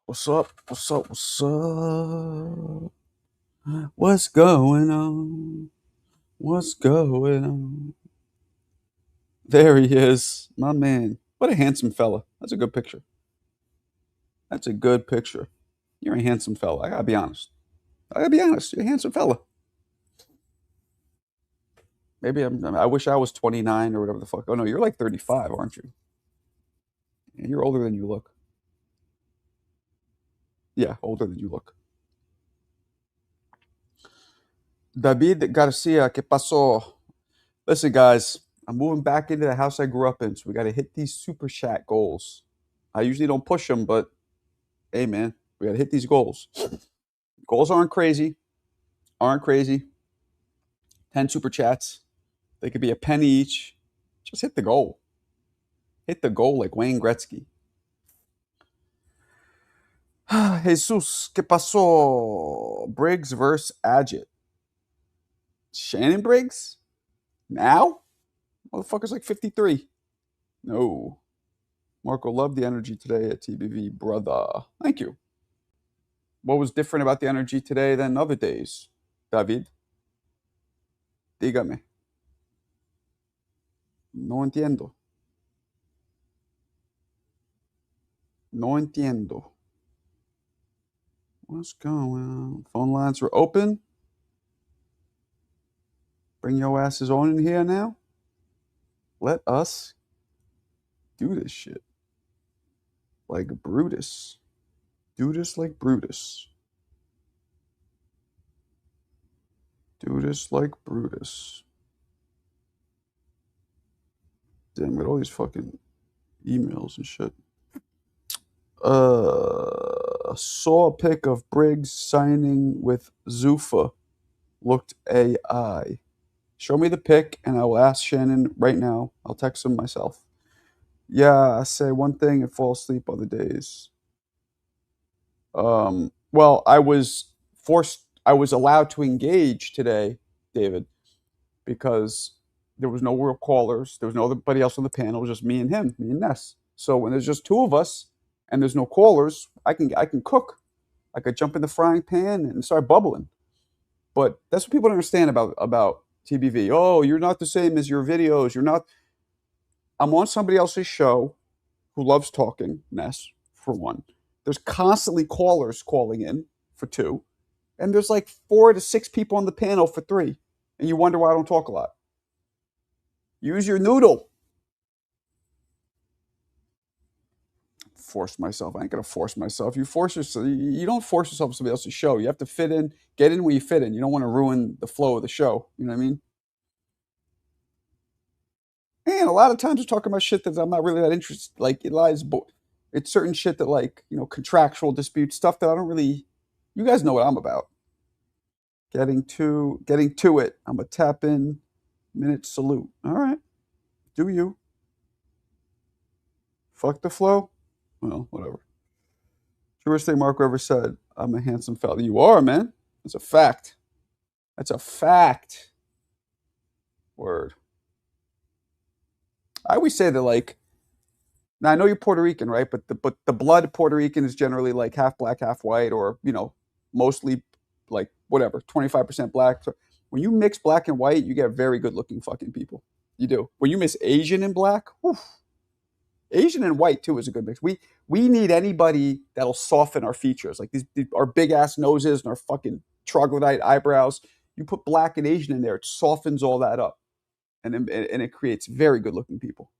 What's up? What's up? What's up? What's going on? What's going on? There he is, my man. What a handsome fella. That's a good picture. That's a good picture. You're a handsome fella. I gotta be honest. I gotta be honest. You're a handsome fella. Maybe I wish I was 29 or whatever the fuck. Oh no, you're like 35, aren't you? Yeah, you're older than you look. Yeah, older than you look. David Garcia, ¿qué pasó? Listen, guys, I'm moving back into the house I grew up in, so we got to hit these super chat goals. I usually don't push them, but hey, man, we got to hit these goals. Goals aren't crazy. 10 super chats. They could be a penny each. Just hit the goal. Hit the goal like Wayne Gretzky. Jesus, ¿qué pasó? Briggs versus Adjit. Shannon Briggs? Now? Motherfucker's like 53. No. Marco, loved the energy today at TBV, brother. Thank you. What was different about the energy today than other days, David? Dígame. No entiendo. No entiendo. What's going on? Phone lines are open. Bring your asses on in here now. Let us do this shit. Like Brutus. Do this like Brutus. Do this like Brutus. Damn, got all these fucking emails and shit. Saw a pic of Briggs signing with Zuffa. Looked AI. Show me the pic and I will ask Shannon right now. I'll text him myself. Yeah, I say one thing and fall asleep other days. Well, I was allowed to engage today, David, because there was no real callers. There was nobody else on the panel. It was just me and him, me and Ness. So when there's just two of us and there's no callers, I can cook. I could jump in the frying pan and start bubbling. But that's what people don't understand about TBV. Oh, you're not the same as your videos. You're not. I'm on somebody else's show who loves talking, Ness, for one. There's constantly callers calling in for two. And there's like 4 to 6 people on the panel for 3. And you wonder why I don't talk a lot. Use your noodle. Force myself. I ain't gonna force myself. You force yourself. You don't force yourself on somebody else's show. You have to fit in, get in where you fit in. You don't want to ruin the flow of the show. You know what I mean? And a lot of times we're talking about shit that I'm not really that interested. Like it's certain shit that like contractual disputes, stuff that I don't really. You guys know what I'm about. Getting to it. I'm a tap in minute salute. All right, do you? Fuck the flow. Well, whatever. Truest thing Marco ever said. I'm a handsome fella. You are, man. That's a fact. That's a fact. Word. I always say that like now I know you're Puerto Rican, right? But the blood Puerto Rican is generally like half black, half white, or mostly like whatever, 25% black. So when you mix black and white, you get very good looking fucking people. You do. When you mix Asian and black, whew, Asian and white too is a good mix. We need anybody that'll soften our features, like these our big ass noses and our fucking troglodyte eyebrows. You put black and Asian in there, it softens all that up, and it creates very good looking people.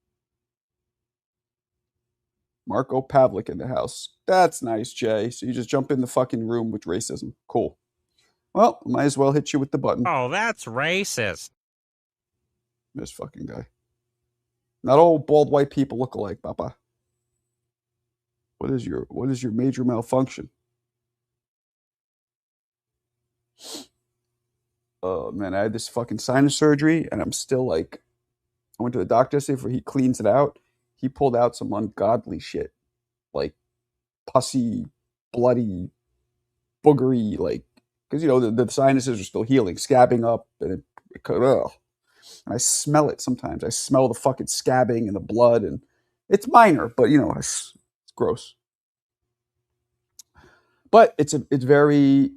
Marco Pavlik in the house. That's nice, Jay. So you just jump in the fucking room with racism. Cool. Well, might as well hit you with the button. Oh, that's racist. This fucking guy. Not all bald white people look alike, Papa. What is your major malfunction? Oh man, I had this fucking sinus surgery and I'm still like I went to the doctor yesterday for he cleans it out. He pulled out some ungodly shit. Like pussy, bloody, boogery, like because the sinuses are still healing, scabbing up, and ugh. And I smell it sometimes. I smell the fucking scabbing and the blood, and it's minor, but it's gross. but it's very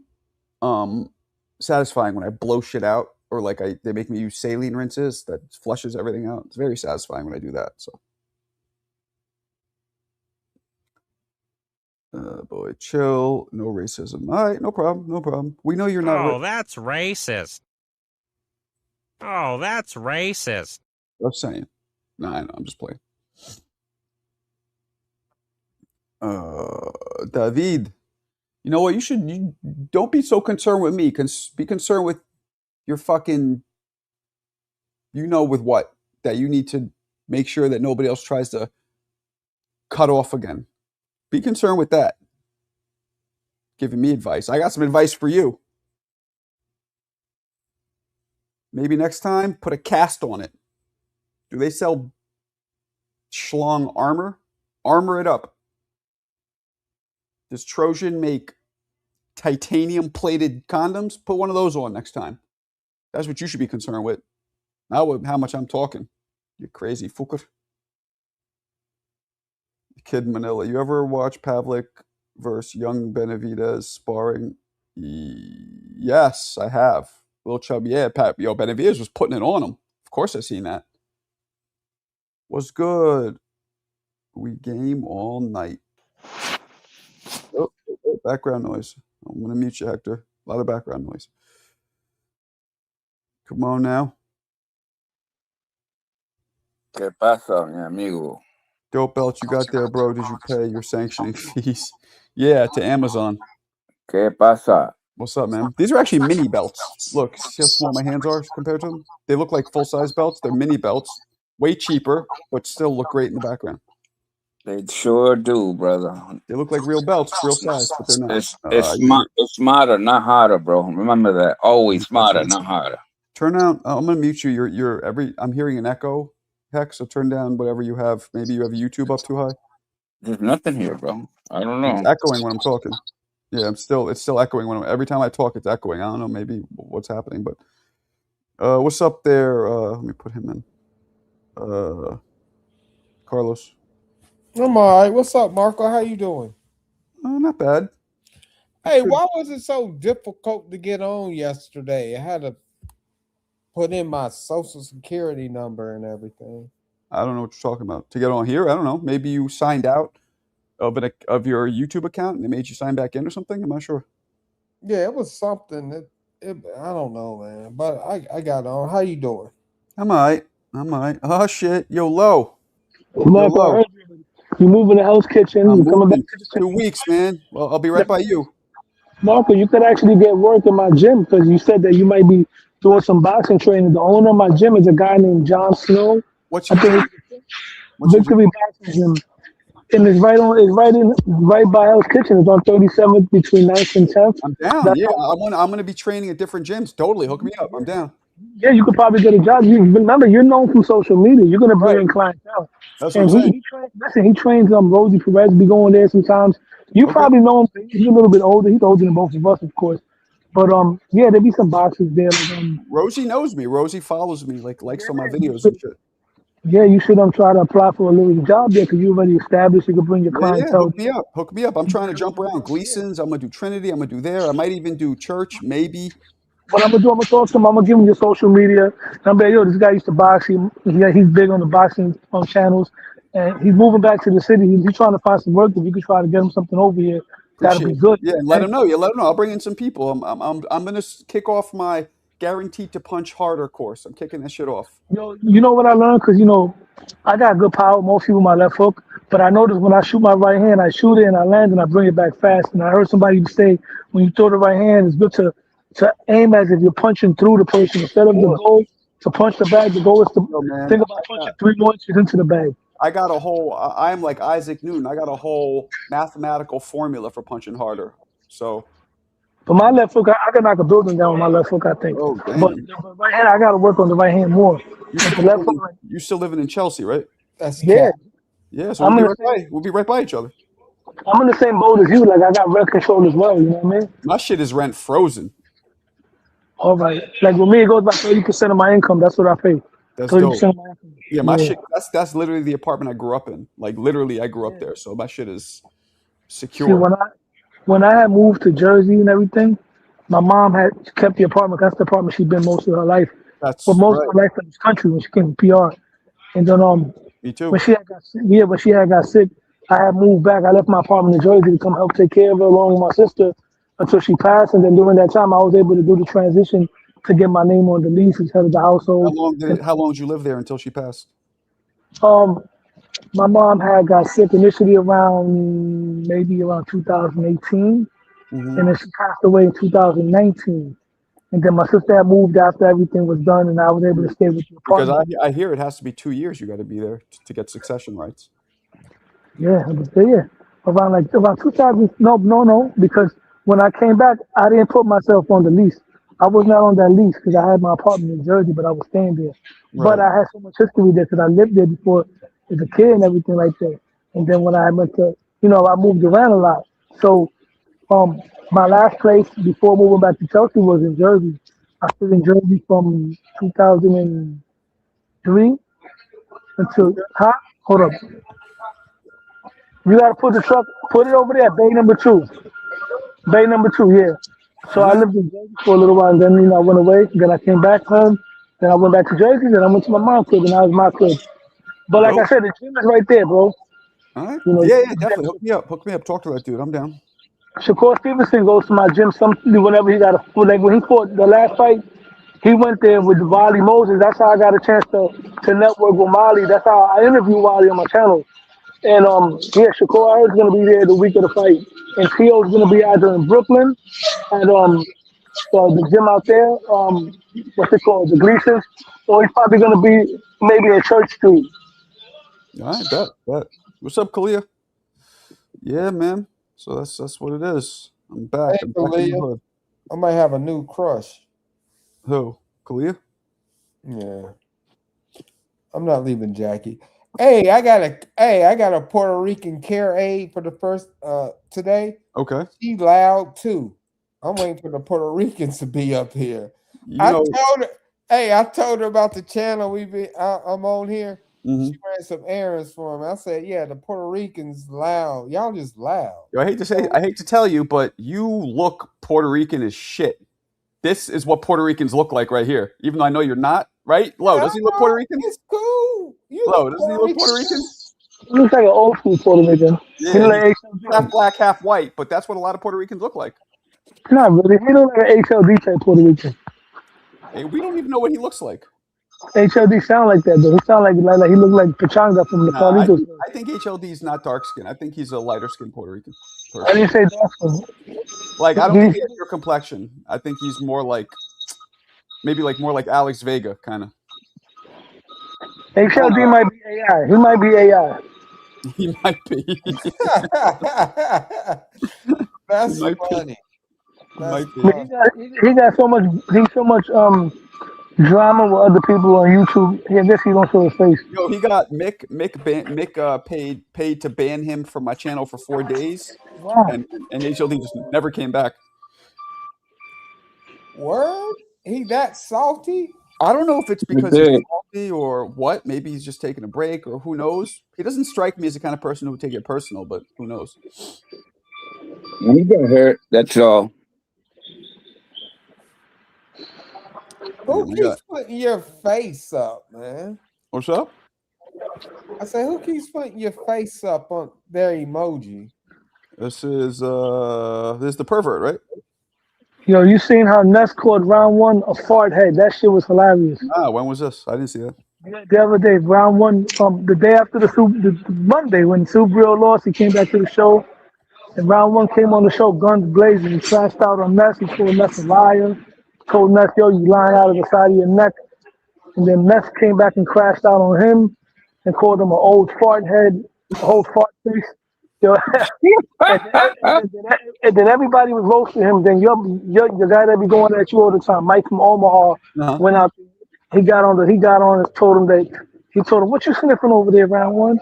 satisfying when I blow shit out, or like they make me use saline rinses that flushes everything out. It's very satisfying when I do that. So, boy, chill, no racism. All right, no problem, no problem. We know you're not. Oh, that's racist. Oh, that's racist. I'm saying, no, I know, I'm just playing. David, you know what? You don't be so concerned with me. Be concerned with your fucking. You know with what that you need to make sure that nobody else tries to cut off again. Be concerned with that. Giving me advice. I got some advice for you. Maybe next time, put a cast on it. Do they sell schlong armor? Armor it up. Does Trojan make titanium plated condoms? Put one of those on next time. That's what you should be concerned with. Not how much I'm talking. You crazy fucker. Kid Manila. You ever watch Pavlik versus Young Benavidez sparring? Yes, I have. Little chubby. Yeah, Benavidez was putting it on him. Of course I seen that. Was good. We game all night. Oh, background noise. I'm going to mute you, Hector. A lot of background noise. Come on now. ¿Qué pasa, mi amigo? Dope belt you got there, bro. Did you pay your sanctioning fees? Yeah, to Amazon. ¿Qué pasa? What's up, man? These are actually mini belts. Look, see how small my hands are compared to them? They look like full-size belts. They're mini belts. Way cheaper, but still look great in the background. They sure do, brother. They look like real belts, real size, but they're not. It's smarter, not harder, bro. Remember that. Always smarter, not harder. Turn out. I'm gonna mute you. I'm hearing an echo, Heck. So turn down whatever you have. Maybe you have YouTube up too high. There's nothing here, bro. I don't know. It's echoing when I'm talking. Yeah, it's still echoing when every time I talk, it's echoing. I don't know, maybe what's happening, but what's up there? Let me put him in. Carlos. I'm all right. What's up, Marco? How you doing? Not bad. Hey, why was it so difficult to get on yesterday? I had to put in my social security number and everything. I don't know what you're talking about. To get on here, I don't know. Maybe you signed out of your YouTube account and they made you sign back in or something. I'm not sure. Yeah, it was something. I don't know, man. But I got on. How you doing? I'm all right. Oh shit, yo, Low. Marco, you moving to Hell's Kitchen? I'm you coming back to the 2 weeks, man. Well, I'll be right by you. Marco, you could actually get work in my gym because you said that you might be doing some boxing training. The owner of my gym is a guy named John Snow. What's your name? Victory Boxing Gym. And it's right by Hell's Kitchen. It's on 37th between 9th and 10th. I'm down. Yeah, I'm gonna be training at different gyms. Totally, hook me up. I'm down. Yeah, you could probably get a job. Remember, you're known from social media. You're gonna bring in clientele. That's what I'm saying. He trains Rosie Perez. Be going there sometimes. You probably know him. He's a little bit older. He's older than both of us, of course. But yeah, there be some boxes there. Rosie knows me. Rosie follows me. Likes all my videos and shit. Yeah, you should try to apply for a little job there because you're already established. You can bring your clientele. Yeah, hook me up. I'm trying to jump around. Gleason's. I'm gonna do Trinity. I'm gonna do there. I might even do church, maybe. What I'm gonna do, I'm gonna talk to him. I'm gonna give him your social media. And I'm like, yo, this guy used to box. He's big on the boxing channels, and he's moving back to the city. He's trying to find some work. If you could try to get him something over here, that'd be good. Yeah, let him know. I'll bring in some people. I'm gonna kick off my Guaranteed to Punch Harder course. I'm kicking that shit off. Yo, you know what I learned? Because I got good power, mostly with my left hook. But I noticed when I shoot my right hand, I shoot it and I land and I bring it back fast. And I heard somebody say, when you throw the right hand, it's good to aim as if you're punching through the person instead of the goal to punch the bag. The goal is to think about punching 3 more inches into the bag. I got a whole. I'm like Isaac Newton. I got a whole mathematical formula for punching harder. So. But my left hook, I can knock a building down with my left hook, I think. Oh, damn. But the right hand, I got to work on the right hand more. You still living in Chelsea, right? Yeah. Yeah, so we'll be right by each other. I'm in the same boat as you. Like, I got rent control as well, you know what I mean? My shit is rent frozen. All right. Like, with me, it goes by 30% of my income. That's what I pay. That's dope. Of my income. Yeah, my shit, that's literally the apartment I grew up in. Like, literally, I grew up there. So my shit is secure. when I had moved to Jersey and everything, my mom had kept the apartment. That's the apartment she'd been most of her life. For That's most right. of her life in this country when she came to PR. And then Me too. when she had got sick, when she had got sick, I had moved back. I left my apartment in Jersey to come help take care of her along with my sister until she passed. And then during that time, I was able to do the transition to get my name on the lease as head of the household. How long did you live there until she passed? Um, my mom had got sick initially around 2018, Mm-hmm. and then she passed away in 2019. And then my sister had moved after everything was done, and I was able to stay with the Because apartment. I hear it has to be 2 years. You got to be there to get succession rights. Yeah, I was there, yeah. Around 2000. No, because when I came back, I didn't put myself on the lease. I was not on that lease because I had my apartment in Jersey, but I was staying there. But Right. I had so much history there because I lived there before as a kid and everything like that. And then when I went to, I moved around a lot. So um, my last place before moving back to Chelsea was in Jersey. I stayed in Jersey from 2003 until, huh? Hold up. You gotta put it over there, bay number 2. Bay number 2, yeah. So All I right. lived in Jersey for a little while, and then I went away. Then I came back home. Then I went back to Jersey. Then I went to my mom's crib, and that was my crib. But like I Dope. said, the gym is right there, bro. All right. You know, Yeah, definitely. Hook me up. Hook me up. Talk to that dude. I'm down. Shakur Stevenson goes to my gym whenever he got like when he fought the last fight. He went there with Wally Moses. That's how I got a chance to network with Wally. That's how I interviewed Wally on my channel. And yeah, Shakur Earth's gonna be there the week of the fight, and Tio's gonna be either in Brooklyn at the gym out there, what's it called, the Gleasons, or he's probably gonna be maybe in Church Street. All right. Bet. What's up, Kalia? Yeah, man. So that's what it is. I'm back. Hey, I'm back in the Kalia, hood. I might have a new crush. Who? Kalia? Yeah, I'm not leaving Jackie. Hey, I got a Puerto Rican care aide for the first today. Okay. She loud too. I'm waiting for the Puerto Ricans to be up here. You I know. told her about the channel I'm on here. Mhm. She ran some errands for me. I said, yeah, the Puerto Ricans loud. Y'all just loud. I hate to tell you, but you look Puerto Rican as shit. This is what Puerto Ricans look like right here. Even though I know you're not, right? Lo, doesn't he look Puerto Rican? It's cool. You Lo, look doesn't he look Puerto Rican? He looks like an old school Puerto Rican. He Yeah, look like he's half black, half white, but that's what a lot of Puerto Ricans look like. not really. He look like an HLD type Puerto Rican. Hey, we don't even know what he looks like. HLD sound like that though. He sound like he looked like Pachanga from the Nah, I Carlitos. think HLD is not dark skin. I think he's a lighter skinned Puerto Rican I person. didn't say that. Like, I don't think he has your complexion. I think he's more like, maybe like more like Alex Vega, kind of. HLD might be AI. He might be AI. He might be. That's He might be. funny. Might be. But he got so much drama with other people on YouTube. I guess he don't show his face. Yo, he got Mick paid to ban him from my channel for 4 days, Wow. and HLD just never came back. Word? He that salty? I don't know if it's because did. he's salty or what. Maybe he's just taking a break, or who knows. He doesn't strike me as the kind of person who would take it personal, but who knows? He got hurt. That's all. Who we keeps got- putting your face up, man? What's up? I say, who keeps putting your face up on their emoji? This is the pervert, right? Yo, you seen how Ness called round 1 a fart head? That shit was hilarious. Ah, when was this? I didn't see that. The other day, round 1, the day after the Monday when Subriel lost, he came back to the show. And round 1 came on the show, guns blazing. He crashed out on Ness. He called Ness a liar. Told Ness, yo, you lying out of the side of your neck. And then Ness came back and crashed out on him and called him an old fart head, a old fart face. Yo, and then everybody was roasting him. Then your guy that be going at you all the time, Mike from Omaha, Uh-huh. went out. He got on and told him, what you sniffing over there, round 1?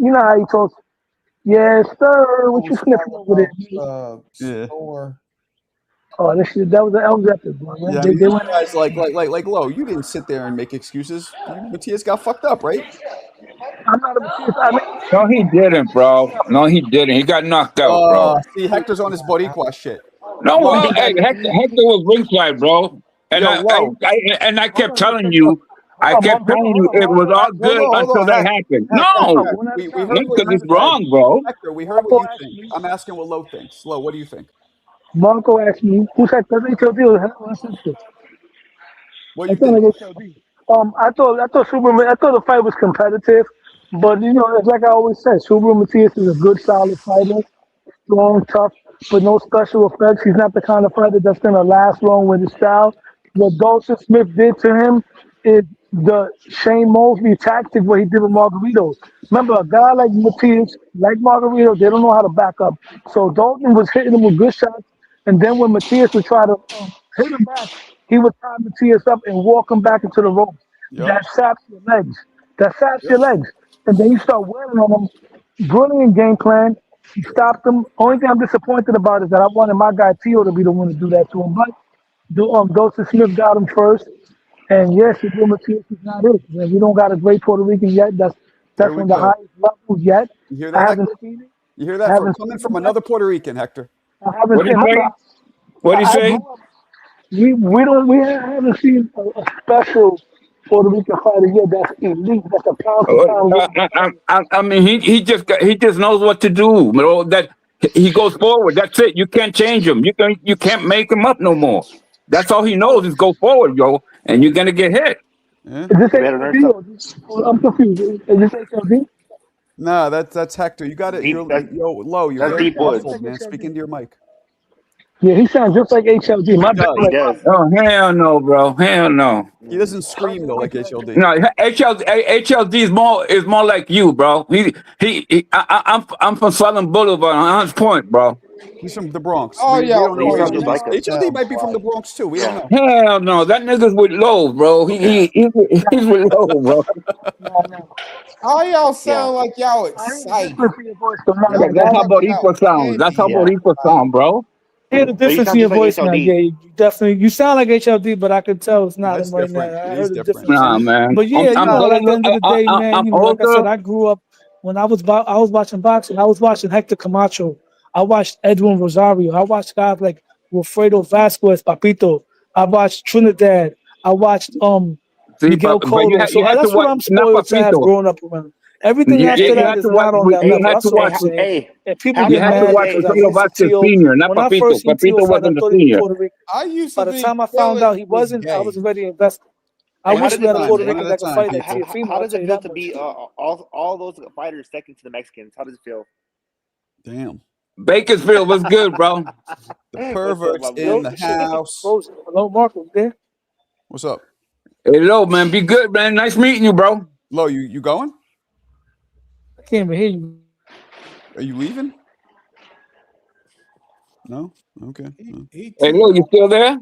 You know how he talks. Yes, sir. What you sniffing over there? Yeah. Store. Oh, that was epic, man. Yeah, I They mean, you went. guys like Lo, you didn't sit there and make excuses. Matthias got fucked up, right? I'm not a Matthias. No, he didn't, bro. No, he didn't. He got knocked out, bro. See, Hector's on his Boricua shit. No, Lo, well, hey, Hector was ringside, bro. And Yo, I Lo. I kept Hold on, telling Hector. you, I Hold on, kept Marco. telling you Hold on, it was Marco. all good Hold until on, that Heck. happened. Heck, No, Heck, One at a we time. heard what because you it's said. wrong, bro. Hector, we heard what Marco you asked think. me. I'm asking what Lo thinks. Lo, what do you think? Marco asked me who's that? That's HLD or what's this? What do I you thought think? like HLD. I thought Superman. I thought the fight was competitive, but it's like I always said, Superman Matias is a good, solid fighter, strong, tough, but no special effects. He's not the kind of fighter that's gonna last long with his style. What Dawson Smith did to him is the Shane Mosley tactic, what he did with Margarito. Remember, a guy like Matias, like Margarito, they don't know how to back up. So Dalton was hitting him with good shots, and then when Matias would try to hit him back, he would tie Matias up and walk him back into the ropes. Yep. That saps your legs. That saps Yep. your legs. And then you start wearing on him. Brilliant game plan. He stopped him. Only thing I'm disappointed about is that I wanted my guy Tio to be the one to do that to him. But Dawson Smith got him first. And yes, Superman Matias is not it. And we don't got a great Puerto Rican yet. There That's we on the go. highest levels yet. You hear I that, haven't Hector? seen it. You hear I that from haven't coming seen from it another yet. Puerto Rican, Hector? I haven't What do seen you say? What do you I say? grew up, we haven't seen a special Puerto Rican fighter yet that's elite, that's a pound for pound world fighter. I mean, he just knows what to do. Bro. That he goes forward. That's it. You can't change him. You can't make him up no more. That's all he knows is go forward, yo, and you're gonna get hit. Yeah. Is this You better learn HLD I'm confused. Is this HLD? No, that's Hector. You got it. Deep, that's Lo, you're that's very Deep Woods. muffled, man. Speak into your mic. Yeah, he sounds just like HLD. My He bad. does. He does. Oh hell no, bro. Hell no. He doesn't scream though like HLD. No, HLD is more like you, bro. I'm from Southern Boulevard on Hunts Point, bro. He's from the Bronx. Oh, We yeah. don't know He who sounds HLD just like him. is. HLD might be from the Bronx too. We don't know. Hell no, that nigga's with Low, bro. He's with Low, bro. No. All y'all Yeah. sound like y'all I ain't excited. different for your voice, so now. Yep. Y'all That's how talking about Boricua sounds. That's how candy. Yeah. Boricua sound, bro. Hear the So you difference in sound your just like voice now. HLD. Yeah, you definitely. You sound like HLD, but I could tell it's not That's him right now. different. I He's heard the different. difference. Nah, man. But yeah, I'm like at the older. end of the day, man, I'm like I said, older. I grew up when I was watching boxing. I was watching Hector Camacho. I watched Edwin Rosario. I watched guys like Wilfredo Vasquez, Papito. I watched Trinidad. I watched See, Miguel but you Cotto. had So to that's watch what I'm not spoiled to have Papito. growing up around. Everything after You that had is to watch. not on that You level. had That's to all watch. I'm saying. Hey, And people how You get had many to mad watch hey, because I Wilfredo used to Vasquez Tio. Senior, not When I Papito. first seen Tio Papito fight, I wasn't the thought he was senior. Puerto Rican. I used By to the think time I Phil found out he was wasn't, I gay. was very invested. I hey, how wish does we it had a Time, Puerto one Rican at a that could time, fight like people. Teofimo. how I'll does tell it you feel that to much. be all those fighters second to the Mexicans? How does it feel? Damn. Bakersfield was good, bro. The What's up, perverts my in boy? the This shit is house. frozen. Hello, Marco, there? What's up? Hello, man. Be good, man. Nice meeting you, bro. Lo, you going? I can't even hear you. Are you leaving? No? Okay. No. He Hello, you still there?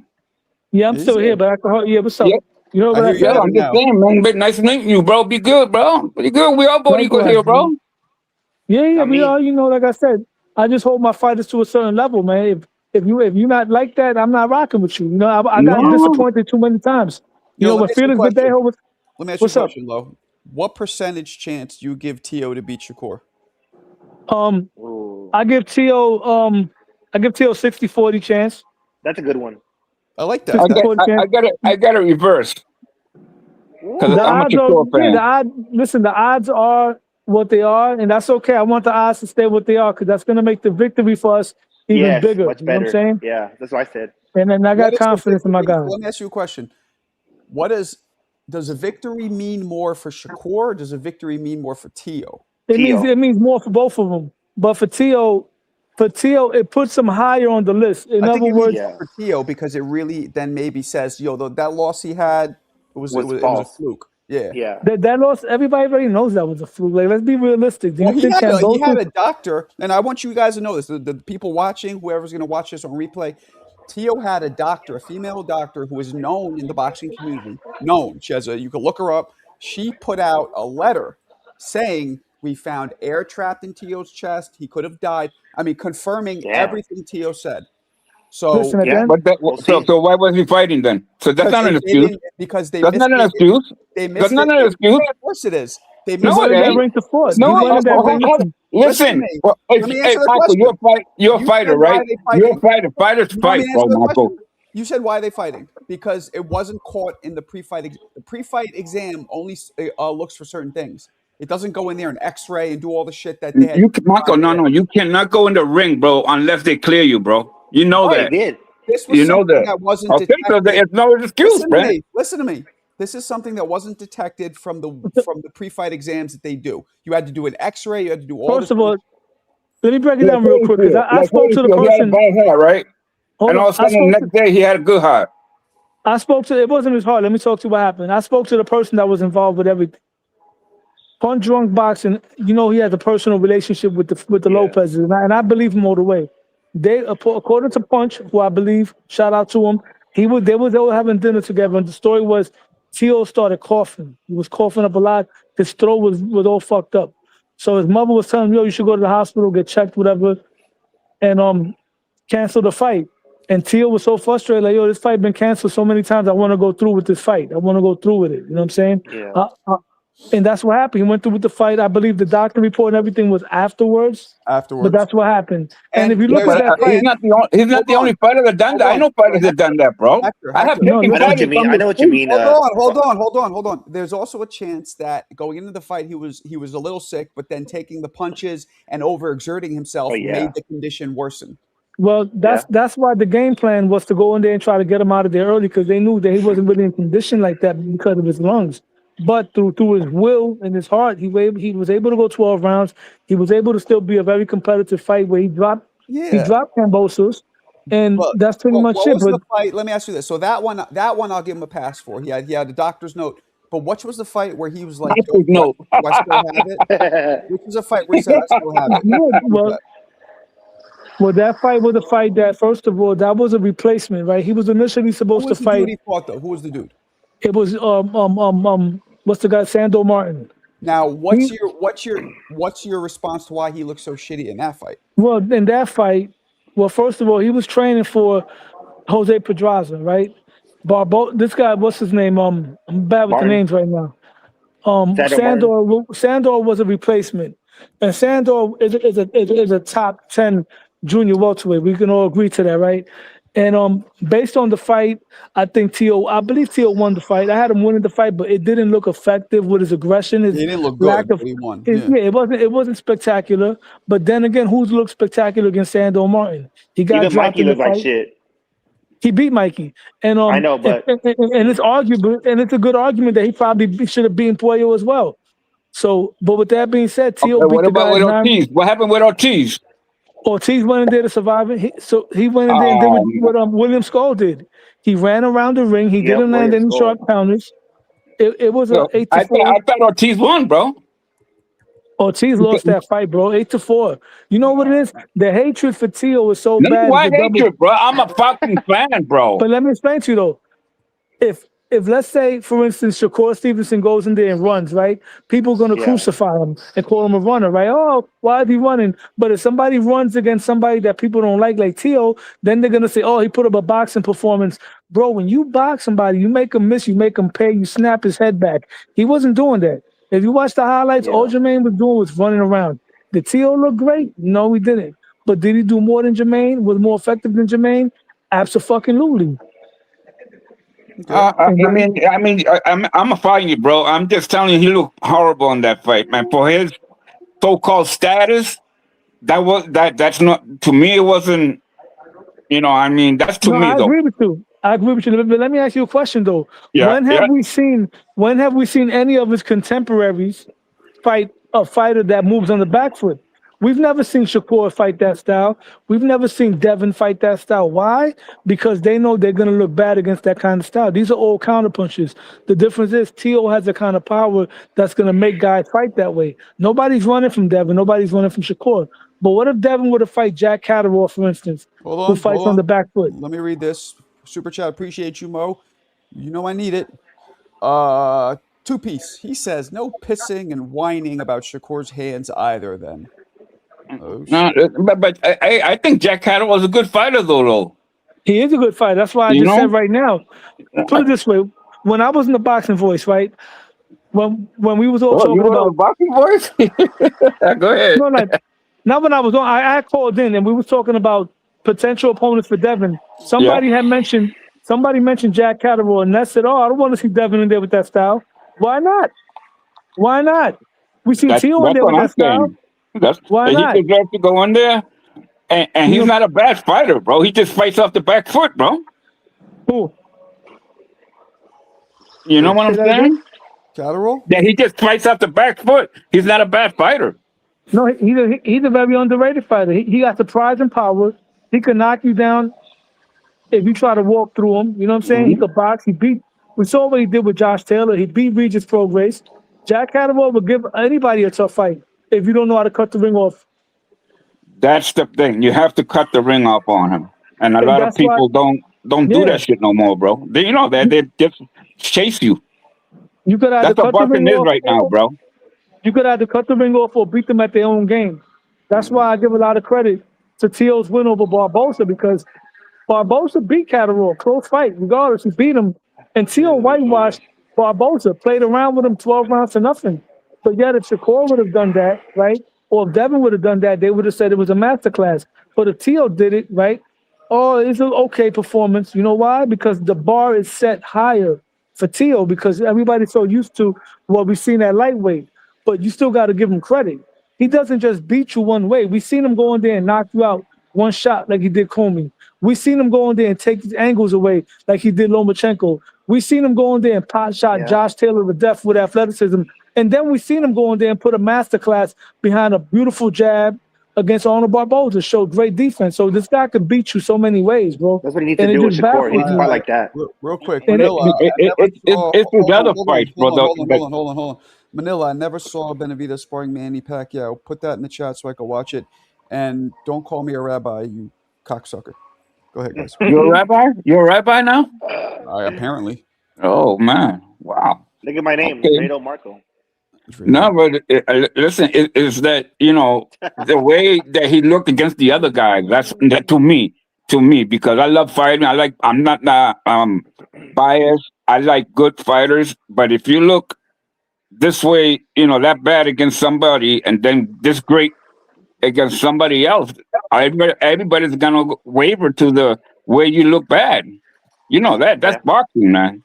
Yeah, I'm Yeah, he's still here, there. but I can hear. Yeah, what's up? Yep. You know I what hear I you Yeah, said? better I'm just now. saying, man. But nice meeting you, bro. Be good, bro. Pretty good. We all Boricuas Likewise, here, bro. man. Yeah, Not we me. are. Like I said, I just hold my fighters to a certain level, man. If you're not like that, I'm not rocking with you. I got No. disappointed too many times. Yo, let me With ask you a Felix question. Verdejo, Let me ask you a what's up? question, Lo. What percentage chance do you give Tio to beat Shakur? Ooh, I give Tio 60-40 chance. that's a good one. I like that. 60-40 chance. I got a reverse because The I'm a odds are, Shakur fan. the odds are what they are, and that's okay. I want the odds to stay what they are because that's going to make the victory for us even Yes, bigger. much You know what I'm better. saying? Yeah, that's what I said. And then I What got is the confidence in my victory? guys. Let me ask you a question. Does a victory mean more for Shakur or does a victory mean more for Tio? It Tio. means more for both of them. But for Tio, it puts him higher on the list. In I other think it means words, Yeah. more for Tio because it really then maybe says, yo, that loss he had, it was a false. fluke. Yeah. Yeah. that loss, everybody already knows that was a fluke. Like, let's be realistic. Do you Well, he think had Kambosos? a doctor, and I want you guys to know this. The people watching, whoever's going to watch this on replay, Tio had a doctor, a female doctor who is known in the boxing community. Known. You can look her up. She put out a letter saying we found air trapped in Tio's chest. He could have died. I mean, confirming Damn. everything Tio said. So Listen, at the Yeah. end, But We'll see. so why was he fighting then? So that's not an excuse. because they That's not an excuse. they That's missed not it. an excuse. Yeah, of course it is. They He No, missed it went in that ain't. ring to fought. No, He went in that ring. listen. Listen to me. Well, Let me hey, answer the Michael, question. you're a You fighter, said why right? are they You're a fighting? fighter. Fighters You want me fight, to bro, answer the Michael. question? You said why are they fighting? Because it wasn't caught in the pre-fight. The pre-fight exam only looks for certain things. It doesn't go in there and X-ray and do all the shit that they had. Michael, no, you cannot go in the ring, bro, unless they clear you, bro. You know Oh, he that. did. This was You know something that. that wasn't Okay, so detected. there's no excuse, Listen to man. me. Listen to me. This is something that wasn't detected from the pre-fight exams that they do. You had to do an X-ray. You had to do all First this. of all, let me break it Like down real quick because I spoke to the Holyfield, he had a person. bad heart, right? Hold And on. all of a sudden, the next day, he had a good heart. I spoke to, it wasn't his heart. Let me talk to you what happened. I spoke to the person that was involved with everything. Punch Drunk Boxing, you know, he has a personal relationship with the Yeah. Lopez's, and I believe him all the way. They, according to Punch, who I believe, shout out to him, they were having dinner together, and the story was Tio started coughing. He was coughing up a lot. His throat was all fucked up. So his mother was telling him, yo, you should go to the hospital, get checked, whatever, and cancel the fight. And Tio was so frustrated, like, yo, this fight been canceled so many times. I want to go through with this fight. I want to go through with it. You know what I'm saying? Yeah. And that's what happened. He went through with the fight. I believe the doctor report and everything was afterwards, but Afterwards. that's what happened. And if you And look at that He's fight, not the only. He's not the only fighter that done that. I know fighters that done that, bro. I have Hector, no, taken I know what you fighters mean. from I know what you mean. hold on. There's also a chance that going into the fight, he was a little sick, but then taking the punches and overexerting himself Oh, yeah. made the condition worsen. well, that's why the game plan was to go in there and try to get him out of there early because they knew that he wasn't really in condition like that because of his lungs. But through his will and his heart, he was able to go 12 rounds. He was able to still be a very competitive fight where he dropped Yeah. Kambosos, and Well, that's pretty much what it. was But the fight? Let me ask you this. So that one I'll give him a pass for. He had a doctor's note. But what was the fight where he was like, Doctor's note. do I still have it? Which was a fight where he said, I still have it. yeah, well, that fight was a fight that, first of all, that was a replacement, right? He was initially Who supposed to was the dude fight. he fought, though? Who was the dude? It was what's the guy? Sandor Martin. Now, what's He- your response to why he looked so shitty in that fight? Well, in that fight, well, first of all, he was training for Jose Pedraza, right? This guy, what's his name? I'm bad with Martin. the names right now. Sandor Sandor was a replacement, and Sandor is a top 10 junior welterweight. We can all agree to that, right? And based on the fight, I believe Tio won the fight. I had him winning the fight, but it didn't look effective with his aggression. His He didn't look lack good, of but he won. it wasn't spectacular. But then again, who's looked spectacular against Sandor Martin? He got Even dropped Mikey in the looked like fight. shit. He beat Mikey, and I know, but and it's arguable, and it's a good argument that he probably should have beaten Puello as well. So, but with that being said, Tio beat What the about guy with 9. Ortiz? What happened with Ortiz? Ortiz went in there to survive it. He went in there and did what William Skull did. He ran around the ring. He didn't land William any Skull. sharp counters. It was a 8-4. I thought Ortiz won, bro. Ortiz lost that fight, bro. 8-4. You know what it is? The hatred for Tio is so bad. Why it's a double- hatred, bro? I'm a fucking fan, bro. But let me explain to you though. If let's say, for instance, Shakur Stevenson goes in there and runs, right? People are gonna crucify him and call him a runner, right? Oh, why is he running? But if somebody runs against somebody that people don't like Tio, then they're gonna say, oh, he put up a boxing performance. Bro, when you box somebody, you make him miss, you make him pay, you snap his head back. He wasn't doing that. If you watch the highlights, all Jermaine was doing was running around. Did Tio look great? No, he didn't. But did he do more than Jermaine? Was more effective than Jermaine? Absolutely. I'm a fighting you, bro. I'm just telling you, he looked horrible in that fight, man. For his so-called status, that's not, to me. It wasn't. That's to me I though. agree with you. But let me ask you a question though. Yeah, When have we seen any of his contemporaries fight a fighter that moves on the back foot? We've never seen Shakur fight that style. We've never seen Devin fight that style. Why? Because they know they're going to look bad against that kind of style. These are all counter punches. The difference is Tio has the kind of power that's going to make guys fight that way. Nobody's running from Devin. Nobody's running from Shakur. But what if Devin were to fight Jack Catterall, for instance, who fights on the back foot? Let me read this. Super chat. Appreciate you, Mo. You know I need it. 2-piece. He says, no pissing and whining about Shakur's hands either then. No, but I think Jack Catterall was a good fighter, though. He is a good fighter. That's why I just said right now. Put it this way. When I was in the Boxing Voice, right? when we was all Oh, you talking were about on Boxing Boys? Go ahead. no, like not when I was on. I called in and we was talking about potential opponents for Devin. Yeah. Somebody mentioned Jack Catterall, and that said, "Oh, I don't want to see Devin in there with that style." Why not? Why not? We see That's Teal in there what with I'm that style. saying. That's Why he not? deserves to go in there. And You he's know, not a bad fighter, bro. He just fights off the back foot, bro. who? You know Who? what Say I'm that again? saying? Catterall? That he just fights off the back foot. He's not a bad fighter. No, he's a very underrated fighter. He got surprising power. He can knock you down if you try to walk through him. You know what I'm saying? He Mhm. could box. We saw what he did with Josh Taylor. He beat Regis Prograis. Jack Catterall would give anybody a tough fight if you don't know how to cut the ring off. That's the thing. You have to cut the ring off on him. And a And lot of that's why, people don't do yeah, that shit no more, bro. They, you know that they just chase you. you could either That's what cut the ring boxing is off right now, or bro. you could either cut the ring off or beat them at their own game. That's why I give a lot of credit to Teal's win over Barbosa because Barbosa beat Catterall, close fight, regardless. He beat him. And Teal whitewashed Barbosa, played around with him 12 rounds to nothing. But yet, if Shakur would have done that, right, or if Devin would have done that, they would have said it was a masterclass. But if Teal did it, right, oh, it's an okay performance. You know why? Because the bar is set higher for Teal because everybody's so used to what we've seen at lightweight. But you still got to give him credit. He doesn't just beat you one way. We've seen him go in there and knock you out one shot like he did Comey. We've seen him go in there and take his angles away like he did Lomachenko. We've seen him go in there and pot shot Josh Taylor to death with athleticism. And then we've seen him go in there and put a masterclass behind a beautiful jab against Arnold Barboza, showed great defense. So this guy could beat you so many ways, bro. That's what he needs And to it do with just Shakur. He baffles needs to me. fight like that. Real quick, And it, Manila. I never saw. It's his other fights, brother. Hold on. Manila, I never saw Benavidez sparring Manny Pacquiao. Put that in the chat so I can watch it. And don't call me a rabbi, you cocksucker. Go ahead, guys. You're a rabbi? You're a rabbi now? Apparently. Oh man. Wow. Look at my name, Okay. Rado Marco. No, but listen, is that the way that he looked against the other guy? That's that to me, because I love fighting. I'm not biased. I like good fighters, but if you look this way, that bad against somebody, and then this great against somebody else, everybody's gonna waver to the way you look bad. You know that's boxing, man.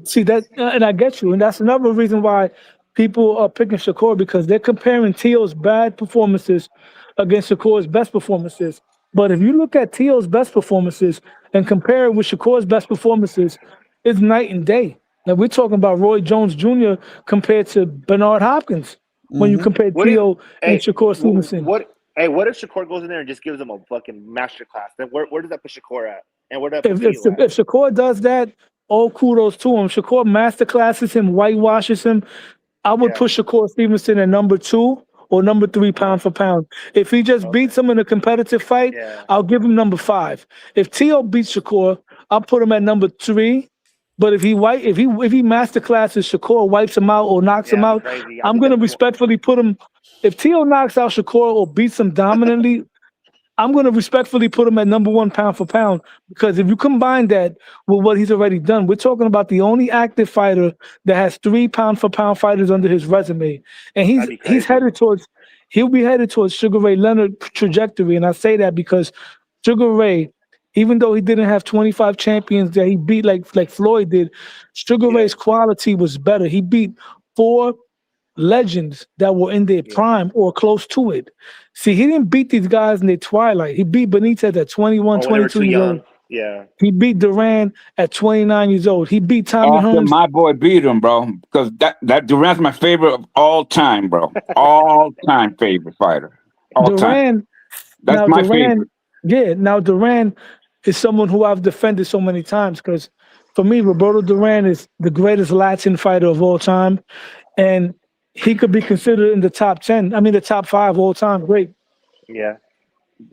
See that, and I get you, and that's another reason why people are picking Shakur because they're comparing Teal's bad performances against Shakur's best performances. But if you look at Teal's best performances and compare it with Shakur's best performances, it's night and day. Now we're talking about Roy Jones Jr. compared to Bernard Hopkins when you compare Teal and Shakur Stevenson. What if Shakur goes in there and just gives him a fucking masterclass? Then where does that put Shakur at? And where does that put Teal at? If Shakur does that, all kudos to him. Shakur masterclasses him, whitewashes him. I would put Shakur Stevenson at number 2 or number 3 pound for pound. If he just beats him in a competitive fight, I'll give him number 5. If Teal beats Shakur, I'll put him at number 3. But if he masterclasses Shakur, wipes him out or knocks him out, I'm gonna respectfully put him. If Teal knocks out Shakur or beats him dominantly, I'm going to respectfully put him at number 1 pound for pound because if you combine that with what he's already done, we're talking about the only active fighter that has 3 pound for pound fighters under his resume, and he'll be headed towards Sugar Ray Leonard trajectory. And I say that because Sugar Ray, even though he didn't have 25 champions that he beat like Floyd did, Sugar Ray's quality was better. He beat 4 legends that were in their prime or close to it. See, he didn't beat these guys in their twilight. He beat Benitez at 21, 22 years old. Yeah. He beat Duran at 29 years old. He beat Tommy Hearns. My boy beat him, bro, because that Duran's my favorite of all time, bro. All time favorite fighter. All time. That's my favorite. Yeah, now Duran is someone who I've defended so many times because for me, Roberto Duran is the greatest Latin fighter of all time. And he could be considered in the top 10. I mean, the top 5 all time. Great. Yeah.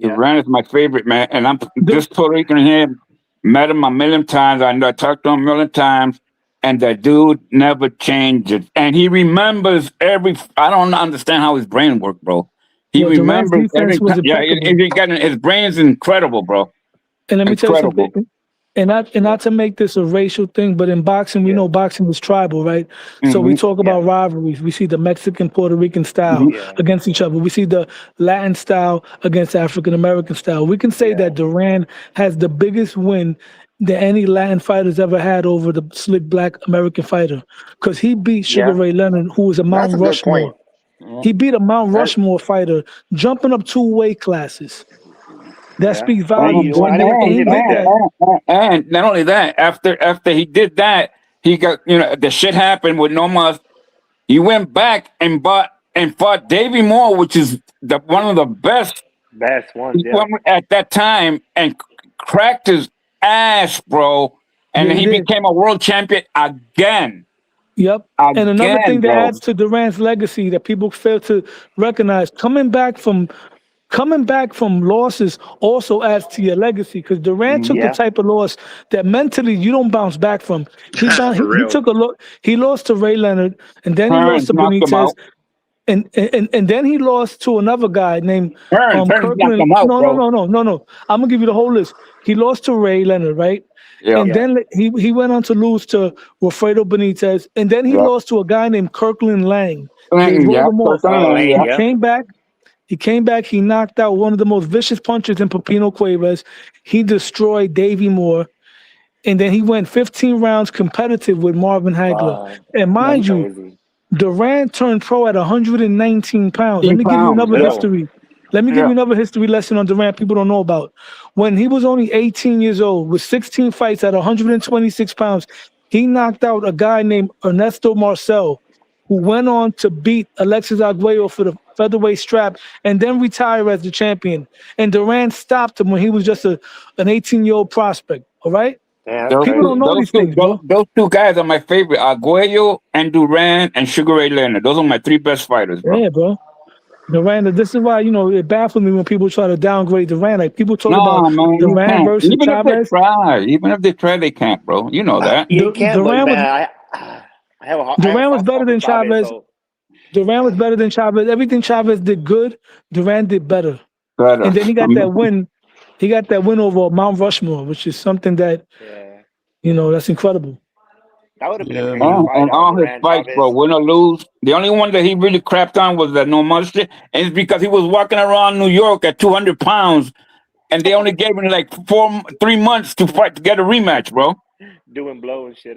Duran is my favorite, man. And I'm this Puerto Rican here. Met him a million times. I talked to him a million times. And that dude never changes. And he remembers I don't understand how his brain works, bro. He remembers every time. Yeah, his brain is incredible, bro. And let me tell you something. And not to make this a racial thing, but in boxing, we Yeah. know boxing is tribal, right? So we Mhm. talk about rivalries. We see the Mexican Puerto Rican style Mhm. Yeah. against each other. We see the Latin style against African American style. We can say Yeah. that Duran has the biggest win that any Latin fighter's ever had over the slick black American fighter, because he beat Sugar Yeah. Ray Leonard, who was a That's Mount a good Rushmore. point. Yeah. He beat a Mount That, Rushmore fighter, jumping up 2 weight classes. That yeah. speaks Hey, volumes. you know, I And never he did did that. that. And not only that, after he did that, he got the shit happened with Nomad. He went back and fought Davey Moore, which is one of the best Best ones, yeah. at that time, and cracked his ass, bro. And Yeah, he he did. became a world champion again. Yep. And another Again, thing that bro. adds to Durant's legacy that people fail to recognize, coming back from losses also adds to your legacy, because Durant took the Yeah. type of loss that mentally you don't bounce back from. He For real. took a look. He lost to Ray Leonard, and then he lost Hearns to knocked him Benitez, out. and then he lost to another guy named Hearns knocked Kirkland. him out, No. I'm gonna give you the whole list. He lost to Ray Leonard, right? Yeah. And Yeah. then he went on to lose to Wilfredo Benitez, and then he Yeah. lost to a guy named Kirkland Lang. They wrote Yeah. him off. Oh, Lane, He yeah. came back. He came back. He knocked out one of the most vicious punchers in Pepino Cuevas. He destroyed Davey Moore, and then he went 15 rounds competitive with Marvin Hagler. Wow. And That's mind you, crazy. Durant turned pro at 119 pounds. Let me give you another Yo. history. Let me give you another history lesson on Durant people don't know about. When he was only 18 years old, with 16 fights at 126 pounds, he knocked out a guy named Ernesto Marcel, who went on to beat Alexis Arguello for the featherweight strap and then retire as the champion. And Durant stopped him when he was just an 18-year-old prospect. All right? Yeah, that's People don't crazy. know these things, bro. Those two guys are my favorite. Arguello and Duran and Sugar Ray Leonard. Those are my 3 best fighters, bro. Yeah, bro. Durant, this is why, it baffles me when people try to downgrade Durant. Like, people talk No, about man, you Durant can't. versus Even Chavez. if they try, they can't, bro. You know that. You can't, but Durant was man, I have a Durant was soft better spot than for Chavez. Chavez. So Durant was better than Chavez. Everything Chavez did good, Durant did better. Better. And then he got that win. He got that win over Mount Rushmore, which is something that, yeah, that's incredible. that would have been Yeah, a crazy man. fight. And all his Durant, fights, Chavez. bro, win or lose. The only one that he really crapped on was that no much shit, and it's because he was walking around New York at 200 pounds, and they only gave him like 3 months to fight to get a rematch, bro. Doing blow and shit.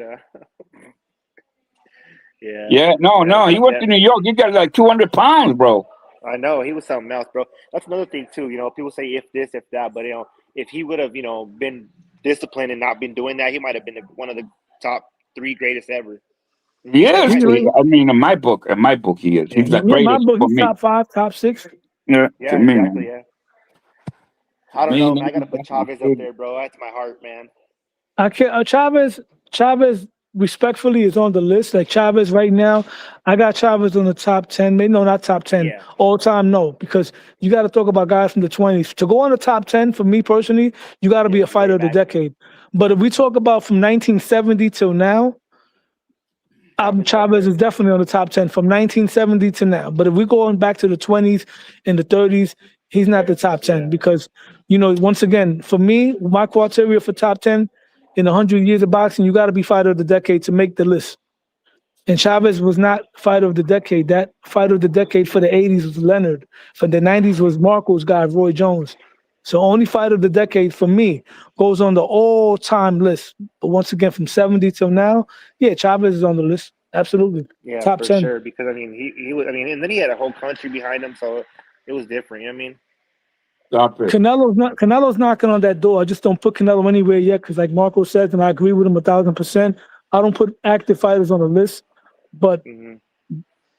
Yeah. Yeah, no, he went to New York. He got like 200 pounds, bro. I know he was something else, bro. That's another thing too. People say if this, if that, but if he would have, been disciplined and not been doing that, he might have been one of the top 3 greatest ever. Yes, Really? I mean, in my book, he is. He's the In my greatest book, for he's me. top 5, top 6. Yeah, Yeah, to me, exactly. man. Yeah. I don't know, man. I Man, gotta put Chavez up there, bro. That's my heart, man. I can't. Chavez, respectfully, is on the list. Like, Chavez right now, I got Chavez on the top 10. Maybe no, not top 10 Yeah. all time. No, because you got to talk about guys from the 20s to go on the top 10. For me personally, you got to be a fighter of the decade. But if we talk about from 1970 till now, Chavez is definitely on the top 10 from 1970 to now. But if we go on back to the 20s and the 30s, he's not the top 10 because, once again, for me, my criteria for top 10 in 100 years of boxing, you got to be fighter of the decade to make the list. And Chavez was not fighter of the decade. That fighter of the decade for the 80s was Leonard. For the 90s was Marco's guy, Roy Jones. So only fighter of the decade for me goes on the all-time list. But once again, from 70 till now, yeah, Chavez is on the list. Absolutely. Yeah, top for 10. sure. Because he was. And then he had a whole country behind him, so it was different. You know what I mean? Stop it. Canelo's knocking on that door. I just don't put Canelo anywhere yet because, like Marco says, and I agree with him 1,000%. I don't put active fighters on the list, but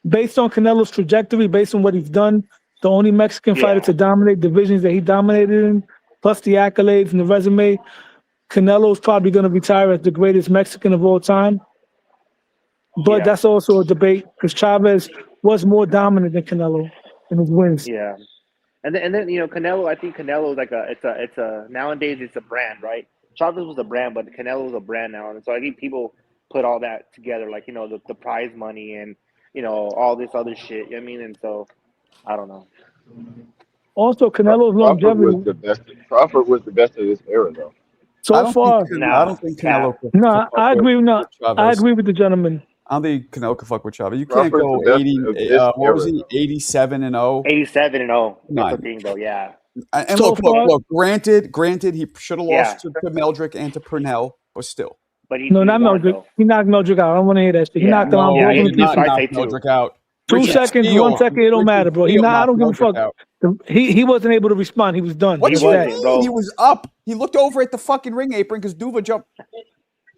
based on Canelo's trajectory, based on what he's done, the only Mexican fighter to dominate divisions that he dominated in, plus the accolades and the resume, Canelo's probably going to retire as the greatest Mexican of all time. But that's also a debate because Chavez was more dominant than Canelo in his wins. Yeah. And then Canelo, I think Canelo is like it's a nowadays it's a brand, right? Chavez was a brand, but Canelo is a brand now. And so I think people put all that together, like, the prize money and, all this other shit. You know what I mean? And so I don't know. Also, Canelo's longevity. Crawford was the best of this era, though. So far, I don't think Canelo could no, fuck I with agree. No, I Chavez. agree with the gentleman. I don't think Canelo could fuck with Chavez. You can't Crawford's go the best 80. of this What was era. he? 87-0. 87-0. That's Nine. the thing, though. Yeah. And So look. Granted, he should have lost to Meldrick and to Purnell, but still. But he No, not won, Meldrick. though. He knocked Meldrick out. I don't want to hear that shit. He Yeah. knocked him out. Yeah, Broken he in did pieces. not. knocked say two. Meldrick out. 2 Richard seconds, Steele. 1 second, it don't Richard matter, bro. Steele I don't give a knocked fuck. Meldrick out. He wasn't able to respond. He was done. What He do was you dead. wasn't, mean? bro. He was up. He looked over at the fucking ring apron because Duva jumped.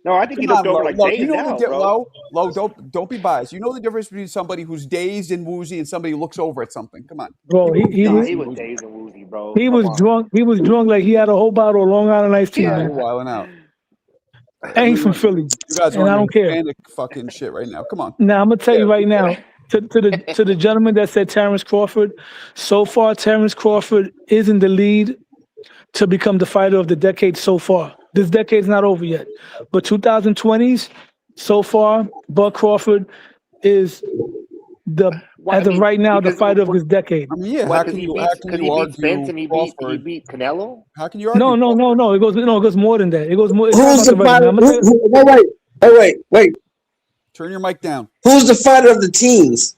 No, I think he Come looked on, over Lo. like Look, days you know now, the bro. Low. Don't be biased. You know the difference between somebody who's dazed and woozy and somebody who looks over at something. Come on. Bro, he No, was he was dazed and woozy, bro. he Come was on. drunk. He was drunk like he had a whole bottle of Long Island iced tea, Yeah, man. you're wilding out. And he's from Philly, You guys and I are on don't care. Hispanic fucking shit right now. Come on. Now I'm gonna tell you right now, to the gentleman that said Terrence Crawford. So far, Terrence Crawford is in the lead to become the fighter of the decade. So far, this decade's not over yet, but 2020s so far, Bud Crawford is as of right now the fighter of this decade. I mean, yeah. Why? How Because can he you beat Spence and he Crawford? beat Canelo. How can you argue? No. It goes more than that. It goes more. It's Who's not the about fighter? the Wait. Turn your mic down. Who's the fighter of the teens?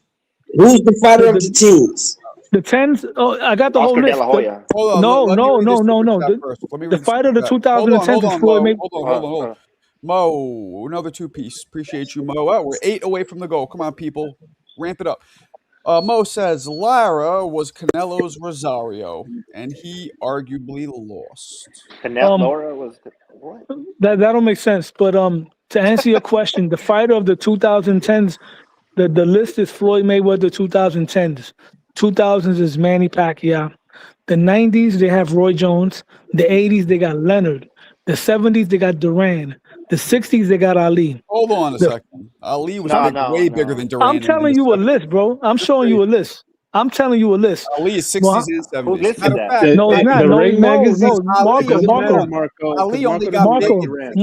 Who's the fighter of the teens? The tens. Oh, I got the whole Oscar De list. La Hoya. Hold on. No. Let me read this super chat The first. Let me read the the fighter of the super chat. Hold on, 2010s is Floyd Mo. Mayweather. Hold on. Mo, another 2-piece. Appreciate you, Mo. Oh, we're 8 away from the goal. Come on, people. Ramp it up. Mo says Lara was Canelo's Rosario, and he arguably lost. Canelo Laura was what? That don't make sense. But to answer your question, the fighter of the 2010s, the list is Floyd Mayweather 2010s. 2000s is Manny Pacquiao. The 90s they have Roy Jones. The 80s they got Leonard. The 70s they got Duran. The 60s they got Ali. Hold on a second. Ali was way bigger than Duran. I'm telling you a list, bro. I'm showing you a list. I'm telling you a list. Ali is 60s and 70s. Who listed Matter of that? fact, No, it's not. The No, Ring magazine. Marco. Ali only got big at 60s.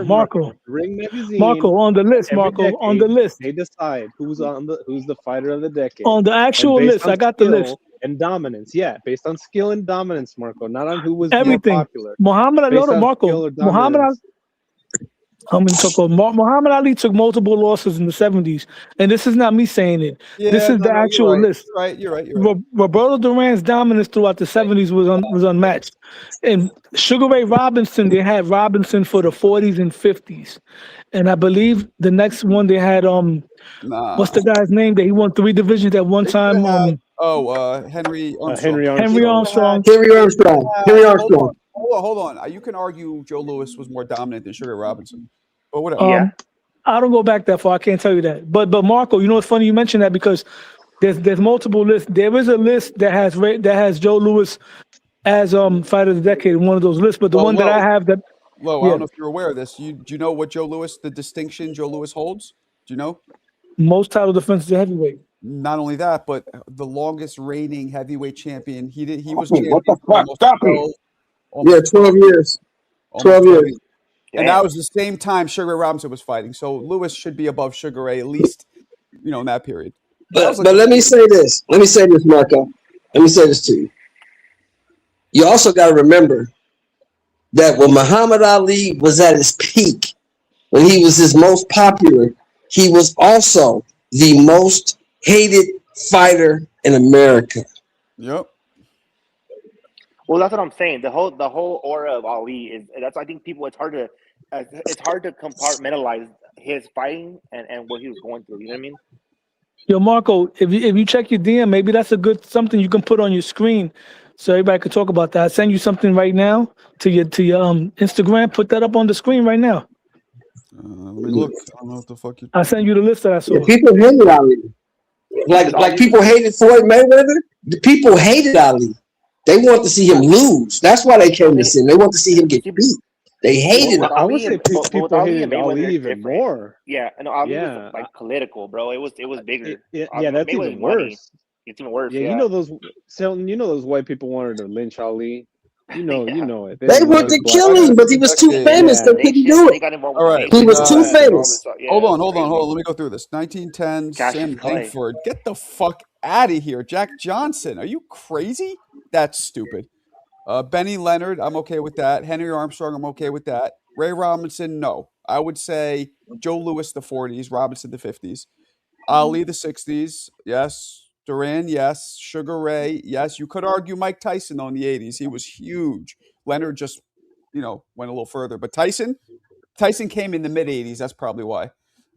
Marco. Ring magazine. Marco on the list. Every Marco decade, on the list. They decide who's the fighter of the decade. On the actual And based list, on I got the skill list. and domunnance. Yeah, based on skill and dominance, Marco. Not on who was Everything. more popular. Muhammad Ali, Based on Marco. skill or Muhammad Ali. dominance. I'm going to talk about Muhammad Ali took multiple losses in the 70s, and this is not me saying it. This is the actual list. You're right. Roberto Duran's dominance throughout the 70s was unmatched. And Sugar Ray Robinson, they had Robinson for the 40s and 50s, and I believe the next one they had what's the guy's name that he won 3 divisions at one time? Henry Armstrong. Henry Armstrong. Hold on. You can argue Joe Louis was more dominant than Sugar Robinson, but whatever. Yeah. I don't go back that far. I can't tell you that. But Marco, you know what's funny? You mentioned that because there's multiple lists. There is a list that has Joe Louis as fighter of the decade in one of those lists. But the one that I have that. Lo, I don't know if you're aware of this. Do you know what the distinction Joe Louis holds? Do you know? Most title defenses at heavyweight. Not only that, but the longest reigning heavyweight champion. He was champion What the for fuck? almost Stop 12 it. Yeah, 12 years. 12 years. And that was the same time Sugar Ray Robinson was fighting. So Louis should be above Sugar Ray, at least, in that period. But let me say this. Marco. Let me say this to you. You also got to remember that when Muhammad Ali was at his peak, when he was his most popular, he was also the most hated fighter in America. Yep. Well, that's what I'm saying. The whole aura of Ali I think people it's hard to compartmentalize his fighting and what he was going through. You know what I mean? Yo, Marco, if you check your DM, maybe that's something you can put on your screen so everybody can talk about that. I'll send you something right now to your Instagram. Put that up on the screen right now. Let me look. I don't know what the fuck you. I'll send you the list that I saw. Yeah, people hated Ali. Like people hated Floyd Mayweather. The people hated Ali. They want to see him lose. That's why they came to see him. They want to see him get beat. They hated him. I would say people hated Ali even different. more. Yeah, and Ali was like political, bro. It was bigger. Yeah, that's even worse. It's even worse. Yeah, yeah. you know those white people wanted to lynch Ali. You know it. They wanted to kill him, but he was too famous. They couldn't do it. All right. He was too famous. Hold on. Let me go through this. 1910, Sam Langford. Get the fuck out of here. Jack Johnson. Are you crazy? That's stupid. Benny Leonard, I'm okay with that. Henry Armstrong, I'm okay with that. Ray Robinson, no. I would say Joe Louis, the 40s, Robinson, the 50s. Ali, the 60s, yes. Duran, yes. Sugar Ray, yes. You could argue Mike Tyson, though, in the 80s. He was huge. Leonard just, went a little further. But Tyson came in the mid-80s. That's probably why.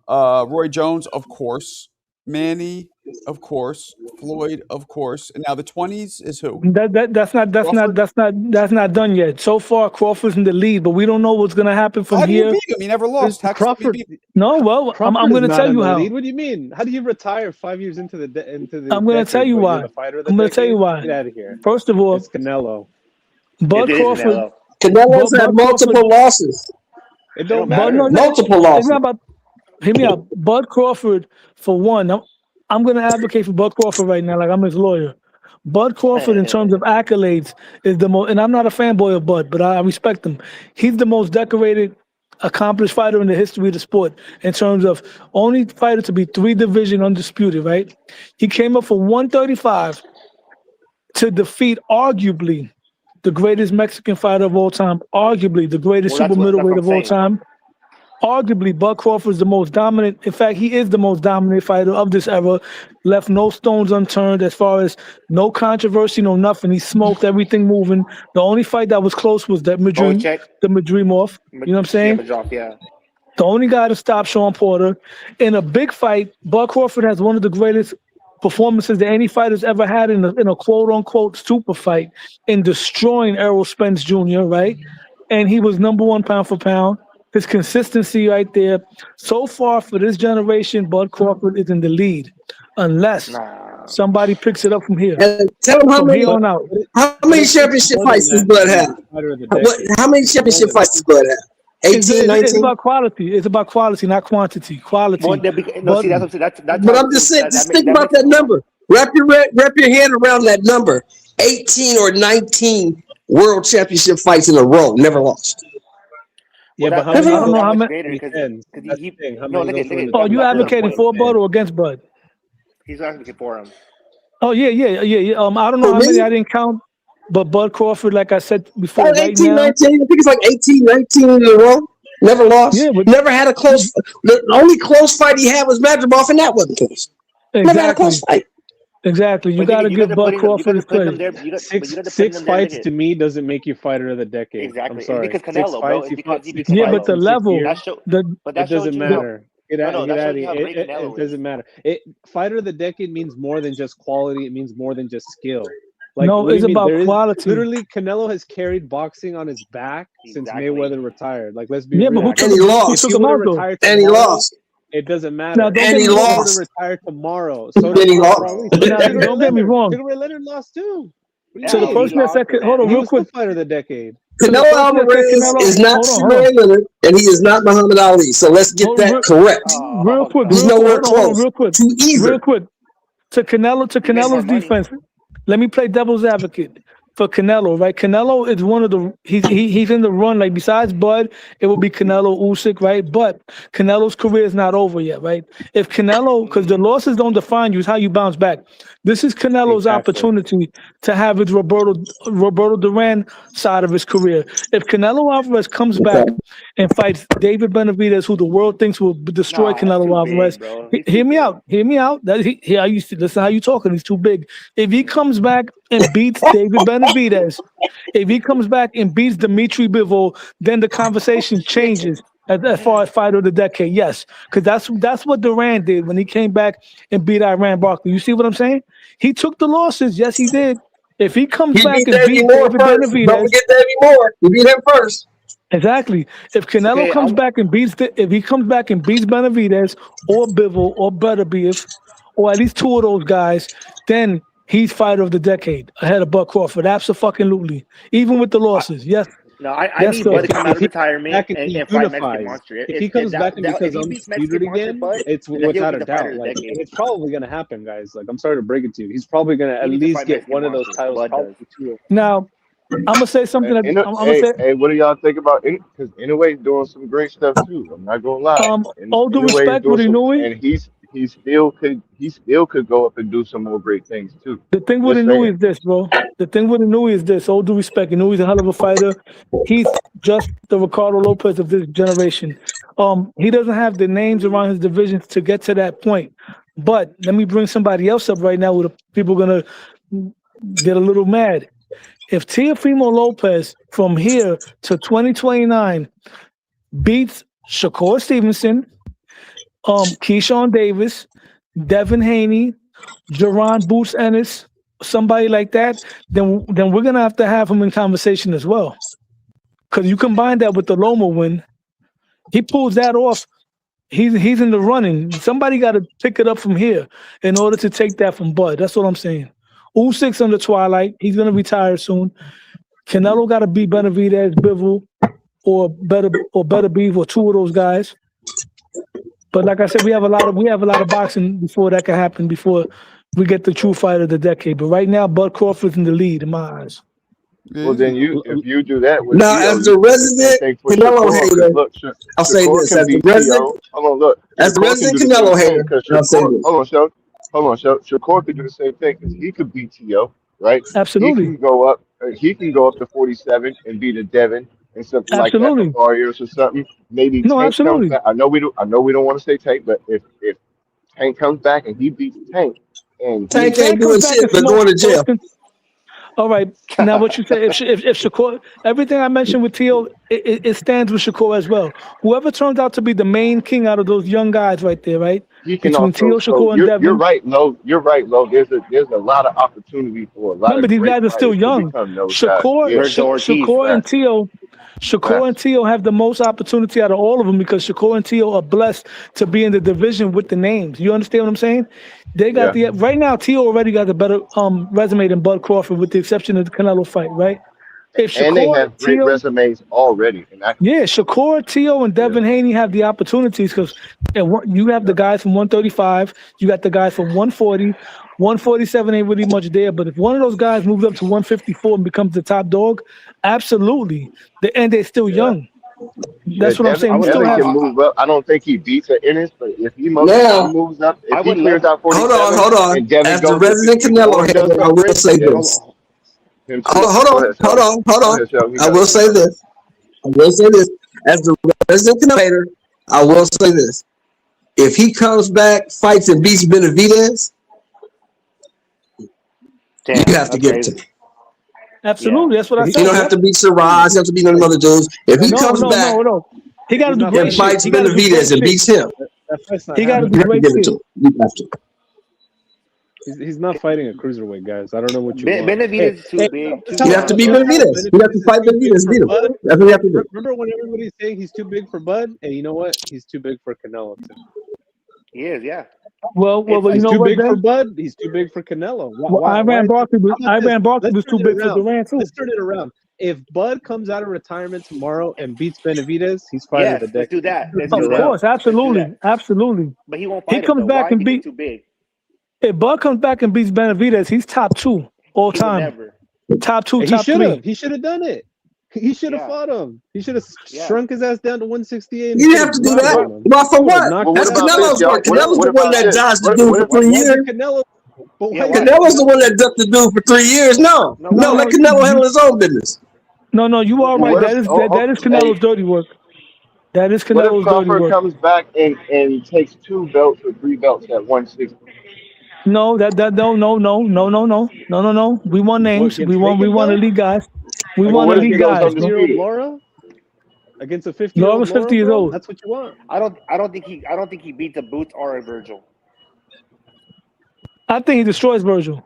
Roy Jones, of course. Manny, of course. Floyd, of course. And now the 20s is who? That's not done yet. So far, Crawford's in the lead, but we don't know what's gonna happen from How do you here. beat him? He never lost. How can you Crawford. beat him? No, well, I'm Crawford gonna is not tell in you the how. lead. What do you mean? How do you retire 5 years into the I'm gonna tell you why. I'm gonna tell you why. Get out of here. First of all, It's Canelo. Bud It is Crawford. Canelo. Canelo's Bud had multiple Crawford- losses. It don't Bud- matter. no, Multiple It's losses. not about. Hear me out. Bud Crawford, for one, I'm gonna advocate for Bud Crawford right now, like I'm his lawyer. Bud Crawford, in terms of accolades, is the most. And I'm not a fanboy of Bud, but I respect him. He's the most decorated, accomplished fighter in the history of the sport. In terms of only fighter to be 3-division undisputed. Right? He came up for 135 to defeat arguably the greatest Mexican fighter of all time, arguably the greatest Well, that's super what- that's middleweight what of I'm all saying. time. Arguably, Bud Crawford is the most dominant. In fact, he is the most dominant fighter of this era. Left no stones unturned as far as no controversy, no nothing. He smoked everything moving. The only fight that was close was that Bocek. the Madrimov. You know what I'm saying? Yeah, Madrimov, yeah. The only guy to stop Sean Porter. In a big fight, Bud Crawford has one of the greatest performances that any fighter's ever had in a quote-unquote super fight in destroying Errol Spence Jr., right? And he was number one pound for pound. His consistency right there. So far for this generation, Bud Crawford is in the lead. Unless Nah. somebody picks it up from here. And tell him how From many here on out. championship fights does Bud have? How many championship fights does Bud have? 18, It's 19? about quality. It's about quality, not quantity. Quality. Well, no, But- see, that's what I'm saying. That's But how- I'm just saying, that just makes- think about makes- that number. Wrap your head around that number. 18 or 19 world championship fights in a row, never lost. Yeah, Well, but how that- many? I don't know how much many- greater because That's the thing. How no, many look goes at in Oh, the- you that's the advocating point. for Bud or against Bud? He's advocating for him. Oh yeah. I don't know For how me? many I didn't count, but Bud Crawford, like I said before, Like right 18, now. 19, I think it's like 18, 19 in a row. Never lost. Yeah, but- Never had a close. The only close fight he had was Madrimov, and that wasn't close. Never had a Exactly. close fight. Exactly. You But got to you give gotta Bud put him- Crawford you his gotta put him credit. there. You got- but you Six gotta put him there, fights look to at- me doesn't make you fighter of the decade. Exactly. I'm It's sorry. because Six Canelo, bro. fights. It's He because fought he six beat Yeah, fights but the in 6 level, years. That show, the but that It doesn't shows you matter. Get out, no, get that out shows of you here. how great It Canelo is. doesn't matter. Fighter of the decade means more than just quality. It means more than just skill. No, what do it's you mean? about There is- quality. Literally, Canelo has carried boxing on his back since Exactly. Mayweather retired. Like, let's be Yeah, real. but who And took, he who lost. took If him he were out to though? retire And he tomorrow, lost. it doesn't matter. Now, don't And get he me If wrong. were lost. to retire tomorrow, so And does he Muhammad lost. Ali. Now, Sugar Ray don't get me Leonard. wrong. Sugar Ray Leonard lost too. What do So you the mean? person that said, hold on, He real was the quick. fighter of the decade. So the Canelo person that said Alvarez Canelo, is not hold Sugar on. Ray Leonard, and he is not Muhammad Ali. So let's get Hold on, that correct. Real quick, He's real quick, nowhere hold on, close real quick, to either. real quick. To You make more Canelo's money. defense. Let me play devil's advocate for Canelo, right? Canelo is one of the he's in the run. Like besides Bud, it will be Canelo, Usyk, right? But Canelo's career is not over yet, right? If Canelo, because the losses don't define you, it's how you bounce back. This is Canelo's Exactly. opportunity to have his Roberto Duran side of his career. If Canelo Alvarez comes back and fights David Benavidez, who the world thinks will destroy Nah, that's Canelo too Alvarez, big, bro. he- He's hear too me big. out. Hear me out. I used to listen how you talking. He's too big. If he comes back and beats David Benavidez, if he comes back and beats Dimitri Bivol, then the conversation changes as far as fighter of the decade. Yes, because that's what Duran did when he came back and beat Iran Barkley. You see what I'm saying? He took the losses. Yes, he did. If he comes He back beat and Davey beats Moore David first. Don't Benavidez, forget Davey Moore. He beat him first. exactly. If Canelo Okay, comes back and beats Benavidez or Bivol or Beterbiev, or at least two of those guys, then he's fighter of the decade ahead of Bud Crawford. Absolutely. Even with the losses. Yes. No, I Yes, need sir. Bud to come out of If he retirement back and and fight unifies. Mexican Monster. If he comes back and becomes if he beats undisputed Mexican Monster, again, Bud, it's then he'll without be a the doubt. fighter of the Like, decade. it's probably gonna happen, guys. Like, I'm sorry to break it to you. He's probably gonna at He needs to least fight get Mexican one of those Monster. titles. Bud Probably does. two. Now, I'm gonna say something. I'm gonna say. Hey, what do y'all think about it? Because Inoue's doing some great stuff too. I'm not gonna lie. All due Inoue's respect, doing Woody some, Nui. and he still could go up and do some more great things too. The thing with Just Inouye saying. is this, bro. The thing with Inouye is this. All due respect, Inouye's a hell of a fighter. He's just the Ricardo Lopez of this generation. He doesn't have the names around his divisions to get to that point. But let me bring somebody else up right now where the people gonna get a little mad. If Teofimo Lopez from here to 2029 beats Shakur Stevenson, Keyshawn Davis, Devin Haney, Jerron Boots Ennis, somebody like that, then we're gonna have him in conversation as well. Because you combine that with the Loma win, he pulls that off. He's in the running. Somebody got to pick it up from here in order to take that from Bud. That's what I'm saying. Usyk's on the twilight. He's gonna retire soon. Canelo got to beat Benavidez, Bivol, or better Beef, or two of those guys. But like I said, we have a lot of boxing before that can happen, before we get the true fight of the decade. But right now, Bud Crawford's in the lead in my eyes. Well, then if you do that with Now, Tio, as the resident Canelo hater, look, I'll say Shakur this: can as the beat resident, Tio. Hold on, look. as the Shakur can resident do the same Canelo thing hater, 'cause I'll say Shakur, this. hold on, Shakur could do the same thing because he could beat Tio, right? Absolutely. He can go up to 47 and beat a Devin and something like that Absolutely. for Barrios or something. Maybe No, Tank absolutely. comes back. I know we don't want to say Tank, but if Tank comes back and he beats Tank and Tank he, ain't doing shit but going to jail. All right. Now, what you say? If Shakur, everything I mentioned with Tio, it stands with Shakur as well. Whoever turns out to be the main king out of those young guys right there, right? he can Between also. Tio, Shakur, and Devin. You're right, Lo. You're right, Lo. There's a lot of opportunity for a lot Remember, of these great guys are still fighters to young. become those guys. Shakur, Yeah. Virgil Ortiz. Shakur and Tio. Shakur and Facts. Tio have the most opportunity out of all of them because Shakur and Tio are blessed to be in the division with the names. You understand what I'm saying? They got right now. Tio already got the better resume than Bud Crawford, with the exception of the Canelo fight, right? If And they Shakur, have great Tio, resumes already. And yeah, Shakur, Tio, and Devin Haney have the opportunities because you have the guys from 135, you got the guys from 140, 147 ain't really much there. But if one of those guys moves up to 154 and becomes the top dog, absolutely. And they're still young. That's what I'm saying. We still Devin have. can move up. I don't think he beats an Ennis, but if he Now, moves up, if I he would clears love- out 47, hold on. and Devin As the goes resident to 54 Canelo and does hater, I something will great, say then this. him too. Hold Go on. ahead, Shelby. Go ahead, Shelby. You I got will it. say this. As the resident Canelo hater, I will say this. If he comes back, fights, and beats Benavidez, Damn, you have to that's give it to crazy. him. Absolutely. That's what I You said. don't have to beat Siraj. You have to beat none of them other dudes. If he comes back No. He got to He's do not great and shit. fights He got to do great Benavidez and shit. beats him, That fight's not He got to happening. do you have to great give it shit. to him. You have to. He's not fighting a cruiserweight, guys. I don't know what you want. Benavidez is too big. You have to beat Benavidez. You have to fight Benavidez. Beat him. That's what you have to do. Remember when everybody's saying he's too big for Bud? And you know what? He's too big for Canelo, too. He is, yeah. Well, you He's know too what, big for then? Bud. He's too big for Canelo. Well, Iran Barkley was too big for Durant, too. Let's turn it around. If Bud comes out of retirement tomorrow and beats Benavidez, he's fighter Yes, of the let's decade. do that. Let's Of do that. course, Let's do absolutely. that. Absolutely. But he won't He fight him, comes though. back Why? and Because beat. he's too big. If Bud comes back and beats Benavidez, he's top 2 all He would time. never. Top 2, He top should 3. have. He should have done it. He should have Yeah. fought him. He should have Yeah. shrunk his ass down to 168. You didn't have to do that. Well, for what? Well, That's what about Canelo's this, y'all? work. Canelo's the What one about that this? dodged the What- dude what for about- 3 years. Canelo, but Yeah, why- why? Canelo's the one that ducked the dude for 3 years. No, let Canelo handle his own business. No, you are Well, right. what That if- is Canelo's dirty work. That is What if Canelo's dirty Crawford work. comes back and takes 2 belts or 3 belts at 160? No. We won names. against We won Bacon, elite guys. We Well, won what if elite he goes guys, bro. undefeated? Laura against a 50-year-old Laura's 50 years bro? old. That's what you want. I don't think he beats a Boots or a Virgil. I think he destroys Virgil.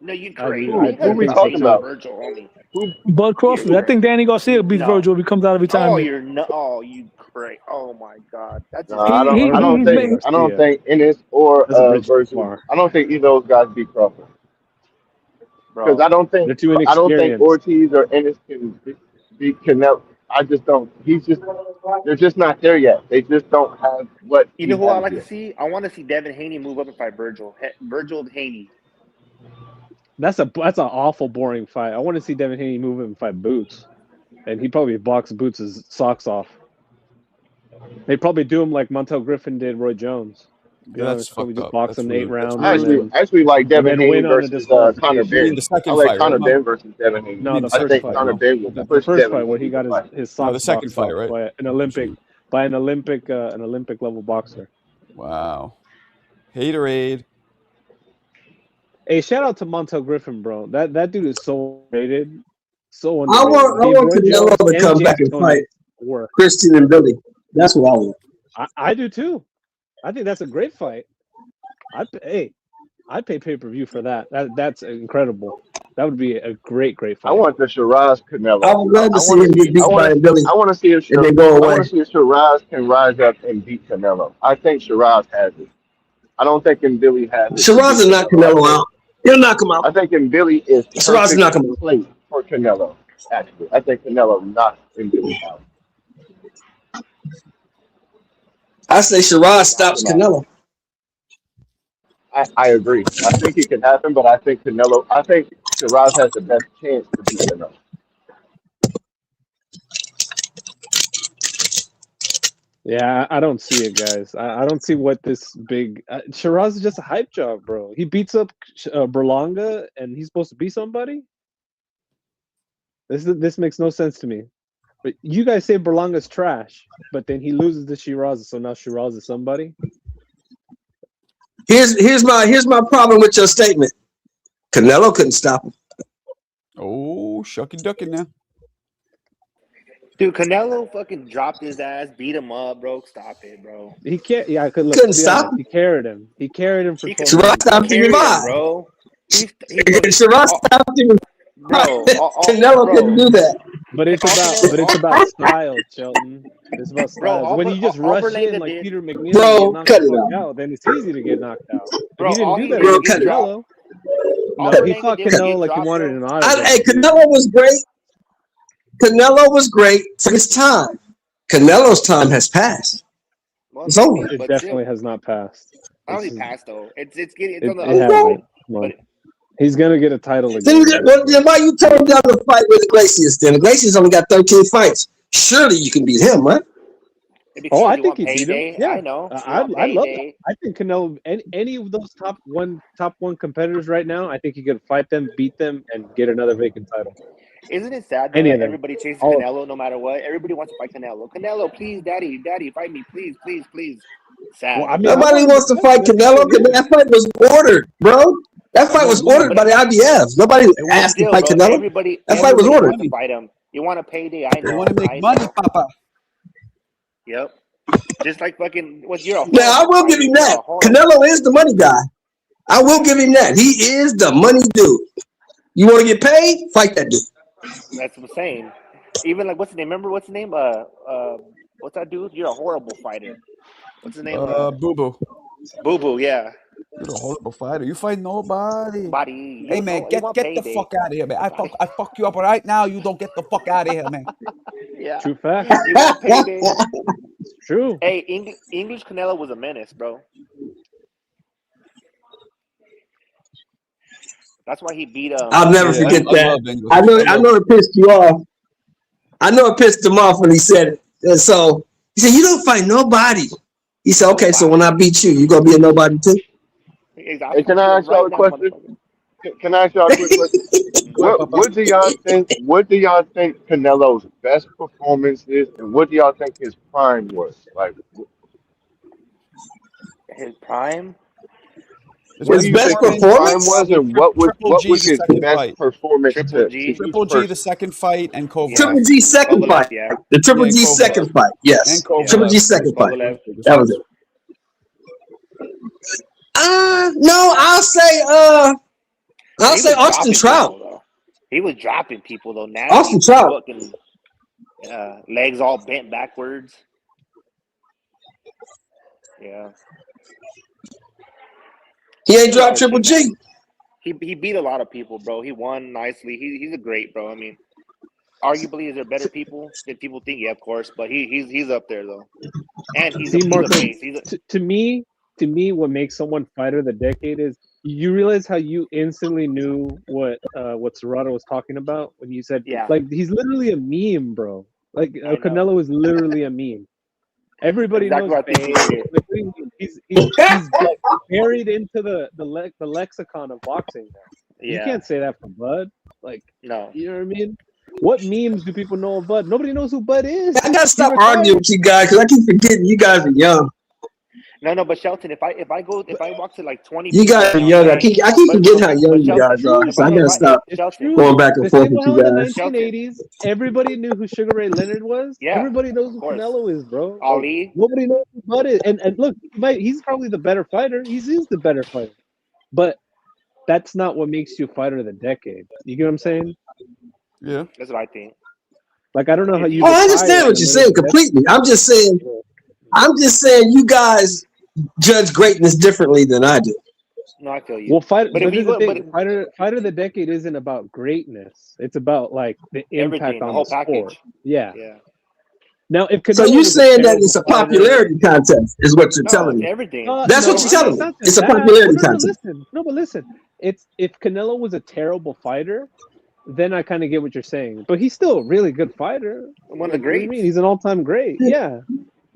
No, you I crazy. do- I You guys we are talking about? Virgil only. Bud Crawford. I think Danny Garcia beats No. Virgil if he comes out of Oh, retirement. you're no. Oh, you crazy. Oh my God. That's No, I don't think Ennis or That's a bridge too Virgil. far. I don't think either of those guys beat Crawford. Because bro. I don't think They're too I don't think inexperienced. Ortiz or Ennis can beat Canelo. I just don't. They're just not there yet. They just don't have what. You know who I like to yet. see? I want to see Devin Haney move up and fight Virgil. Virgil Haney. That's an awful boring fight. I want to see Devin Haney move and fight Boots, and he'd probably box Boots' socks off. They'd probably do him like Montel Griffin did Roy Jones. Be honest, That's probably fucked just up. box That's him really, 8 rounds I and actually like Devin Haney win on a versus Conor disqualification. you mean Benn. the I second like fight, Conor right? Benn versus Devin Haney. No, You mean the the I second first think fight, fight, Conor no? Benn will the push first Devin fight where Haney he to got fight. his No, the socks second boxed fight, off right? by an Olympic level boxer. Wow. Haterade. Hey, shout out to Montel Griffin, bro. That dude is so rated, so I underrated. want Roy Canelo Jones to and come back James and Toney fight were. Christian and Billy. That's what I want. I do too. I think that's a great fight. I'd pay pay-per-view for that. That's incredible. That would be a great I fight. want the Shiraz Canelo. I would love to I see want him to get see. beat by Billy I want to see if and then go I away. want to see if Shiraz can rise up and beat Canelo. I think Shiraz has it. I don't think Billy has it. Shiraz will knock Canelo out. He'll knock him out. I think Billy is Shiraz will knock perfect him out. plate for Canelo. Actually, I think Canelo knocks Billy out. I say Shiraz stops Canelo. I agree. I think it can happen, but I think Shiraz has the best chance to beat Canelo. Yeah, I don't see it, guys. I don't see what this big Shiraz is just a hype job, bro. He beats up Berlanga, and he's supposed to be somebody. This makes no sense to me. But you guys say Berlanga's trash, but then he loses to Shiraz, so now Shiraz is somebody. Here's my problem with your statement. Canelo couldn't stop him. Oh, shucky ducky now. Dude, Canelo fucking dropped his ass, beat him up, bro. Stop it, bro. He can't. Yeah, I could look. Couldn't To be stop honest, he carried him. He carried him for 12 Shiraz rounds. stopped him in Carry him, 5. bro. Shiraz stopped him in 5. Canelo couldn't do that. But it's about style, Shelton. It's about style. When you just rush in like Peter McNeil Bro, and knock cut the it fuck out, then it's easy to get knocked out. Bro, He didn't do that Bro, against cut it Canelo. No, All he Ortega fought did was Canelo get like he dropped, wanted bro. an auto. Hey, Canelo was great. Canelo was great for his time. Canelo's time has passed. Well, It's over. It definitely has not passed. I don't think passed though. It's getting It on the hasn't. upside. Come on. He's gonna get a title Then again. why you turned down the fight with Iglesias then? Iglesias only got 13 fights. Surely you can beat him, right? Oh, I think he beat him. Yeah, I know. I love that. I think Canelo, any of those top one competitors right now, I think he could fight them, beat them, and get another vacant title. Isn't it sad that everybody chases Canelo no matter what? Everybody wants to fight Canelo. Canelo, please, daddy, fight me, please, please, please. Sad. Well, I mean, nobody wants to fight Canelo because that fight was ordered, bro. That fight was ordered by the IBF. Nobody asked to fight Canelo. That fight was ordered. Wants to fight him. You want a payday? I know. You want to make money, Papa. Yep. Just like fucking you're a now, I will give him that. Canelo is the money guy. I will give him that. He is the money dude. You want to get paid? Fight that dude. That's what I'm saying. Even like what's his name? Remember what's his name? What's that dude? You're a horrible fighter. What's his name? Boo Boo. Boo Boo, yeah. You're a horrible fighter. You fight nobody. Body. Hey man, get the fuck out of here, man. I fuck you up right now. You don't get the fuck out of here, man. Yeah. True fact. You want payday? It's true. Hey, English Canelo was a menace, bro. That's why he beat I'll never forget that. I know it pissed you off. I know it pissed him off when he said it. And so he said, "You don't fight nobody." He said, "Okay, so when I beat you, you gonna be a nobody too?" Exactly. Hey, can I ask y'all a question? Can I ask y'all a quick question? What do y'all think? What do y'all think Canelo's best performance is, and what do y'all think his prime was? Like his prime. His best performance was, and what was his best performance? Triple G, the second fight, and Kovalev. Triple G second fight. The Triple G second fight. Yes. Triple G second fight. That was it. No, I'll say Austin Trout. He was dropping people though. Now Austin Trout. Fucking, legs all bent backwards. Yeah. He ain't dropped Triple G. He beat a lot of people, bro. He won nicely. He's a great, bro. I mean, arguably, is there better people than people think? Yeah, of course. But he's up there though. And he's a to me, what makes someone fighter of the decade is you realize how you instantly knew what Serrato was talking about when you said, like, he's literally a meme, bro. Like Canelo is literally a meme. Everybody knows. He he's like buried into the lexicon of boxing now. You Yeah. can't say that for Bud. Like, No. you know what I mean? What memes do people know of Bud? Nobody knows who Bud is. I gotta He stop retired. arguing with you guys because I keep forgetting you guys are young. No, but Shelton, if I walk to like 20 You people guys are now, young. I right? keep But forgetting how young you Shelton, guys are. if So I I- gotta if I- stop It's Shelton, true. going back and The forth same with how you in the guys. 1980s, everybody knew who Sugar Ray Leonard was. Yeah, Everybody knows who of course. Canelo is, bro. Like, Ali. nobody knows who Bud is. And look, he's probably the better fighter. He's the better fighter. But that's not what makes you fighter of the decade. You get what I'm saying? Yeah. That's what I think. Like, I don't know how you. Oh, I retire understand what in you're the saying middle of the completely. I'm just saying you guys judge greatness differently than I do. No, I feel you. Well, fighter But if here's you the go- thing. Fighter of the decade isn't about greatness. It's about like the impact everything, the on whole the sport. package. Yeah. Yeah. Now, if Canelo So you're was saying that terrible it's a fighter- popularity contest, is what you're No, telling it's me. everything. That's what you're telling me. It's a popularity contest. But listen. It's if Canelo was a terrible fighter, then I kind of get what you're saying. But he's still a really good fighter. One of the Like, what do you greats. mean? He's an all-time great. Yeah.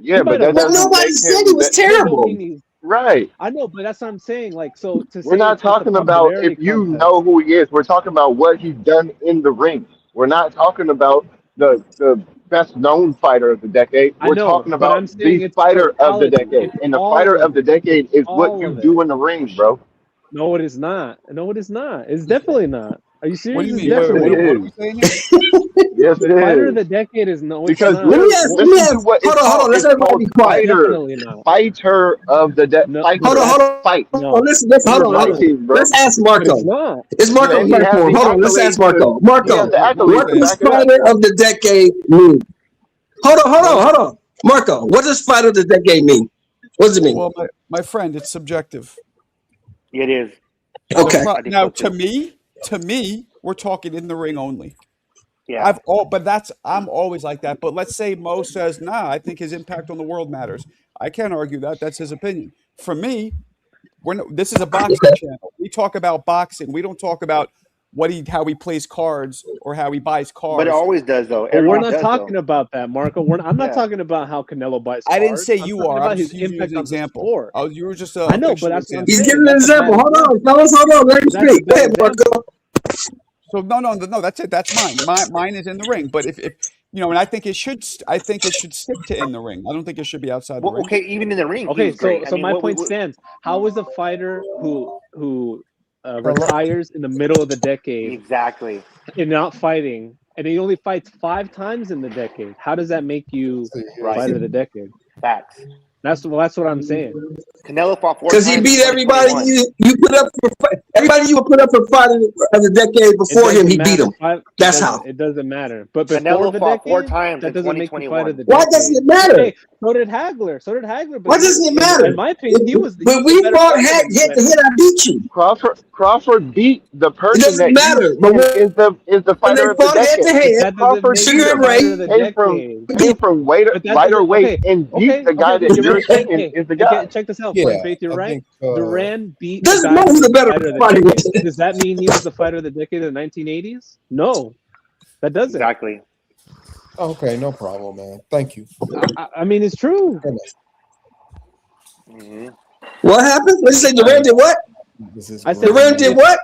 Yeah, He but might that have- But doesn't nobody make said him he was that- terrible. Don't mean he's- Right. I know, but that's what I'm saying. Like, so to say We're not it's just a talking about popularity if you contest. know who he is. We're talking about what he's done in the ring. We're not talking about the best known fighter of the decade. I We're know, talking but about I'm saying the it's fighter of the totality. decade. It's And the all fighter of of the it. decade is All what you of do in the ring, bro. No, it is not. No, it is not. It's definitely not. Are you serious? What do you It's mean? Wait, definitely It what are is. we saying here? Yes, it Fighter of is. the decade is no. It's Because not. Let me ask. listen to what it's Hold on. called. Let's It's everybody called be quiet. Definitely not. fighter of the decade. No, Fighter. Hold on. That's fight. No. Oh, listen. Hold on. Fighting, bro. Let's ask But Marco. it's not. It's Marco And he here has for him. the Hold on. Let's ask accolades Marco. to- Marco, he has the accolades what to does back it up. fighter of the decade mean? Hold on. Marco, what does fighter of the decade mean? What does it mean? Well, my friend, it's subjective. It is. Okay. I think Now, so, to me, we're talking in the ring only. Yeah. I'm always like that. But let's say Mo says, "Nah, I think his impact on the world matters." I can't argue that. That's his opinion. For me, this is a boxing channel. We talk about boxing. We don't talk about how he plays cards or how he buys cars. But it always does, though. But we're Everyone not does, talking though. about that, Marco. I'm not Yeah. talking about how Canelo buys I didn't cards. say I'm you talking are. about I'm his just using you impact as an on the example. sport. You're just I know, but fictional that's what I'm example. He's saying. giving an That's a bad example. Hold on, fellas. Hold on. Let him That's a speak. Go bad ahead, Marco. So no, that's it. That's mine. Mine is in the ring. But if and I think it should stick to in the ring. I don't think it should be outside the Well, ring. okay, even in the ring, he Okay, was great. so I mean, my what- point what- stands. How is a fighter who retires in the middle of the decade Exactly. and not fighting, and he only fights 5 times in the decade? How does that make you fighter of the decade? Facts. That's what I'm saying. Canelo fought 4 Because times he in beat everybody 2021. you put up for everybody you would put up for fighting of the decade It before him. doesn't He beat matter. him. That's how. It doesn't matter. But before Canelo the fought 4 decade, times that in doesn't make you fighter of the 2021. Why decade. doesn't it matter? Hey, so did Hagler. But Why doesn't it matter? In my opinion, he was When the we better fought fighter head than to Leonard. head, I beat you. Crawford beat the It person doesn't that matter. you But when is the they fighter of the fought head to decade. head, That doesn't Crawford make Sugar you and the Ray fighter of the came from decade. lighter But that doesn't- weight and beat the guy that you're you're right. thinking Hey, is the guy. check this out, Yeah, Frank Faith. You're I right. think, Duran beat doesn't the guy know who who's was the better fighter of the fighter. decade. Does that mean he was the fighter of the decade in the 1980s? No, that doesn't. Exactly. okay, no problem, man. Thank you. I mean, it's true. hmm What happened? Let's say Durant did what? This is I said Durant did what?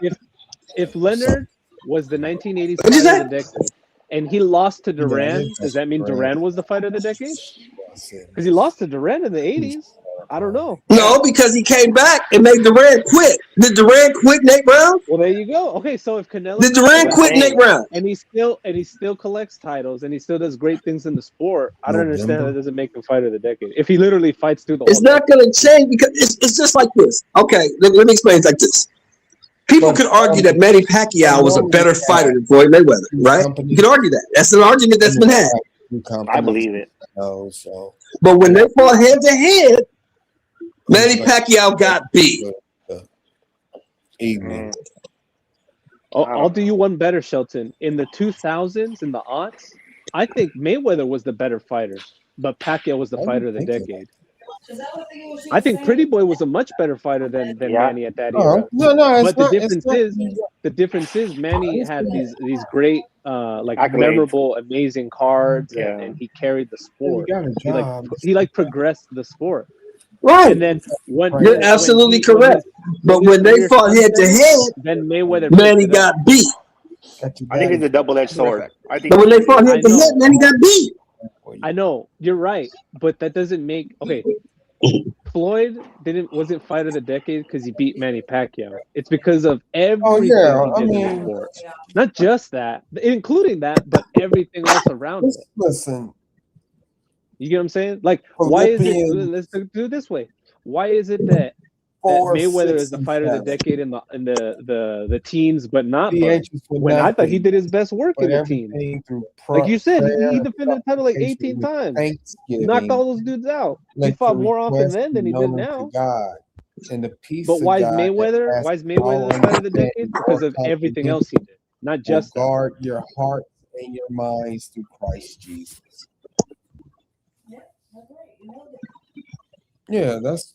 If Leonard was the 1980s What'd you fighter say? of the decade and he lost to Yeah, Duran, yeah, does that mean Duran. Duran was the fighter of the decade? great. Because he lost to Duran in the 80s. I don't know. No, because he came back and made Durant quit. Did Durant quit Nate Brown? Well, there you go. Okay, so if Canelo Did Durant quit Hey. Nate Brown? and he still collects titles and he still does great things in the sport, I don't understand how November. that doesn't make him fighter of the decade. If he literally fights through the It's whole not going to change because it's just like this. Okay, let me explain it like this. People But, could argue that Manny Pacquiao was a better fighter than Floyd Mayweather, right? You can argue that. That's an argument that's been had. I believe it. No, so But when they fought head to head, Manny Pacquiao got beat. evening. I'll do you one better, Shelton. In the 2000s, in the aughts, I think Mayweather was the better fighter, but Pacquiao was the I fighter of the think so. decade. I think Pretty Boy was a much better fighter than Yeah. Manny at that era. No, it's But the not. difference is Manny had these great like Accolades. memorable, amazing cards, Yeah. and he carried the sport. He got a He job. progressed the sport. Right. And then You're absolutely correct. But when they fought head to head, then Mayweather Manny got beat. I think it's a double-edged sword. I think. But when they fought head to head, Manny got beat. I know you're right, but that doesn't make Floyd wasn't fighter of the decade because he beat Manny Pacquiao. It's because of everything he did in the sport. Not just that, including that, but everything else around it. Listen, you get what I'm saying? Like, why is it? Let's do it this way. Why is it that Mayweather is the fighter of the decade in the teens, but not Bud? When I thought he did his best work in the teens. Like you said, he defended the title like 18 times. Knocked all those dudes out. He fought more often then than he did now. And the peace but why is Mayweather? Why is Mayweather the fighter of the decade? Because of everything else he did, not just guard your heart and your minds through Christ Jesus. Yeah, that's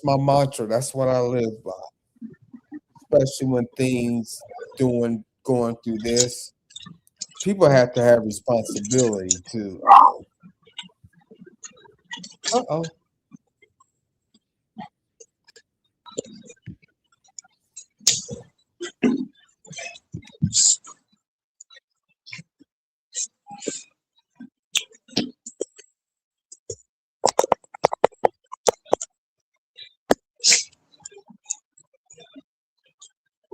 my mantra. That's what I live by. Especially when things going through this. People have to have responsibility too. Uh-oh.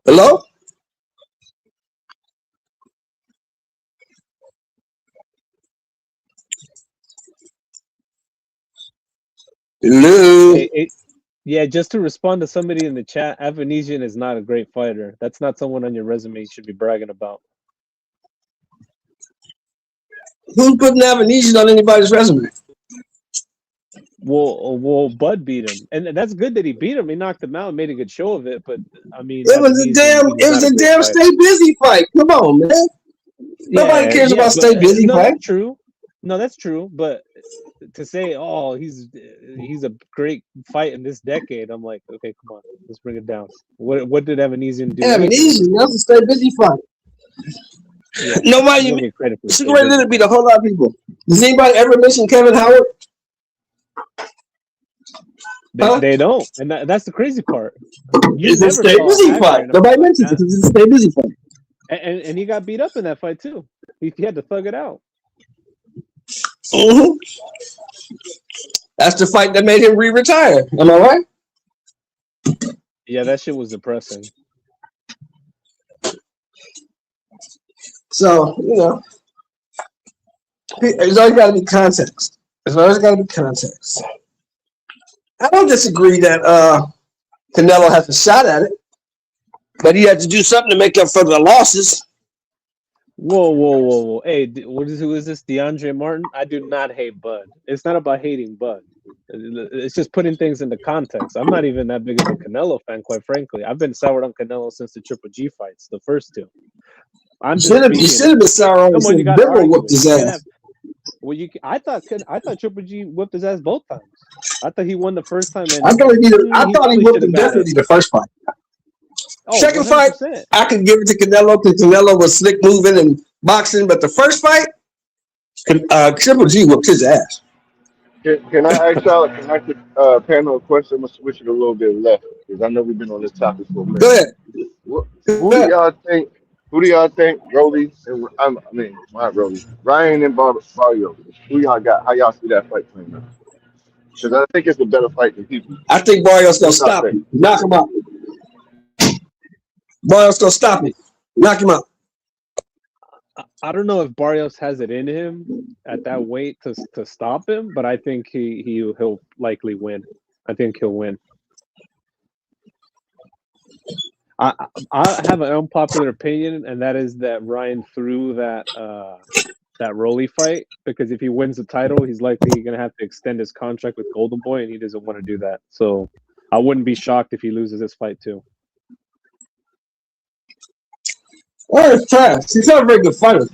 Hello? Hello? Yeah, just to respond to somebody in the chat, Avanesian is not a great fighter. That's not someone on your resume you should be bragging about. Who's putting Avanesian on anybody's resume? Well, Bud beat him, and that's good that he beat him. He knocked him out and made a good show of it. But I mean, it was a damn Stay Busy fight. Come on, man. Nobody cares about Stay Busy fight. That's true. No, that's true. But to say, oh, he's a great fight in this decade, I'm like, okay, come on, let's bring it down. What did Avanesian do? Avanesian, that's a Stay Busy fight. Yeah, nobody Super beat a whole lot of people. Does anybody ever mention Kevin Howard? They don't, and that's the crazy part. It's a Stay Busy fight. Nobody mentions it because it's a Stay Busy fight. And he got beat up in that fight too. He had to thug it out. Mm-hmm. That's the fight that made him retire. Am I right? Yeah, that shit was depressing. So, there's always got to be context. There's always got to be context. I don't disagree that Canelo has a shot at it, but he had to do something to make up for the losses. Whoa. Hey, who is this? DeAndre Martin? I do not hate Bud. It's not about hating Bud. It's just putting things into context. I'm not even that big of a Canelo fan, quite frankly. I've been soured on Canelo since the Triple G fights, the first two. You should have been sour on him since Bibble whooped his ass. I thought Triple G whipped his ass both times. I thought he won the first time. I thought he whipped him definitely the first fight. Second 100%. Fight, I could give it to Canelo because Canelo was slick moving and boxing, but the first fight, Triple G whipped his ass. Can I ask y'all? Can I ask the panel a question? I'm gonna switch it a little bit left because I know we've been on this topic for a minute. Go ahead. Who do y'all think? Rolly and not Rolly, Ryan and Barrio. Who y'all got? How y'all see that fight playing out? Because I think it's a better fight than people. I think Barrio's gonna stop him. Knock him out. Barrios gonna stop him. Knock him out. I don't know if Barrios has it in him at that weight to stop him, but I think he'll likely win. I think he'll win. I have an unpopular opinion, and that is that Ryan threw that Rolly fight because if he wins the title, he's likely going to have to extend his contract with Golden Boy, and he doesn't want to do that. So I wouldn't be shocked if he loses this fight too. It's trash. He's not a very good fighter.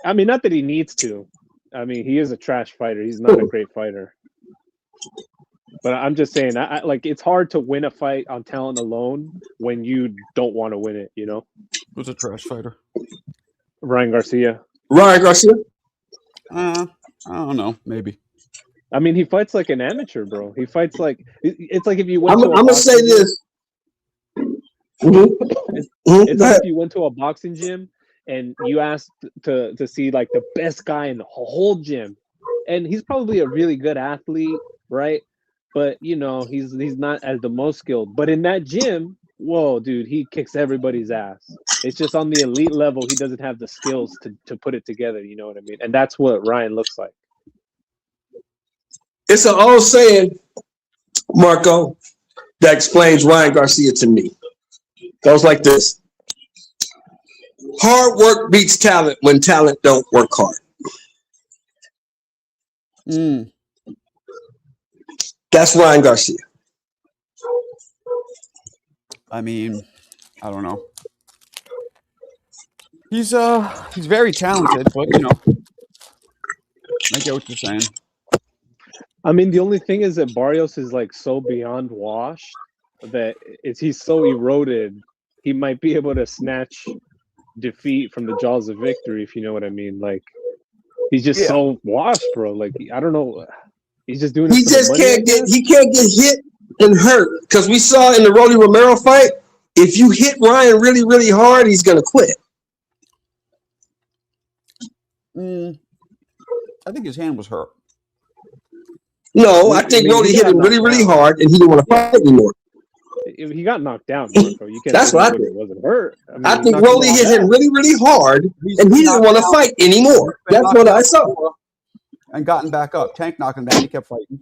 I mean, not that he needs to. I mean, he is a trash fighter. He's not a great fighter. But I'm just saying, it's hard to win a fight on talent alone when you don't want to win it, Who's a trash fighter? Ryan Garcia. Ryan Garcia? I I don't know. Maybe. I mean, he fights like an amateur, bro. He fights like it's like if you went I'm gonna say this. It's like if you went to a boxing gym and you asked to see like the best guy in the whole gym, and he's probably a really good athlete, right? But you know, he's not as the most skilled. But in that gym, whoa, dude, he kicks everybody's ass. It's just on the elite level, he doesn't have the skills to put it together. You know what I mean? And that's what Ryan looks like. It's an old saying, Marco, that explains Ryan Garcia to me. Goes like this. Hard work beats talent when talent don't work hard. That's Ryan Garcia. I mean, I don't know. He's very talented, but you know, I get what you're saying. I mean, the only thing is that Barrios is like so beyond washed that he's so eroded, he might be able to snatch defeat from the jaws of victory, if you know what I mean. Like, he's just so washed, bro. Like, I don't know. He's just doing it. He just can't get hit and hurt. Because we saw in the Rolly Romero fight, if you hit Ryan really, really hard, he's gonna quit. I think his hand was hurt. No, I think Rolly hit him really, really hard, and he didn't want to fight anymore. He got knocked down, Marco. You can't. That's what I think. It wasn't hurt. I, mean, I think Rolly hit him really, really hard, and he didn't want to fight anymore. That's what I saw. And gotten back up. Tank knocked him down. He kept fighting.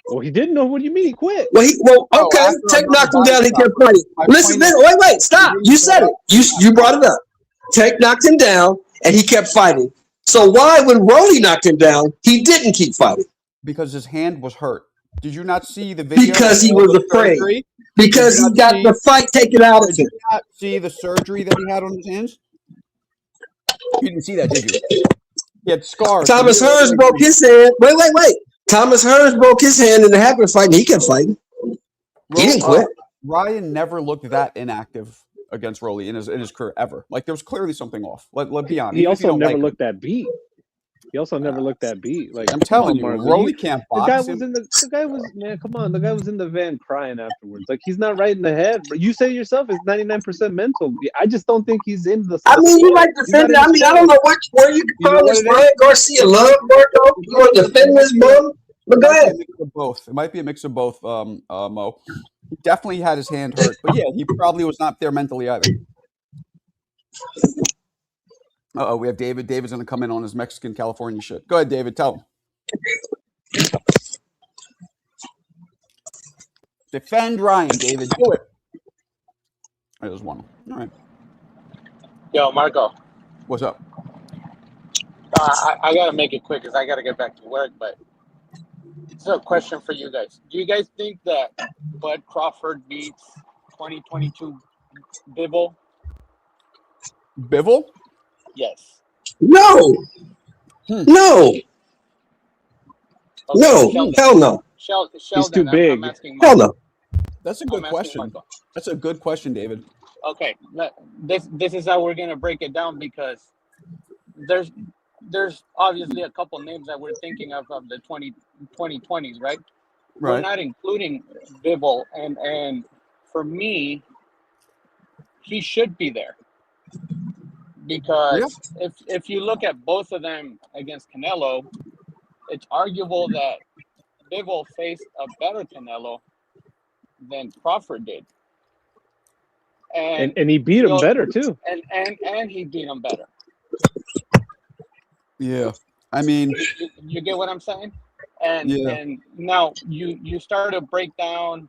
Well, he didn't know. What do you mean he quit? Well, okay. Tank knocked him down. He kept fighting. Listen, wait, stop. You said it. You brought it up. Tank knocked him down, and he kept fighting. So why, when Rolly knocked him down, he didn't keep fighting? Because his hand was hurt. Did you not see the video? Because he was afraid. Surgery? Because he got the fight taken out of him. Did you not see the surgery that he had on his hands? You didn't see that, did you? He had scars. Thomas Hearns broke his hand. Wait. Thomas Hearns broke his hand in the Happen fight, and he kept fighting. He didn't quit. Ryan never looked that inactive against Rolly in his career ever. Like, there was clearly something off. Let's be honest. He also never looked that beat. He also never looked that beat. Like, I'm telling you, Rolly can't box. The guy was man. Come on, the guy was in the van crying afterwards. Like, he's not right in the head. But you say yourself, it's 99% mental. I just don't think he's in the. I mean, you like defending. I mean, I don't know where you can call this Ryan Garcia love, Marco. You want to defend this bum? But go ahead. It might be a mix of both. Mo. He definitely had his hand hurt, but yeah, he probably was not there mentally either. We have David. David's going to come in on his Mexican California shit. Go ahead, David. Tell him. Defend Ryan, David. Do it. There's one. All right. Yo, Marco. What's up? I got to make it quick because I got to get back to work, but it's a question for you guys. Do you guys think that Bud Crawford beats 2022 Bivol? Bivol? Yes. No. No. Okay, No. Sheldon. Hell no. Sheldon, He's too big. I'm asking Hell Marco. no. That's a good question. That's a good question, David. Okay, this is how we're gonna break it down because there's obviously a couple names that we're thinking of the 2020s, right? We're not including Bivol, and for me, he should be there because if you look at both of them against Canelo, it's arguable that Bivol faced a better Canelo than Crawford did. And he beat him better too. And he beat him better. Yeah, I mean, you get what I'm saying? And now you start to break down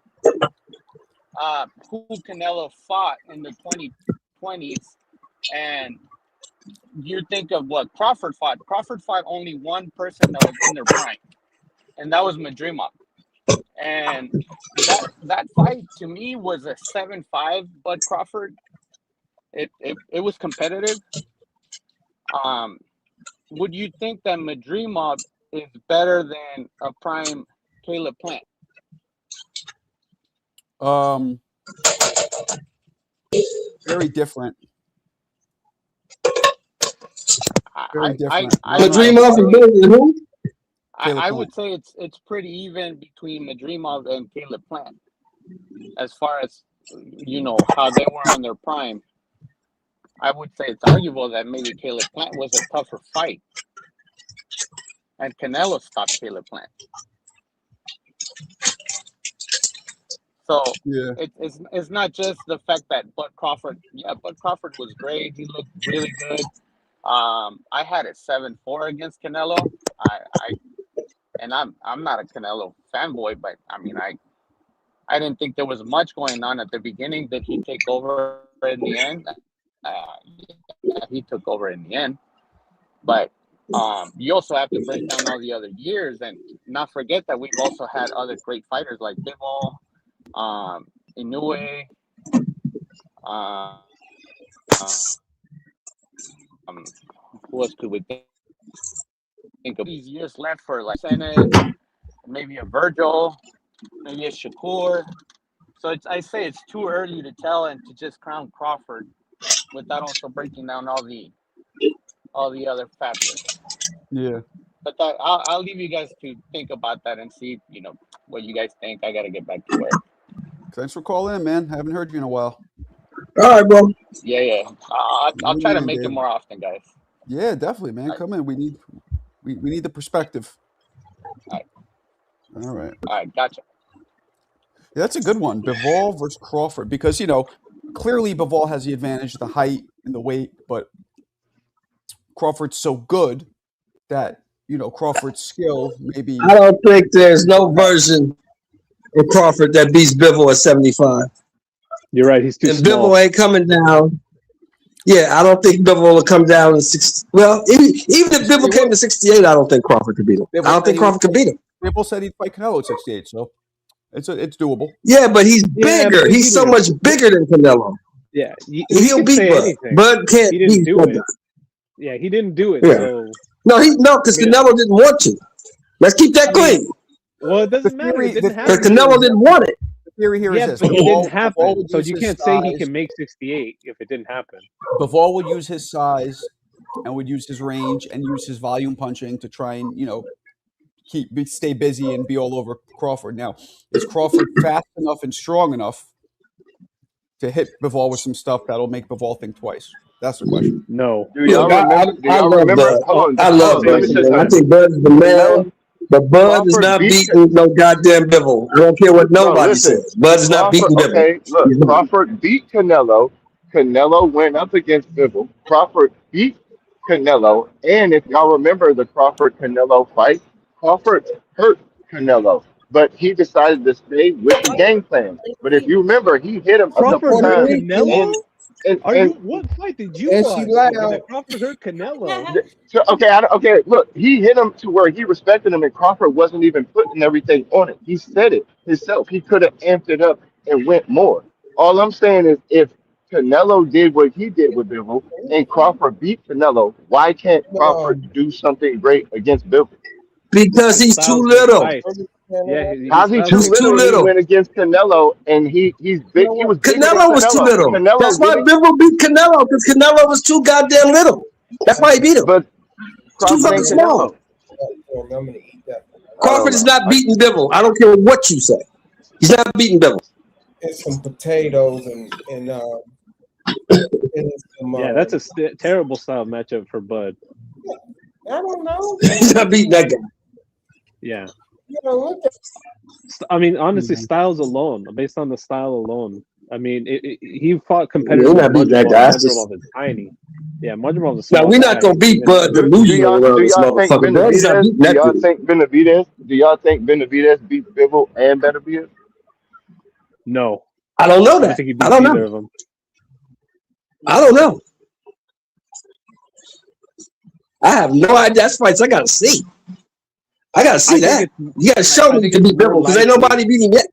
who Canelo fought in the 2020s, and you think of what Crawford fought. Crawford fought only one person that was in their prime, and that was Madrimov. And that fight to me was a 7-5 Bud Crawford. It was competitive. Would you think that Madrimov is better than a prime Caleb Plant? Very different. Very different. Madrimov and better than who? I would say it's pretty even between Madrimov and Caleb Plant as far as how they were on their prime. I would say it's arguable that maybe Caleb Plant was a tougher fight, and Canelo stopped Caleb Plant. So it's not just the fact that Bud Crawford. Yeah, Bud Crawford was great. He looked really good. I had it 7-4 against Canelo. I'm not a Canelo fanboy, but I mean I didn't think there was much going on at the beginning. Did he take over in the end? Yeah, he took over in the end. But you also have to break down all the other years and not forget that we've also had other great fighters like Bivol, Inoue, who else could we think of? These years left for like Senate, maybe a Virgil, maybe a Shakur. So I say it's too early to tell and to just crown Crawford without also breaking down all the other factors. Yeah. But I'll leave you guys to think about that and see, what you guys think. I got to get back to work. Thanks for calling in, man. Haven't heard you in a while. All right, bro. Yeah. I'll try to make it more often, guys. Yeah, definitely, man. Come in. We need the perspective. All right. All right, gotcha. Yeah, that's a good one. Bivol versus Crawford, because clearly Bivol has the advantage, the height and the weight, but Crawford's so good that Crawford's skill maybe. I don't think there's no version of Crawford that beats Bivol at 75. You're right. He's too small. Bivol ain't coming down. Yeah, I don't think Bivol will come down in 60. Well, even if Bivol came to 68, I don't think Crawford could beat him. I don't think Crawford could beat him. Bivol said he'd fight Canelo at 68, so it's doable. Yeah, but he's bigger. He's so much bigger than Canelo. Yeah, he'll beat Bud. Bud can't beat Bud. Yeah, he didn't do it. Yeah. So. No, because Canelo didn't want to. Let's keep that clean. Well, it doesn't matter. It didn't happen. Because Canelo didn't want it. The theory here is this. But it didn't happen. So you can't say he can make 68 if it didn't happen. Bivol would use his size and would use his range and use his volume punching to try and, stay busy and be all over Crawford. Now, is Crawford fast enough and strong enough to hit Bivol with some stuff that'll make Bivol think twice? That's the question. No. Do y'all remember? I love Bud. I think Bud is the man, but Bud is not beating no goddamn Bivol. I don't care what nobody says. Bud is not beating Bivol. Okay, look, Crawford beat Canelo. Canelo went up against Bivol. Crawford beat Canelo. And if y'all remember the Crawford-Canelo fight, Crawford hurt Canelo. But he decided to stay with the game plan. But if you remember, he hit him a couple times. What fight did you watch? Crawford hurt Canelo. Okay, look, he hit him to where he respected him, and Crawford wasn't even putting everything on it. He said it himself. He could have amped it up and went more. All I'm saying is, if Canelo did what he did with Bivol and Crawford beat Canelo, why can't Crawford do something great against Bivol? Because he's too little. Yeah, how's he too little? He went against Canelo, and he's big. He was Canelo was too little. That's why Bivol beat Canelo, because Canelo was too goddamn little. That's why he beat him. But too fucking small. Crawford is not beating Bivol. I don't care what you say. He's not beating Bivol. And some potatoes and yeah, that's a terrible style matchup for Bud. I don't know. He's not beating that guy. Yeah. I mean, honestly, styles alone, based on the style alone. I mean, he fought competitors. We're not beating that guy. Madrimov is tiny. Yeah, Madrimov is small. Now, we're not going to beat Bud to lose you around this motherfucker. Do y'all think Benavidez beat Bivol and Benavidez? No. I don't know that. I don't know. Of them. I don't know. I have no idea. That's fights I got to see. I got to see that. You got to show me to beat Bivol because ain't nobody beat him yet.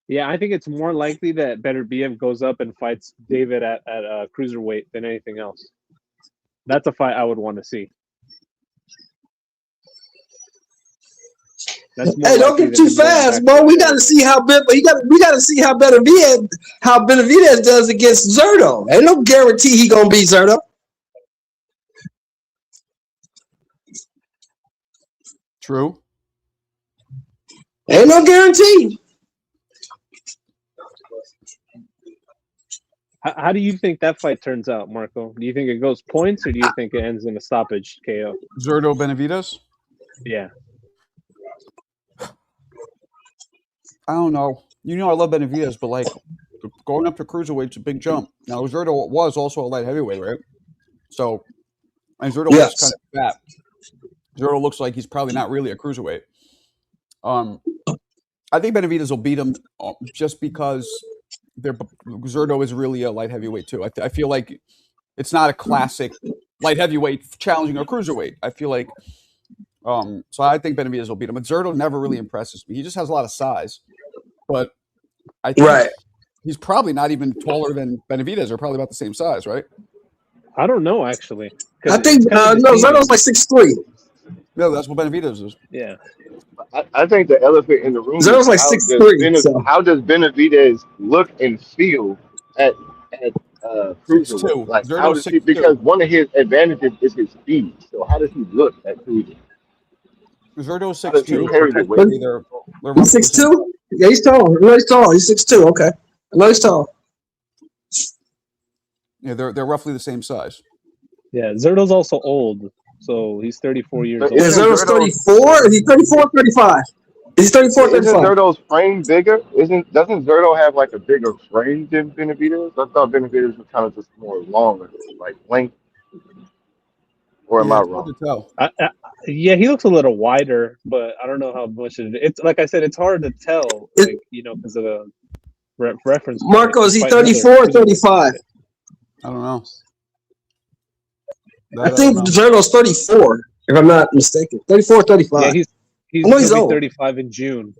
Yeah, I think it's more likely that Beterbiev goes up and fights David at cruiserweight than anything else. That's a fight I would want to see. Hey, don't get too fast, bro. We got to see how we got to see how Benavidez does against Zerto. Ain't no guarantee he gonna beat Zerto. True. Ain't no guarantee. How do you think that fight turns out, Marco? Do you think it goes points, or do you think it ends in a stoppage KO? Zurdo Benavidez? Yeah. I don't know. You know I love Benavidez, but like going up to cruiserweight's a big jump. Now Zurdo was also a light heavyweight, right? So, and Zurdo was kind of fat. Zurdo looks like he's probably not really a cruiserweight. I think Benavidez will beat him just because Zurdo is really a light heavyweight too. I feel like it's not a classic light heavyweight challenging a cruiserweight. I feel like, so I think Benavidez will beat him. But Zurdo never really impresses me. He just has a lot of size, but I think he's probably not even taller than Benavidez. They're probably about the same size, right? I don't know actually. I think Zurdo's like 6'3". No, that's what Benavidez is. Yeah. I think the elephant in the room. Zurdo's like 6'3". How does Benavidez look and feel at cruiserweight? Like how does he? Because one of his advantages is his speed. So how does he look at cruiserweight? Zurdo's 6'2". He's 6'2". Yeah, he's tall. No, he's tall. He's 6'2". Okay, no, he's tall. Yeah, they're roughly the same size. Yeah, Zurdo's also old, so he's 34 years old. Is Zurdo's 34? Is he 34 or 35? Is he 34 or 35? Isn't Zurdo's frame bigger? Doesn't Zurdo have like a bigger frame than Benavidez? I thought Benavidez was kind of just more long, like length. Or am I wrong? Yeah, he looks a little wider, but I don't know how much it's. Like I said, it's hard to tell, like, because of the reference. Marco, is he 34 or 35? I don't know. I think Zurdo's 34, if I'm not mistaken. 34 or 35. Yeah, he's old. 35 in June.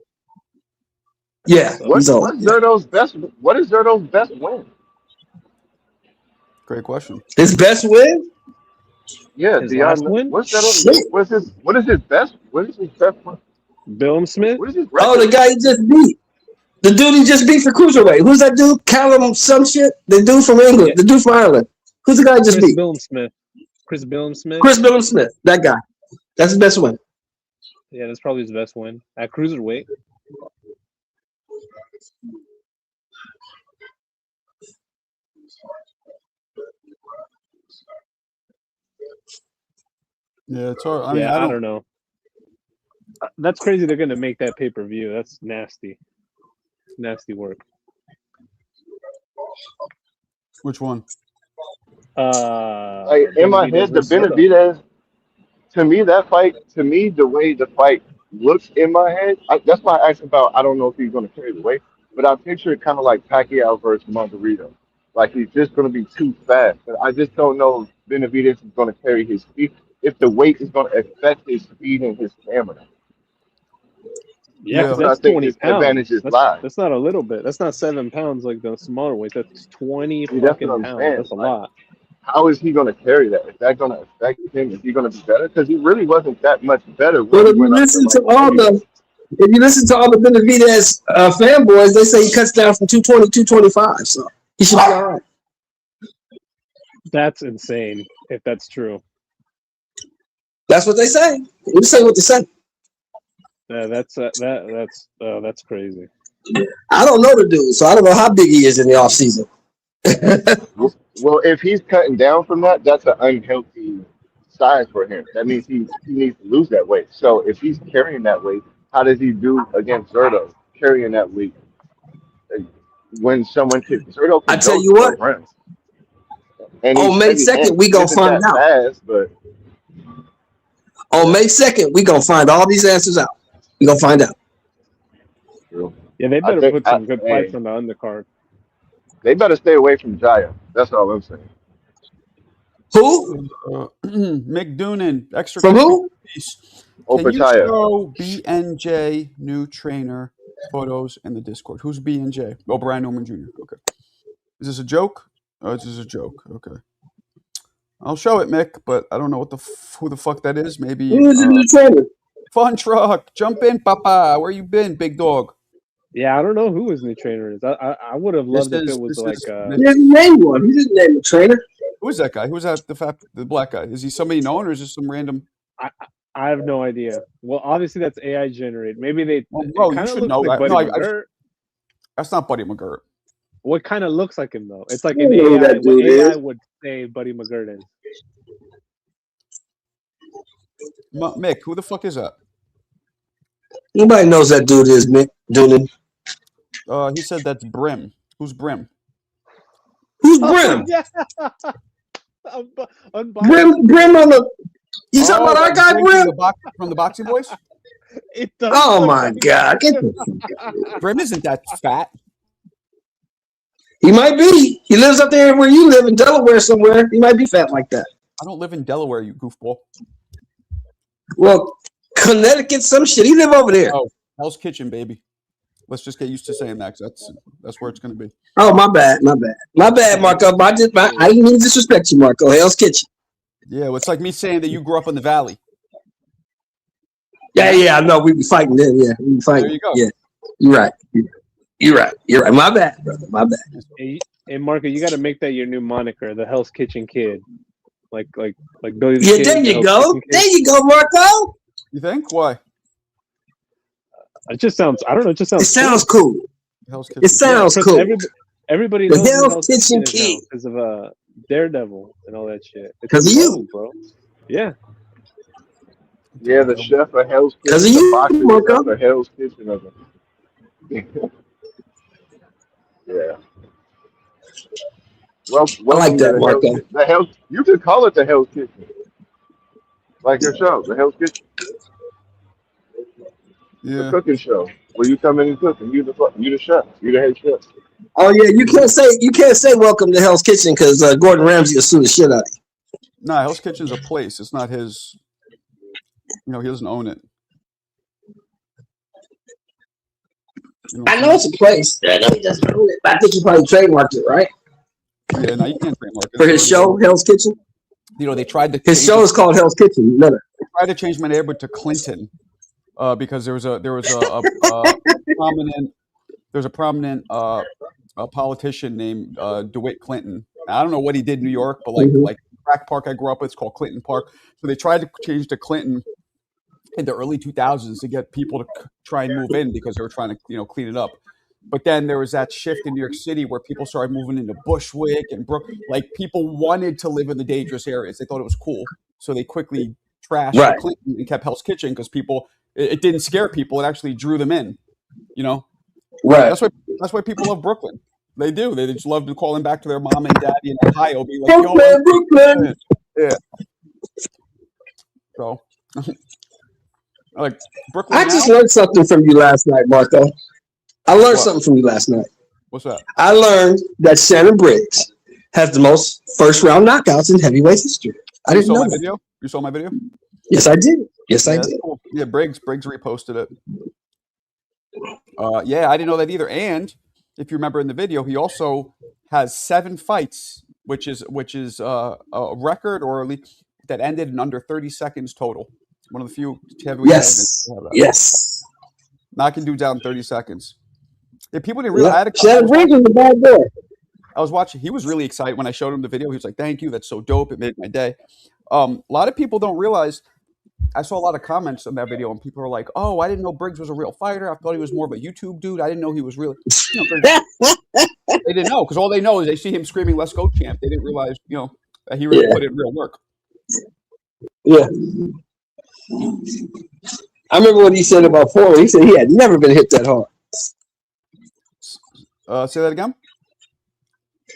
Yeah, what's Zurdo's best? What is Zurdo's best win? Great question. His best win? Yeah, his last win? What is his best one? Bill Smith? What is his record? Oh, the guy he just beat. The dude he just beat for cruiserweight. Who's that dude? Callum some shit? The dude from England. The dude from Ireland. Who's the guy he just beat? Chris Billam-Smith. Chris Billam-Smith. That guy. That's his best win. Yeah, that's probably his best win at cruiserweight. Yeah, it's hard. I don't know. That's crazy. They're gonna make that pay-per-view. That's nasty. Nasty work. Which one? Like in my head, the Benavidez. To me, the way the fight looks in my head, that's why I asked about. I don't know if he's going to carry the weight, but I picture it kind of like Pacquiao versus Margarito. Like he's just going to be too fast. But I just don't know if Benavidez is going to carry his speed. If the weight is going to affect his speed and his stamina. Yeah, that's 20 pounds. That's not a little bit. That's not 7 pounds like the smaller weight. That's 20 fucking pounds. That's a lot. How is he going to carry that? Is that going to affect him? Is he going to be better? Because he really wasn't that much better. But if you listen to all the Benavidez fanboys, they say he cuts down from 220 to 225. So he should be all right. That's insane. If that's true. That's what they say. We say what they say. Yeah, that's crazy. I don't know the dude, so I don't know how big he is in the off season. Well, if he's cutting down from that, that's an unhealthy size for him. That means he needs to lose that weight. So if he's carrying that weight, how does he do against Zurdo carrying that weight? When someone Zurdo can I tell you what. On May 2nd, we gonna find out. On May 2nd, we gonna find all these answers out. We gonna find out. Yeah, they better put some good fights on the undercard. They better stay away from Jaya. That's all I'm saying. Who? Mick Doonan. Extra from who? Can you show BNJ new trainer photos in the Discord? Who's BNJ? Oh, Brian Norman Jr. Okay. Is this a joke? Oh, this is a joke. Okay. I'll show it, Mick, but I don't know who the fuck that is. Maybe who's the new trainer? Fun Truck. Jump in, Papa. Where you been, big dog? Yeah, I don't know who his new trainer is. I would have loved if it was like. He didn't name one. He didn't name a trainer. Who is that guy? Who's that? The black guy? Is he somebody known, or is this some random? I have no idea. Well, obviously that's AI generated. Maybe they. Well, bro, you Kind of should looks know like that. Buddy No, McGirt. that's not Buddy McGirt. What kind of looks like him though? It's like You an know who AI. that What dude AI is. would say Buddy McGirt is? Mick, who the fuck is that? Nobody knows that dude is Mick Doonan. He said that's Brim. Who's Brim? Who's Oh Brim? yeah. Brim on the. You talking about our guy Brim Brim? from the Boxing Boys? It does Oh look my like God! Get him. the Brim isn't that fat. He might be. He lives up there where you live in Delaware somewhere. He might be fat like that. I don't live in Delaware, you goofball. Well, Connecticut, some shit. He live over there. Oh, Hell's Kitchen, baby. Let's just get used to saying that, 'cause that's where it's going to be. Oh, my bad, Marco. I didn't mean to disrespect you, Marco. Hell's Kitchen. Yeah, well, it's like me saying that you grew up in the Valley. Yeah, I know. We be fighting then. Yeah, we be fighting. There you go. Yeah, you're right. You're right. My bad, brother. My bad. Hey, Marco, you got to make that your new moniker, the Hell's Kitchen Kid, like Billy the Yeah, Kid. there the you Hell's go. Kitchen Kid. There you go, Marco. You think? Why? It just sounds. I don't know. It just It sounds. sounds cool. Hell's Kitchen. It sounds Because cool. everybody The knows who Hell's Kitchen is Kid. now because of Daredevil and all that shit. It's 'Cause of you. cool, bro. Yeah. Yeah, the chef of Hell's Kitchen. 'Cause of The you, boxing Marco. chef of Hell's Kitchen of it. Yeah. Well, I like that, Marco. The Hell's. You could call it the Hell's Kitchen, like your show, the Hell's Kitchen, the Yeah. cooking show, where you come in and cook, and you the chef, you the head chef. Oh yeah, you can't say welcome to Hell's Kitchen because Gordon Ramsay will sue the shit out of you. Nah, Hell's Kitchen's a place. It's not his. He doesn't own it. You know what I I'm know it's a place. I know he doesn't own it, but I think he probably trademarked it, right? saying? Yeah, no, you can't trademark it. For his show, Hell's Kitchen. They tried to His change show it- is called Hell's Kitchen. No. they tried to change my neighborhood to Clinton, because there was a prominent a politician named DeWitt Clinton. I don't know what he did in New York, but Mhm. like crack park I grew up with, it's called Clinton Park. So they tried to change to Clinton in the early 2000s to get people to try and move in because they were trying to clean it up. But then there was that shift in New York City where people started moving into Bushwick and like people wanted to live in the dangerous areas. They thought it was cool, so they quickly trashed Right. Clinton and kept Hell's Kitchen because it didn't scare people; it actually drew them in. Right. That's why people love Brooklyn. They do. They just love calling back to their mom and daddy in Ohio, be like, "Yo, Brooklyn. yeah." So, like Brooklyn. I just now? learned something from you last night, Marco. I learned What? something from you last night. What's that? I learned that Shannon Briggs has the most first round knockouts in heavyweight history. I You didn't saw know my that. video? You saw my video? Yes, I did. Yes, I Yeah, that's did. cool. Yeah, Briggs reposted it. Yeah, I didn't know that either. And if you remember in the video, he also has 7 fights, which is a record or at least that ended in under 30 seconds total. One of the few heavyweight Yes. champions to have that. Yes. Knocking dudes out in 30 seconds. Yeah, people didn't realize. Yeah. Shannon Briggs is a bad boy. I was watching. He was really excited when I showed him the video. He was like, "Thank you, that's so dope. It made my day." A lot of people don't realize. I saw a lot of comments on that video, and people were like, "Oh, I didn't know Briggs was a real fighter. I thought he was more of a YouTube dude. I didn't know he was really." They didn't know because all they know is they see him screaming, "Let's go, champ!" They didn't realize, that he really Yeah. put in real work. Yeah. I remember what he said about Foreman. He said he had never been hit that hard. Say that again.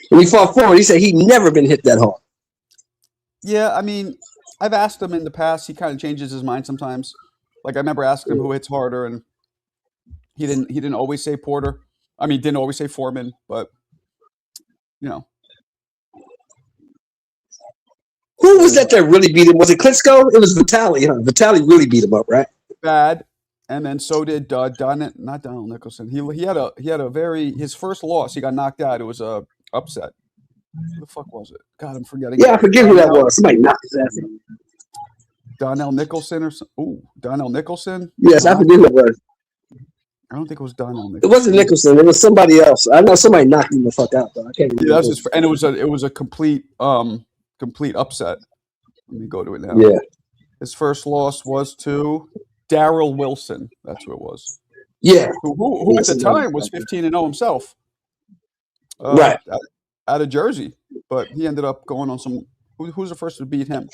When he fought Foreman, he said he'd never been hit that hard. Yeah, I mean, I've asked him in the past. He kind of changes his mind sometimes. Like I remember asking him who hits harder, and he didn't always say Porter. I mean, didn't always say Foreman, but Who was that really beat him? Was it Klitschko? It was Vitaly. Huh? Vitaly really beat him up, right? bad. And then so did not Donald Nicholson. He had a his first loss. He got knocked out. It was a upset. Who the fuck was it? God, I'm forgetting. Yeah, I forget who that was. Somebody knocked his ass out. Donnell Nicholson or something. Ooh, Donnell Nicholson. Yes, I forget who it was. I don't think it was Donnell It Nicholson. wasn't Nicholson. It was somebody else. I know somebody knocked him the fuck out though. I can't remember. Yeah, that's just, and it was a complete upset. Let me go to it now. Yeah. His first loss was to Darryl Wilson. That's who it was. Yeah. Who at the time was 15-0 himself. Right. Out of Jersey. But he ended up going on some. Who's the first to beat him?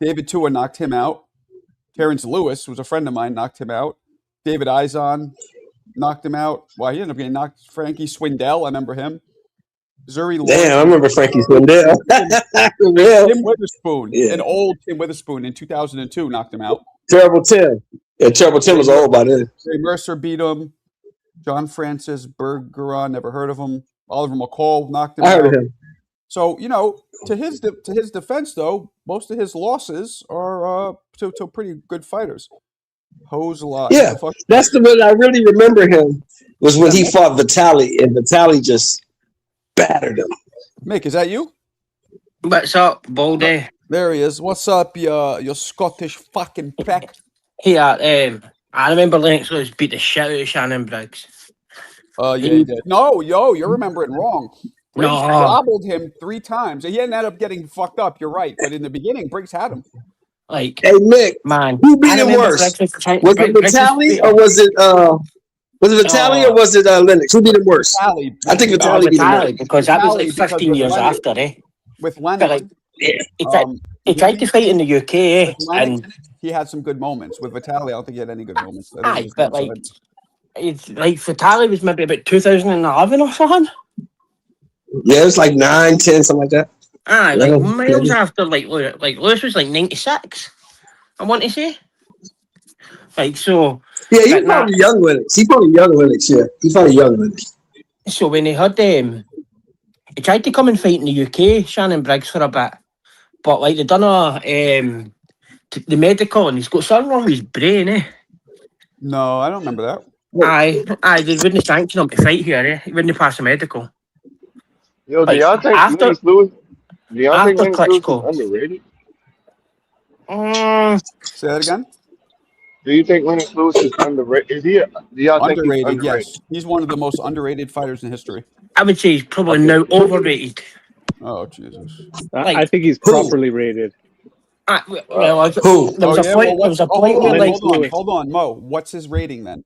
David Tua knocked him out. Terrence Lewis, who was a friend of mine, knocked him out. David Eizon knocked him out. Well, he ended up getting knocked. Frankie Swindell, I remember him. Zuri Lawrence. Damn, I remember Frankie Swindell. Tim Witherspoon, an old Tim Witherspoon in 2002, knocked him out. Terrible Tim. Yeah, Terrible Tim was old by then. Ray Mercer beat him. John Francis Bergeron, never heard of him. Oliver McCall knocked him out. I heard of him. So, to his defense, though, most of his losses are to pretty good fighters. Hose a lot. Yeah, that's the one I really remember him was when he fought Vitali, and Vitali just battered him. Mick, is that you? What's up, Baldy? There he is. What's up, you Scottish fucking prick? Here, I remember Lennox Lewis beat the shit out of Shannon Briggs. Yeah, he did. No, you're remembering wrong. Briggs gobbled him 3 times. He ended up getting fucked up. You're right, but in the beginning, Briggs had him. Like, hey Mick, man, who beat him worse? Was it Vitali or was it Vitali or was it Lennox? Who beat him worse? Vitali. I think Vitali beat him worse because that was like 15 years after, eh? With Lennox, he tried to fight in the UK, eh? And he had some good moments. With Vitali, I don't think he had any good moments. Aye, but it's like Vitali was maybe about 2011 or something. Yeah, it was like 9, 10, something like that. Aye, like miles after like Lewis was like 96. I want to say. Like so. Yeah, he's probably young Lennox. He's probably young Lennox. Yeah, he's probably young Lennox. So when he had he tried to come and fight in the UK, Shannon Briggs for a bit, but like they done the medical and he's got something wrong with his brain, eh? No, I don't remember that. Aye, they wouldn't sanction him to fight here, eh? He wouldn't pass the medical. Yo, do y'all think Lennox Lewis? Do y'all think Lennox Lewis is underrated? Say that again. Do you think Lennox Lewis is underrated? Do y'all think he's underrated? Yes, he's one of the most underrated fighters in history. I would say he's probably now overrated. Oh Jesus! I think he's properly rated. Well, there was a point where hold on, Mo. What's his rating then?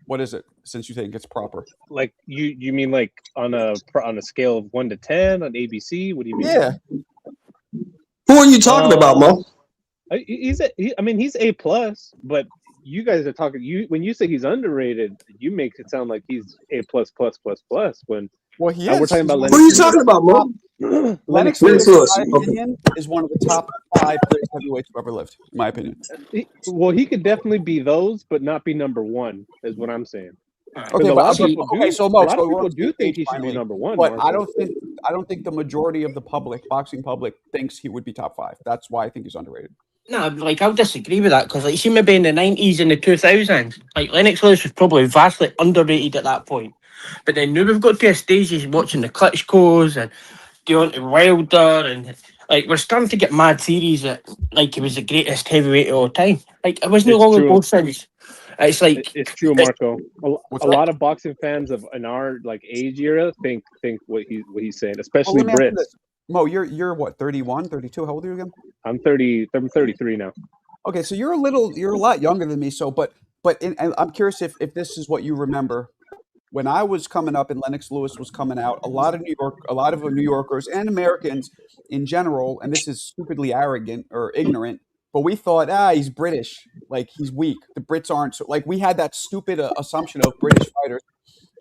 What is it? Since you think it's proper, like you mean like on a scale of 1 to 10 on ABC? What do you mean? Yeah. Who are you talking about, Mo? He's A+, but you guys are talking. When you say he's underrated, you make it sound like he's A++++. When he is. We're talking about Lennox. Who are you talking about, Mo? Lennox Lewis, in my opinion, is one of the top 5 heavyweights who ever lived. In my opinion. He could definitely be those, but not be number 1. Is what I'm saying. Okay, a lot of people do think he should be number 1. But I don't think the majority of the boxing public, thinks he would be top 5. That's why I think he's underrated. No, like I'll disagree with that because, like, see, maybe in the 90s and the 2000s, like Lennox Lewis was probably vastly underrated at that point. But then now we've got to a stage he's watching the Klitschko's and Deontay Wilder, and like we're starting to get mad theories that like he was the greatest heavyweight of all time. Like it was no longer both sides. It's like it's true, Marco. A lot of boxing fans in our like age era think what he's saying, especially Brits. Mo, you're what, 31, 32? How old are you again? I'm 30. I'm 33 now. Okay, so you're a lot younger than me. So, but and I'm curious if this is what you remember. When I was coming up and Lennox Lewis was coming out, a lot of New Yorkers and Americans in general, and this is stupidly arrogant or ignorant, but we thought, he's British, like he's weak. The Brits aren't. So, like we had that stupid assumption of British fighters.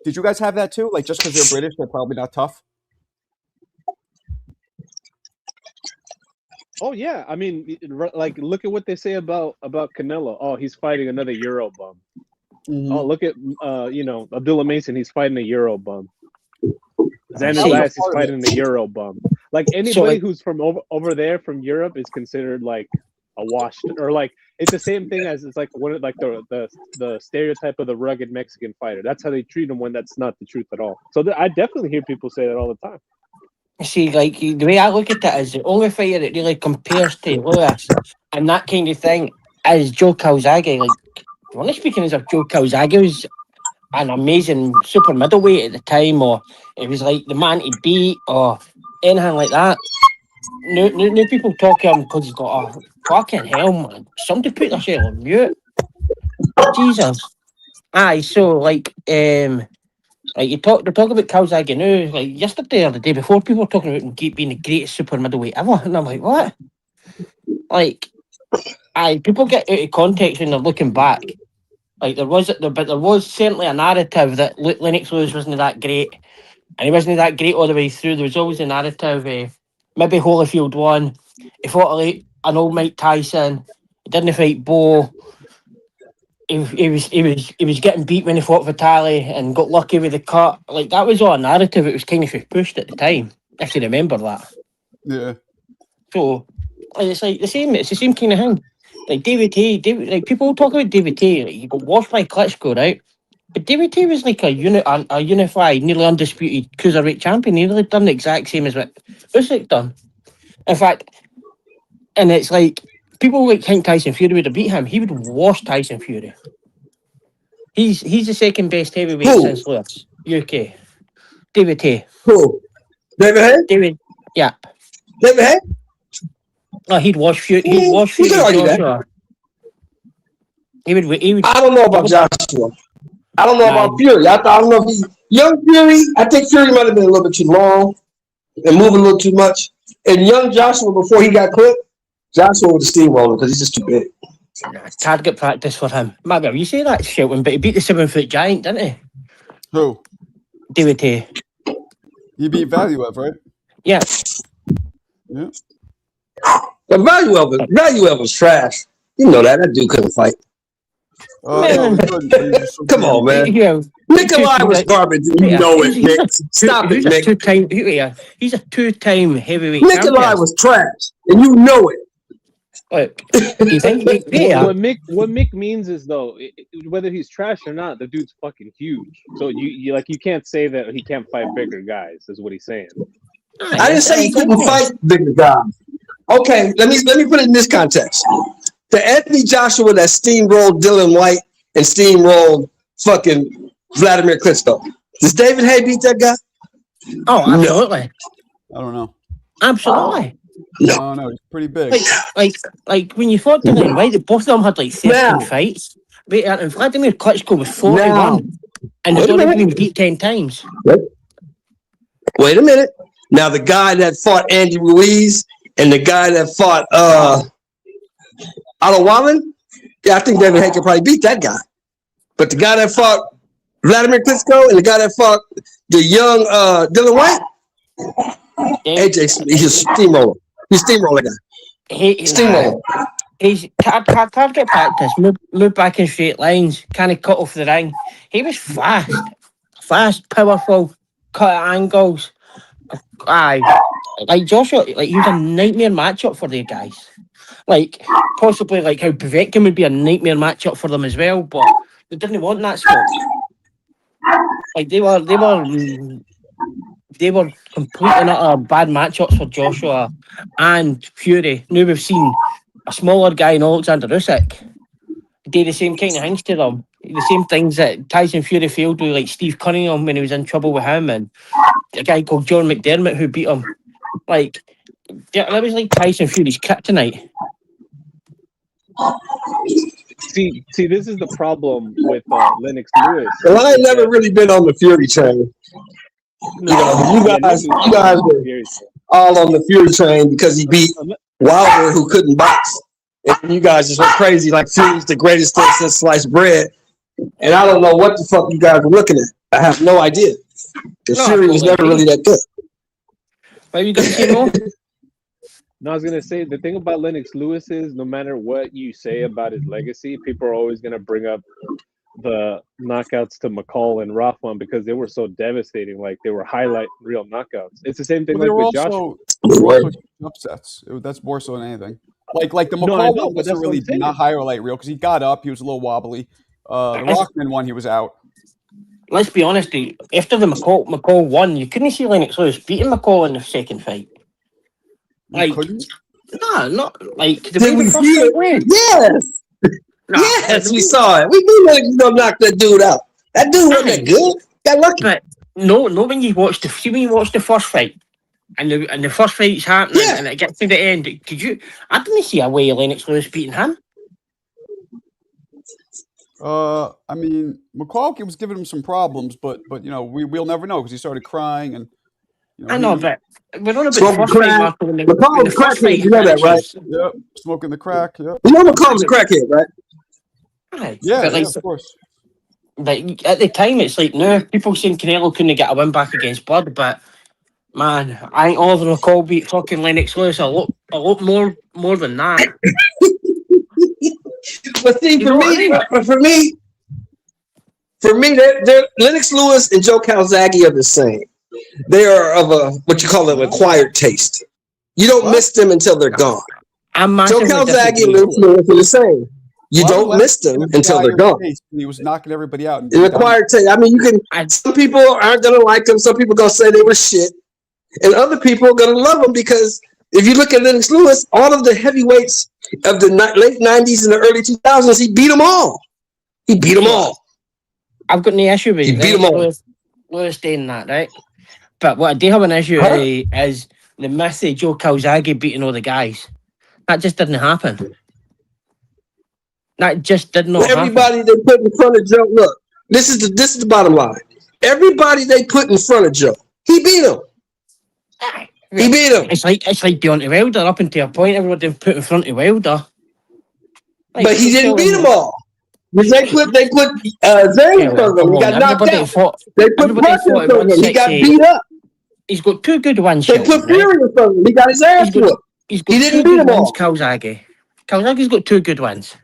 Did you guys have that too? Like just because they're British, they're probably not tough. Oh yeah, I mean, like look at what they say about Canelo. Oh, he's fighting another Euro bum. Mm-hmm. Oh, look at Abdullah Mason. He's fighting a Euro bum. Xander Lass is fighting a Euro bum. Like anybody who's from over there from Europe is considered like a washed, or like it's the same thing as it's like one of like the stereotype of the rugged Mexican fighter. That's how they treat him when that's not the truth at all. So I definitely hear people say that all the time. See, like the way I look at it is the only fighter that really compares to Lewis and that kind of thing is Joe Calzaghe. Like, when I'm speaking as if Joe Calzaghe was an amazing super middleweight at the time, or it was like the man to beat, or anything like that. no people talk to him because he's got a fucking hell, man. Somebody put that shit on mute. Jesus. Aye, so like you they're talking about Calzaghe now, like yesterday or the day before, people were talking about him being the greatest super middleweight ever, and I'm like, what? Like, people get out of context when they're looking back. Like there was certainly a narrative that Lennox Lewis wasn't that great, and he wasn't that great all the way through. There was always a narrative. Maybe Holyfield won. He fought like an old Mike Tyson. He didn't fight Bo. He was getting beat when he fought Vitali and got lucky with the cut. Like that was all a narrative. It was kind of pushed at the time, if you remember that. Yeah. So it's like the same. It's the same kind of thing. Like David Haye, like people talk about David Haye. Like, he got washed by Klitschko, right? But David Haye was like a unified, nearly undisputed cruiserweight champion. He really done the exact same as what Usyk done. In fact, and it's like. People like think Tyson Fury would have beat him. He would wash Tyson Fury. He's the second best heavyweight since Lewis. UK. David Haye. Who? David Haye? David. Yeah. David Haye? Oh, he'd wash Fury. He'd wash Fury. You could argue that. He would. I don't know about Joshua. I don't know about Fury. I don't know if young Fury. I think Fury might have been a little bit too long and moving a little too much. And young Joshua, before he got clipped, Joshua with the steamroller because he's just too big. Target practice for him. Maybe you say that, Shelton, but he beat the 7-foot giant, didn't he? Who? David Haye. He beat Valuev, right? Yeah. Yeah. But Valuev was trash. You know that dude couldn't fight. Come on, man. Yeah. Nikolai was garbage. You know it, Nick. Stop it, Nick. He's a two-time heavyweight Nikolai champion. was trash, and you know it. Look, you think what Mick means is though, whether he's trash or not, the dude's fucking huge. So you can't say that he can't fight bigger guys. Is what he's saying. I didn't say he couldn't fight bigger guys. Okay, let me put it in this context. The Anthony Joshua that steamrolled Dylan White and steamrolled fucking Vladimir Klitschko. Does David Haye beat that guy? Oh, absolutely. I don't know. Absolutely. No, he's pretty big. Like when you fought Dylan White, both of them had like 13 fights. And Vladimir Klitschko was 41. And he's only been beat 10 times. Wait a minute. Now the guy that fought Andy Ruiz and the guy that fought Otto Wallin, I think David Haye could probably beat that guy. But the guy that fought Vladimir Klitschko and the guy that fought the young Dylan White, AJ, he's a steamroller. He's a steamroller guy. Steamroller. He's target practice, move back in straight lines, kind of cut off the ring. He was fast, powerful, cut at angles. Aye, like Joshua, like he was a nightmare matchup for the guys. Like possibly like how Povetkin would be a nightmare matchup for them as well, but they didn't want that spot. Like they were complete and utter bad matchups for Joshua and Fury. Now we've seen a smaller guy in Alexander Usyk do the same kind of things to them. The same things that Tyson Fury failed with, like Steve Cunningham when he was in trouble with him, and a guy called John McDermott who beat him. Like, that was like Tyson Fury's kryptonite. See, this is the problem with Lennox Lewis. Well, I ain't never really been on the Fury train. You guys were all on the Fury train because he beat Wilder, who couldn't box. And you guys just went crazy like Fury's the greatest thing since sliced bread. And I don't know what the fuck you guys were looking at. I have no idea. Because Fury was never really that good. Maybe you got to see more? No, I was gonna say the thing about Lennox Lewis is no matter what you say about his legacy, people are always gonna bring up the knockouts to McCall and Rothman because they were so devastating. Like they were highlight real knockouts. It's the same thing with Joshua. Upsets. That's more so than anything. Like the McCall one wasn't really not highlight reel because he got up, he was a little wobbly. The Rothman one, he was out. Let's be honest, dude. After the McCall won, you couldn't see Lennox Lewis beating McCall in the second fight. Like, no, not like the way the first fight went. Yes. Yes, we saw it. We knew Lennox was gonna knock that dude out. That dude wasn't that good. Got lucky. But no, when you watch the first fight, and the first fight's happening, Yeah. and it gets to the end. Could you? I didn't see a way of Lennox Lewis beating him. I mean, McCall was giving him some problems, but you know, we'll never know because he started crying and you know. I know, but we're on about the Smoking first fight, crack. Marco. When the McCall's a first crackhead. fight You know that, right? finishes, Yep, smoking the crack. Yep. You know McCall's a crackhead, right? aye, Yeah, but like, of course. like at the time, it's like no people saying Canelo couldn't get a win back against Bud, but man, I think Oliver McCall beat fucking Lennox Lewis a lot more than that. But see, You know what I mean? for me, Lennox Lewis and Joe Calzaghe are the same. They are of a what you call an acquired taste. You don't miss them until they're gone. I'm Joe massively Calzaghe and disagree. Lennox Lewis are the same. You Well, don't miss them until they're gone. He was knocking everybody out. And An acquired taste. I mean, you can. Some people aren't gonna like them. Some people gonna say they were shit, and other people are gonna love them because if you look at Lennox Lewis, all of the heavyweights of the late '90s and the early 2000s, he beat them all. He beat them all. I've got no issue with He beat them all. Lewis saying that, right? But what I do have an issue is the myth of Joe Calzaghe beating all the guys. That just didn't happen. That just did not happen. Everybody they put in front of Joe. Look, this is the bottom line. Everybody they put in front of Joe, he beat them. He beat him. It's like Deontay Wilder up until a point. Everybody put in front of Wilder, but he didn't beat them all. They put Zane in front of him. He got knocked out. They put Parker in front of him. He got beat up. He's got two good ones. They put Fury in front of him. He got his ass whooped. He didn't beat them all. Calzaghe. Calzaghe's got two good ones.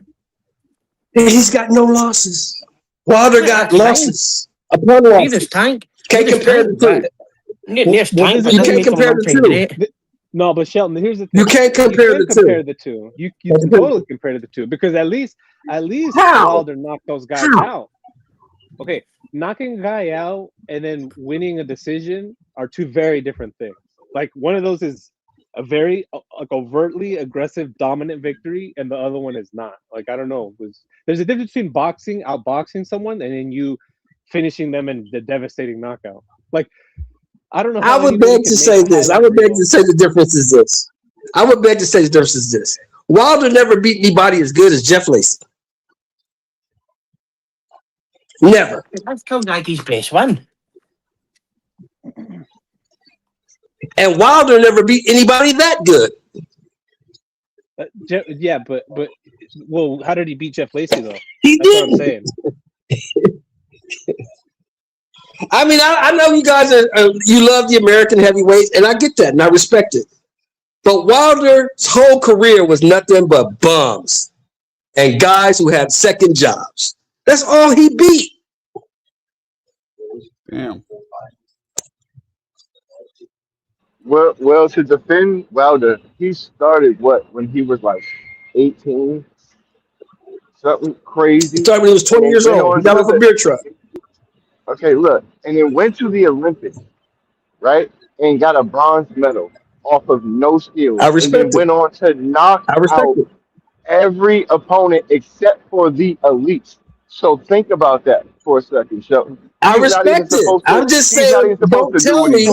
He's got no losses. Wilder got losses upon losses. Neither's Tank. Can't compare the two. You can't compare the two. No, but Shelton, here's the thing. You can't compare the two. You can totally compare the two because at least Wilder knocked those guys out. Okay, knocking a guy out and then winning a decision are two very different things. Like one of those is a very overtly aggressive, dominant victory, and the other one is not. Like I don't know. There's a difference between outboxing someone, and then you finishing them in the devastating knockout. Like I don't know. I would beg to say this. I would beg to say the difference is this. I would beg to say the difference is this. Wilder never beat anybody as good as Jeff Lacey. Never. That's Calzaghe's best one. And Wilder never beat anybody that good. Yeah, but well, how did he beat Jeff Lacey though? He That's didn't. what I'm saying. I mean, I know you guys you love the American heavyweights, and I get that, and I respect it. But Wilder's whole career was nothing but bums and guys who had second jobs. That's all he beat. Damn. Well, to defend Wilder, he started when he was like 18, something crazy. He started when he was 20 years old. He got off a beer truck. Okay, look, and then went to the Olympics, right, and got a bronze medal off of no skills. I respect and then went on to knock out every opponent except for the elites. So think about that for a second, Shelton. I respect it. I'm just saying, don't tell me.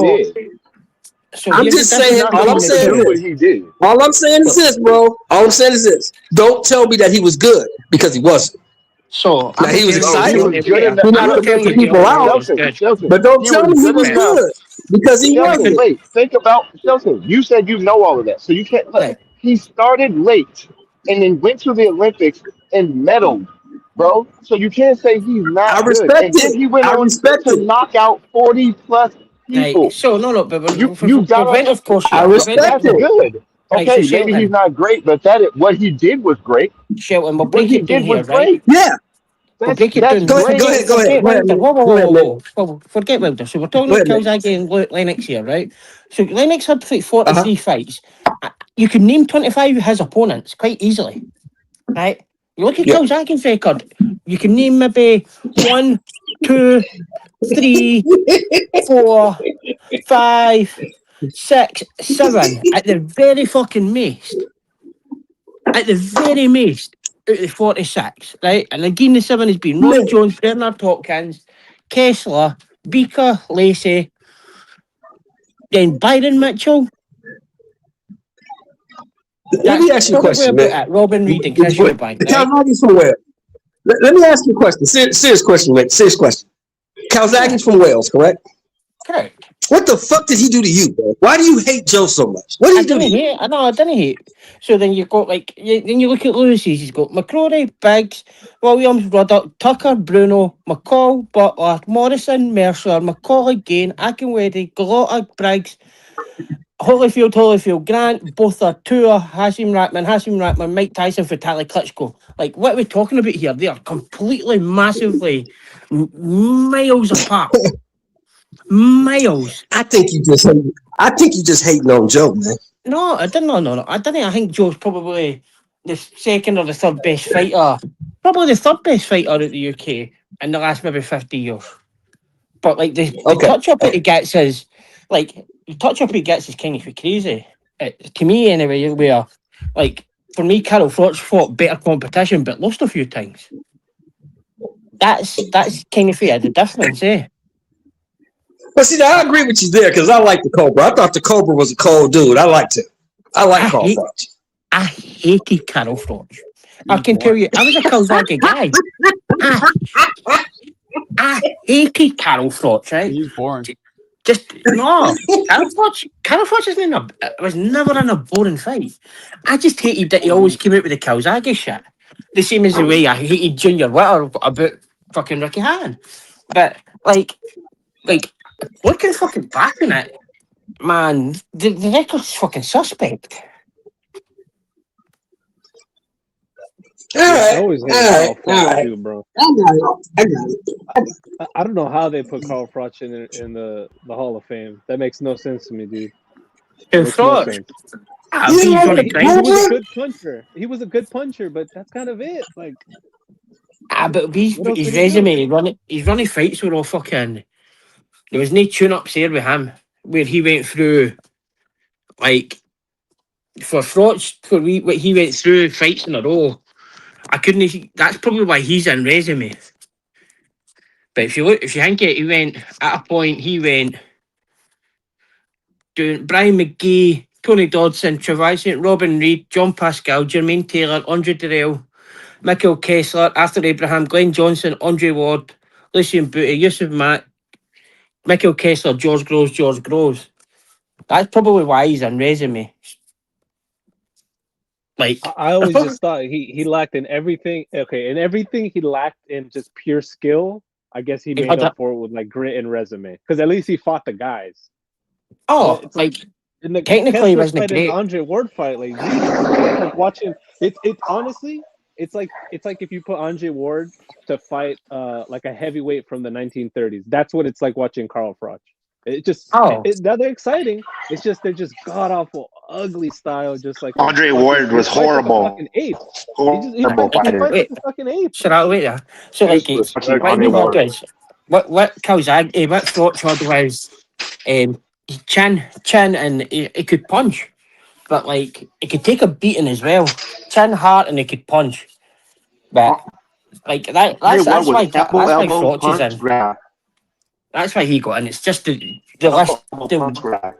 I'm just saying, all I'm saying is, all I'm saying is this, bro. All I'm saying is this. Don't tell me that he was good because he wasn't. So now he was excited. He knocked a bunch of people out, Shelton, but don't tell me he was good because he wasn't. Wait, think about Shelton. You said you know all of that, so you can't. Look, he started late and then went to the Olympics and medaled, bro. So you can't say he's not. I respect good. And it. He went on to knock out 40+ people. Right. So no, but you got of course. I respect it. Good. Okay, maybe he's not great, but what he did was great. Shelton, we'll What break he it down did here, was right? great. Yeah. We'll break it down. Go ahead. Whoa. Forget Wilder. So we're talking about Calzaghe and Lennox here, right? So Lennox had 43 fights. You can name 25 of his opponents quite easily, right? You look at Calzaghe's record. You can name maybe 1, 2, 3, 4, 5, 6, 7 at the very fucking most. At the very most. Out of the 46, right? And again, the 7 has been Roy Jones, Bernard Hopkins, Kessler, Beaker, Lacey, Then Byron Mitchell. Let me ask you a question, man. Robin Reed and Chris Eubank. Calzagi's from where? Let me ask you a question. Serious question, mate. Serious question. Calzagi's from Wales, correct? Correct. What the fuck did he do to you, bro? Why do you hate Joe so much? What did he do to you? I didn't hate. So then you've got then you look at Lewis's. He's got McCrory, Biggs, Williams, Ruddock, Tucker, Bruno, McCall, Butler, Morrison, Mercer, McCauley, Gain, Akinwede, Galota, Briggs, Holyfield, Grant, Botha, Tua, Hashim Ratman, Mike Tyson, Vitaly Klitschko. Like, what are we talking about here? They are completely, massively miles apart. Miles. I think you just hating on Joe, man. No, I didn't. No. I didn't. I think Joe's probably the second or the third best fighter. Probably the third best fighter out the UK in the last maybe 50 years. But like the touch-up that he gets is like the touch-up he gets is kind of crazy. To me anyway, where like for me, Carol Froch fought better competition but lost a few times. That's kind of the difference, eh? But see, I agree with you there because I like the Cobra. I thought the Cobra was a cold dude. I liked him. I like Carl Froch. I hated Carol Froch. I can tell you, I was a Calzaghe guy. I hated Carol Froch, right? He's boring. Just no. Carol Froch was never in a boring fight. I just hated that he always came out with the Calzaghe shit. The same as the way I hated Junior Witter about fucking Ricky Hatton. But like looking fucking back on it, man, the record's fucking suspect. I always hate Carl Froch too, bro. I got it. I don't know how they put Carl Froch in the Hall of Fame. That makes no sense to me, dude. Froch. He was a good puncher. He was a good puncher, but that's kind of it. Like, but his resume, his running fights were all fucking. There was no tune-ups there with him, where he went through, like, for Froch, what he went through fights in a row. I couldn't. That's probably why he's in resume. But if you think it, he went at a point. He went doing Brian McGee, Tony Dodson, Travasian, Robin Reed, John Pascal, Jermaine Taylor, Andre Durrell, Michael Kessler, Arthur Abraham, Glenn Johnson, Andre Ward, Lucien Booty, Yusuf Mack, Michael Kessler, George Groves. That's probably why he's in resume. Like I always just thought he lacked in everything. Okay, in everything he lacked in just pure skill. I guess he made up for it with like grit and resume. Because at least he fought the guys. Oh, it's like in the technically wasn't great. The Andre Ward fight, like watching it honestly, it's like if you put Andre Ward to fight like a heavyweight from the 1930s. That's what it's like watching Carl Froch. It just now they're exciting. It's just they're just god awful, ugly style. Just like Andre Ward was horrible. Fucking ape. Horrible fighter. Fucking ape. Shut up, wait there. So like, what Calzaghe, what Froch had was chin, and he could punch, but like he could take a beating as well. Chin, heart, and he could punch. But like that's why Froch is in. Grab. That's why he got in. It's just the list, the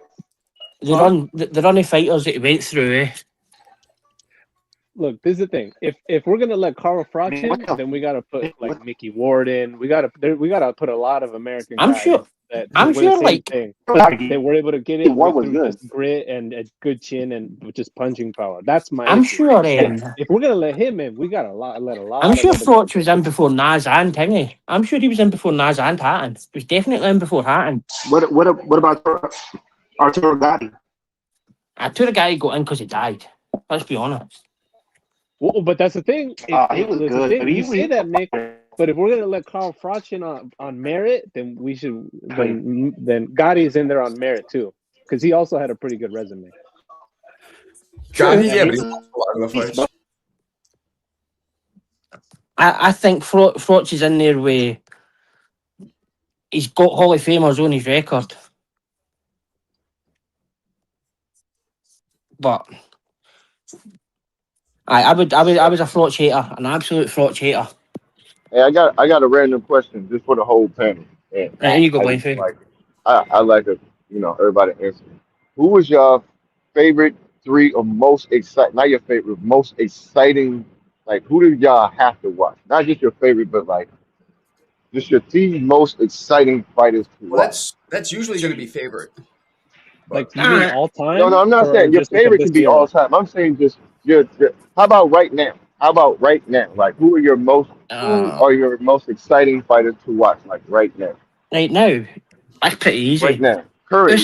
running fighters that he went through. Look, this is the thing. If we're gonna let Carl Froch in, then we gotta put like Mickey Ward in. We gotta put a lot of American. I'm guys sure. I'm sure, like they were able to get it with just grit and a good chin and just punching power. That's my. I'm issue. sure. If we're gonna let him in, we gotta let a lot. I'm sure Froch was in before Naz and Tingy. I'm sure he was in before Naz and Hatton. He was definitely in before Hatton. What about Arturo Gatti? Arturo Gatti got in because he died. Let's be honest. Well, but that's the thing. He was good. You say that, Nick. But if we're gonna let Carl Froch in on merit, then we should. Then Gotti is in there on merit too, because he also had a pretty good resume. I think Froch is in there where he's got Hall of Famers on his record, but I was a Froch hater, an absolute Froch hater. Hey, I got a random question just for the whole panel. There you go, Wayne. I like a everybody answer. Who was your favorite three or most exciting? Not your favorite, most exciting. Like, who did y'all have to watch? Not just your favorite, but like just your three most exciting fighters to Well, watch. that's usually going to be favorite. Like, you mean all time? No, I'm not or saying your just like of favorite this can be era? all time. I'm saying just your. How about right now? How about right now? Like, who are your most exciting fighters to watch? Like right now. Right now, that's pretty easy. Right now, currently.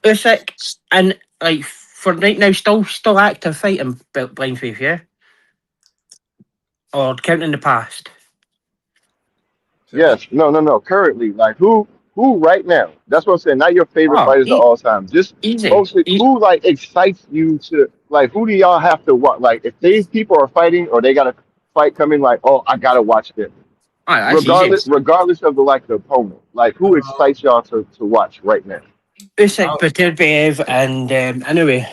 Usyk, and like for right now, still active fighting blind faith, yeah. Or counting the past. Yes. No. Currently, like who right now? That's what I'm saying. Not your favorite Oh, fighters of all time. Just easy. mostly who like excites you to like. Who do y'all have to watch? Like if these people are fighting or they got a fight coming, like I gotta watch this. That's Regardless of the opponent. Like who excites y'all to watch right now? Usyk, Beterbiev, and anyway.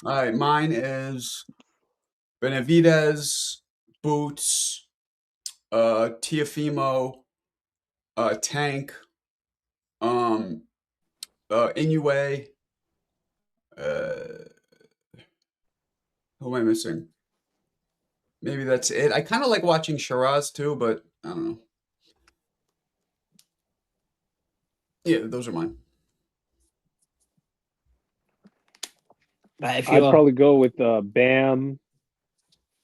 All right, mine is Benavidez, Boots, Tiafimo, Tank, Inoue. Who am I missing? Maybe that's it. I kind of like watching Shiraz too, but I don't know. Yeah, those are mine. I'd probably go with Bam.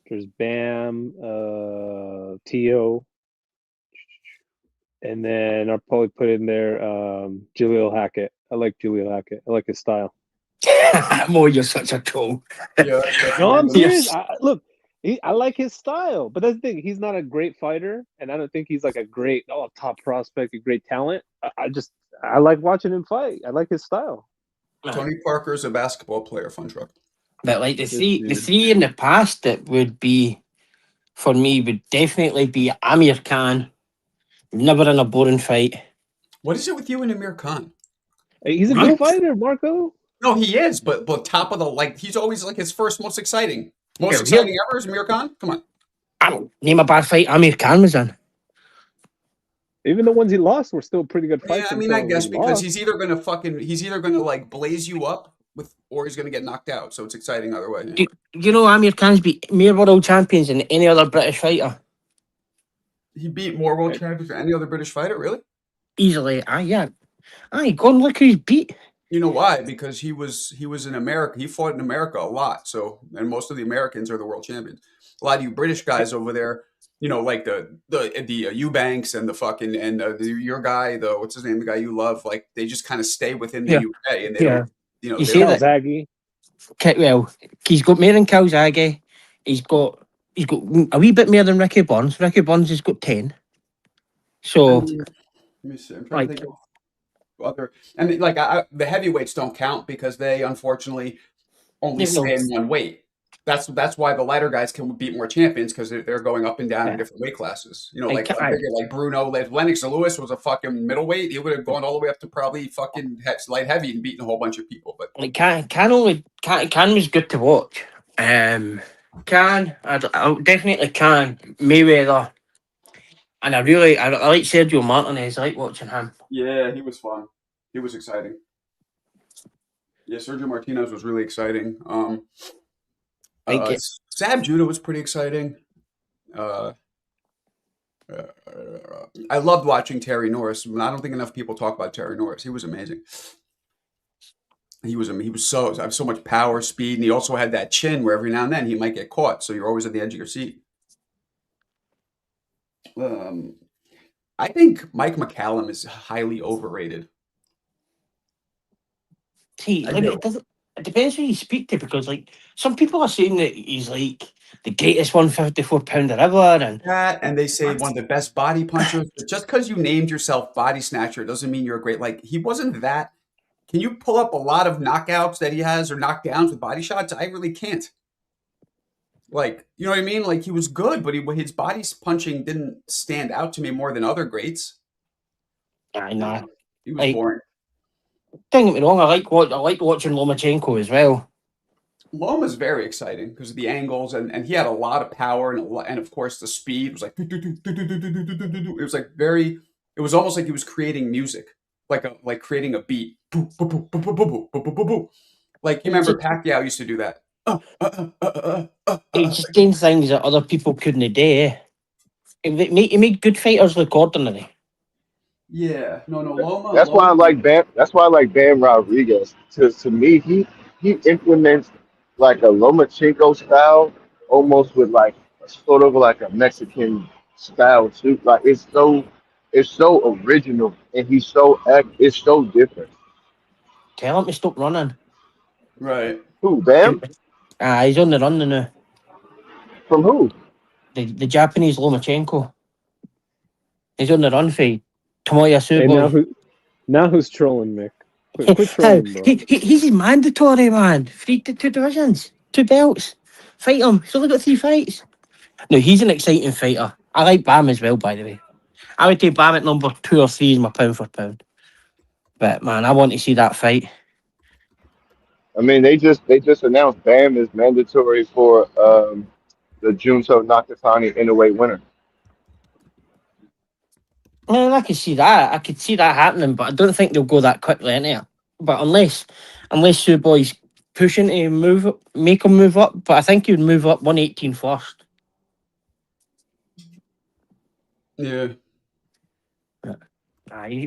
There's Bam, Tio, and then I'll probably put in there Jaleel Hackett. I like Jaleel Hackett. I like his style. Mo, you're such a troll. Yeah, no, I'm serious. Look, I like his style, but that's the thing. He's not a great fighter, and I don't think he's like a great top prospect, a great talent. I like watching him fight. I like his style. Tony Parker's a basketball player, fun truck. But like the three in the past that would be for me would definitely be Amir Khan. Never in a boring fight. What is it with you and Amir Khan? Hey, he's a good fighter, Marco. No, he is, but top of the he's always like his first most exciting. Most Yeah, exciting ever is Amir Khan? Come on. I don't name a bad fight Amir Khan was in. Even the ones he lost were still pretty good fights. Yeah, I mean, I guess because he's either gonna like blaze you up or he's gonna get knocked out. So it's exciting either way. Do you know Amir Khan's beat more world champions than any other British fighter? He beat more world champions than any other British fighter, really? Easily. Go and look who he's beat. You know why? Because he was in America. He fought in America a lot. So, and most of the Americans are the world champions. A lot of you British guys over there, like the Eubanks and the fucking your guy, what's his name, the guy you love, like they just kind of stay within the UK and they don't, You see that? Calzaghe. Well, he's got more than Calzaghe. He's got a wee bit more than Ricky Burns. Ricky Burns has got 10. So, let me see. I'm trying to think of other, and like the heavyweights don't count because they unfortunately only stay in one weight. That's why the lighter guys can beat more champions because they're going up and down in different weight classes. Like Bruno, Lennox Lewis was a fucking middleweight. He would have gone all the way up to probably fucking light heavy and beaten a whole bunch of people. But like Khan was good to watch. I definitely Khan, Mayweather, and I like Sergio Martinez. I like watching him. Yeah, he was fun. He was exciting. Yeah, Sergio Martinez was really exciting. Zab Judah was pretty exciting. I loved watching Terry Norris. I don't think enough people talk about Terry Norris. He was amazing. He was so much power, speed, and he also had that chin where every now and then he might get caught. So you're always at the edge of your seat. I think Mike McCallum is highly overrated. See, it depends who you speak to because, like, some people are saying that he's like the greatest 154-pounder ever, and they say one of the best body punchers. But just because you named yourself Body Snatcher doesn't mean you're a great. Like, he wasn't that. Can you pull up a lot of knockouts that he has or knockdowns with body shots? I really can't. Like, you know what I mean? Like, he was good, but his body punching didn't stand out to me more than other greats. I know. He was boring. Don't get me wrong, I like watching Lomachenko as well. Loma's very exciting because of the angles, and he had a lot of power, and of course the speed was like, it was like it was almost like he was creating music. like creating a beat. Boo, boo, boo, boo, boo, boo, boo, boo, boo, boo. Like you remember Pacquiao used to do that. It's just doing things that other people couldn't do. It made good fighters look ordinary. Yeah, no, Loma. That's why I like Bam. That's why I like Bam Rodriguez. To me, he implements like a Lomachenko style, almost with like sort of like a Mexican style too. Like it's so original, and it's so different. Tell him to stop running. Right. Who, Bam? He's on the run now. From who? The Japanese Lomachenko. He's on the run for Tomoya Hey, Subo. now who's trolling, Mick? Quit trolling, bro. He's mandatory, man. 2 divisions, 2 belts. Fight him. He's only got 3 fights. No, he's an exciting fighter. I like Bam as well, by the way. I would take Bam at number 2 or 3 as my pound for pound. But man, I want to see that fight. I mean, they just announced Bam is mandatory for the Junto Nakatani Inoue winner. Well, I could see that. I could see that happening, but I don't think they'll go that quickly into it. But unless Suboy's pushing to make him move up, but I think he would move up 118 first. Yeah.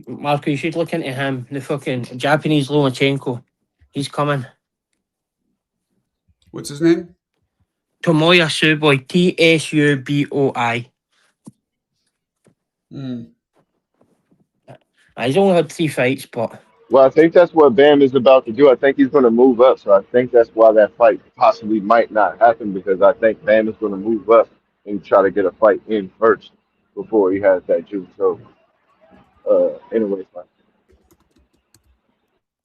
Marco, you should look into him. The fucking Japanese Lomachenko. He's coming. What's his name? Tomoya Suboi. Tsuboi. He's only had 3 fights, but... Well, I think that's what Bam is about to do. I think he's going to move up, so I think that's why that fight possibly might not happen, because I think Bam is going to move up and try to get a fight in first before he has that Junto Inoue fight.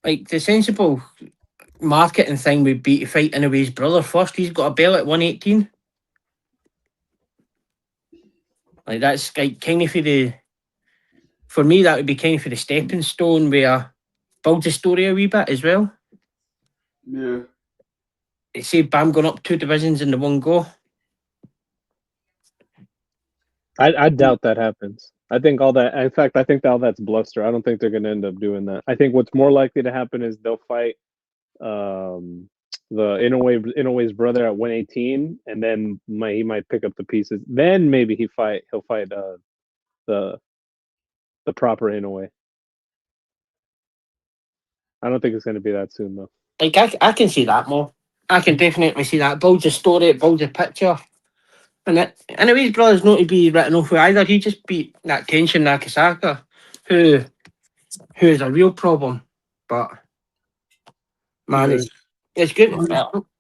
Like, the sensible marketing thing would be to fight Inoue's brother first. He's got a belt at 118. Like, that's like kind of for me, that would be kind of for the stepping stone where build the story a wee bit as well. Yeah. They say Bam going up 2 divisions in the one go. I doubt that happens. I think all that. In fact, I think all that's bluster. I don't think they're going to end up doing that. I think what's more likely to happen is they'll fight the Inoue's brother at 118, and then he might pick up the pieces. Then maybe he'll fight the proper Inoue. I don't think it's going to be that soon though. Like, I can see that more. I can definitely see that. Build the story, build the picture. And Inoue's brother's not to be written off with either. He just beat that Kenshin Nakasaka, who is a real problem. But man, it's good.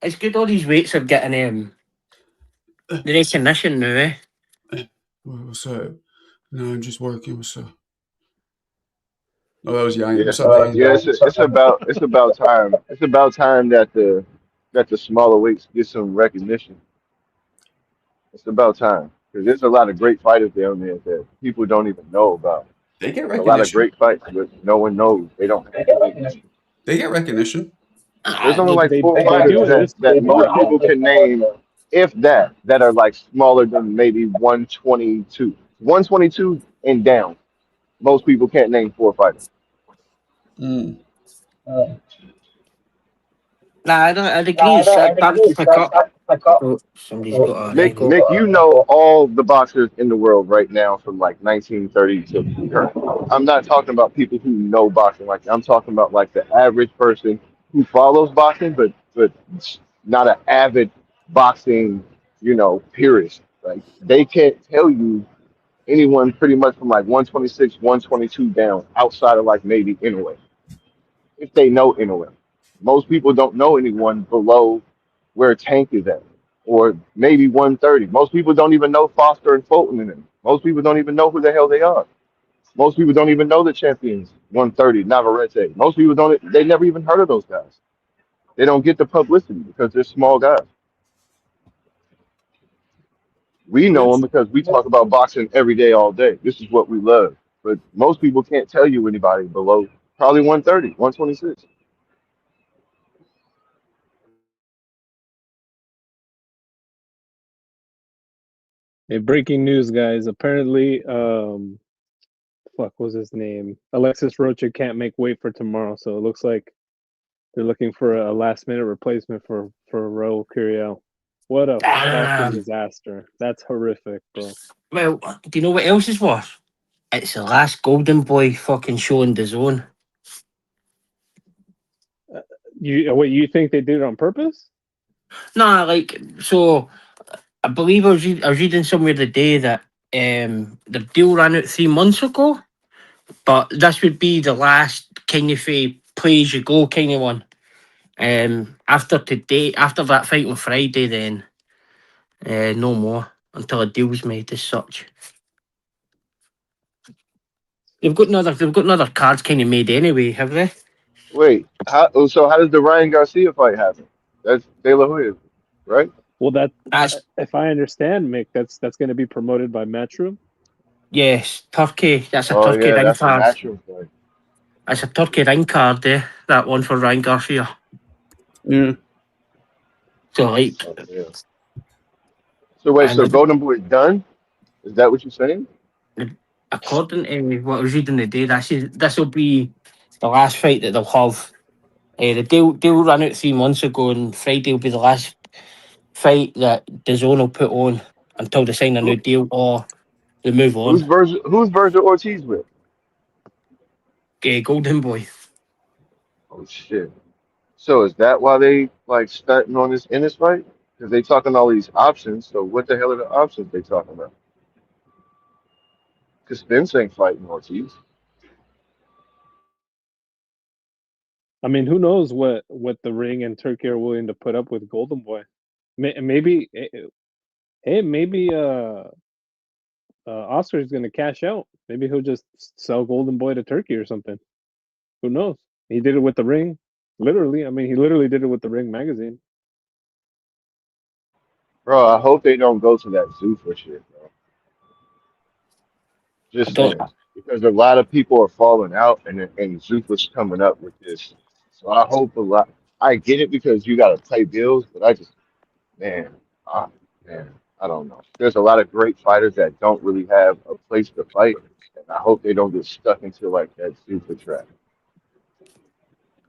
It's good all these weights are getting the recognition now, What's up? No, I'm just working. What's up? Oh, that was Yanni. Yeah, What's up, Yanni? it's about time. It's about time that the smaller weights get some recognition. It's about time, because there's a lot of great fighters down there that people don't even know about. They get A lot of recognition. great fights, but no one knows. They don't have recognition. They get recognition. There's only like They 4 do fighters it. that most people can name, if that are like smaller than maybe 122. 122 and down. Most people can't name 4 fighters. Nah, I'd agree. It's back to pick up. Oh, somebody's got an echo. Nick, you know all the boxers in the world right now from like 1930 to current. I'm not talking about people who know boxing. Like, I'm talking about like the average person who follows boxing, but not an avid boxing, purist. Like, they can't tell you anyone pretty much from like 126, 122 down outside of like maybe Inoue, if they know Inoue. Most people don't know anyone below where Tank is at, or maybe 130. Most people don't even know Foster and Fulton in them. Most people don't even know who the hell they are. Most people don't even know the champions, 130, Navarrete. Most people they never even heard of those guys. They don't get the publicity because they're small guys. We know them because we talk about boxing every day, all day. This is what we love. But most people can't tell you anybody below probably 130, 126. Hey, breaking news, guys. Apparently, fuck was his name? Alexis Rocha can't make weight for tomorrow, so it looks like they're looking for a last-minute replacement for Raul Curiel. What a fucking disaster! That's horrific, bro. Well, do you know what else is worse? It's the last Golden Boy fucking show in the zone. You think they did it on purpose? Nah, like, so I believe I was reading somewhere the day that the deal ran out 3 months ago, but this would be the last kind of play as you go kind of one. After today, after that fight on Friday, then no more until a deal's made as such. They've got another cards kind of made anyway, have they? Wait, how does the Ryan Garcia fight happen? That's De La Hoya, right? Well, if I understand, Mick, that's going to be promoted by Matchroom. Yes, Turkey. That's a Oh Turkey yeah, ring that's a card. Matchroom fight. That's a Turkey ring card there. That one for Ryan Garcia. Yeah. So like. Oh, yeah. So wait, so Golden Boy done? Is that what you're saying? According to what I was reading today, this will be the last fight that they'll have. The deal ran out 3 months ago, and Friday will be the last fight that DAZN will put on until they sign a new deal or they move on. Who's Virgil Ortiz with? Golden Boy. Oh shit! So is that why they like starting on this in this fight? Because they talking all these options. So what the hell are the options they talking about? Because Spence ain't fighting Ortiz. I mean, who knows what the Ring and Turkey are willing to put up with Golden Boy? Maybe, Oscar's going to cash out. Maybe he'll just sell Golden Boy to Turkey or something. Who knows? He did it with the Ring. Literally. I mean, he literally did it with the Ring magazine. Bro, I hope they don't go to that Zuffa shit, bro. Just saying. Because a lot of people are falling out and Zuffa's coming up with this. So I hope a lot. I get it because you got to pay bills, but I just, man, I don't know. There's a lot of great fighters that don't really have a place to fight, and I hope they don't get stuck into like that Zuffa trap.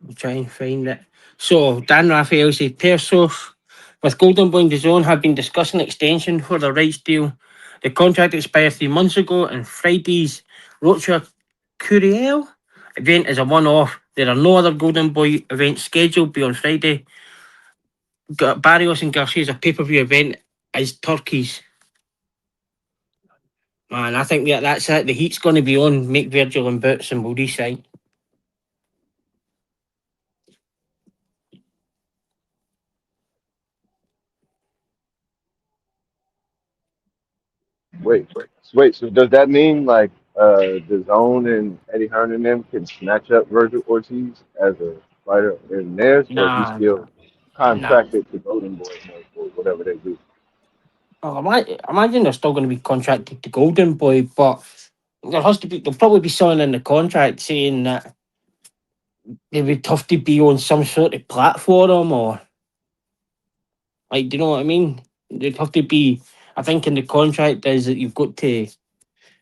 I'll try and find it. So Dan Raphael says Persos with Golden Boy and DAZN have been discussing extension for the rights deal. The contract expired 3 months ago, and Friday's Rocha Curiel event is a one-off. There are no other Golden Boy events scheduled beyond Friday. Barrios and Garcia's a pay-per-view event is Turkey's. Man, I think that's it. The heat's going to be on. Make Virgil and Boots and we'll decide. Wait. So does that mean like DAZN and Eddie Hearn and them can snatch up Virgil Ortiz as a fighter in theirs, or is he still contracted to Golden Boy or whatever they do? Oh, imagine they're still going to be contracted to Golden Boy, but there'll probably be something in the contract saying that it would be tough to be on some sort of platform or like, do you know what I mean? They'd have to be. I think in the contract is that you've got to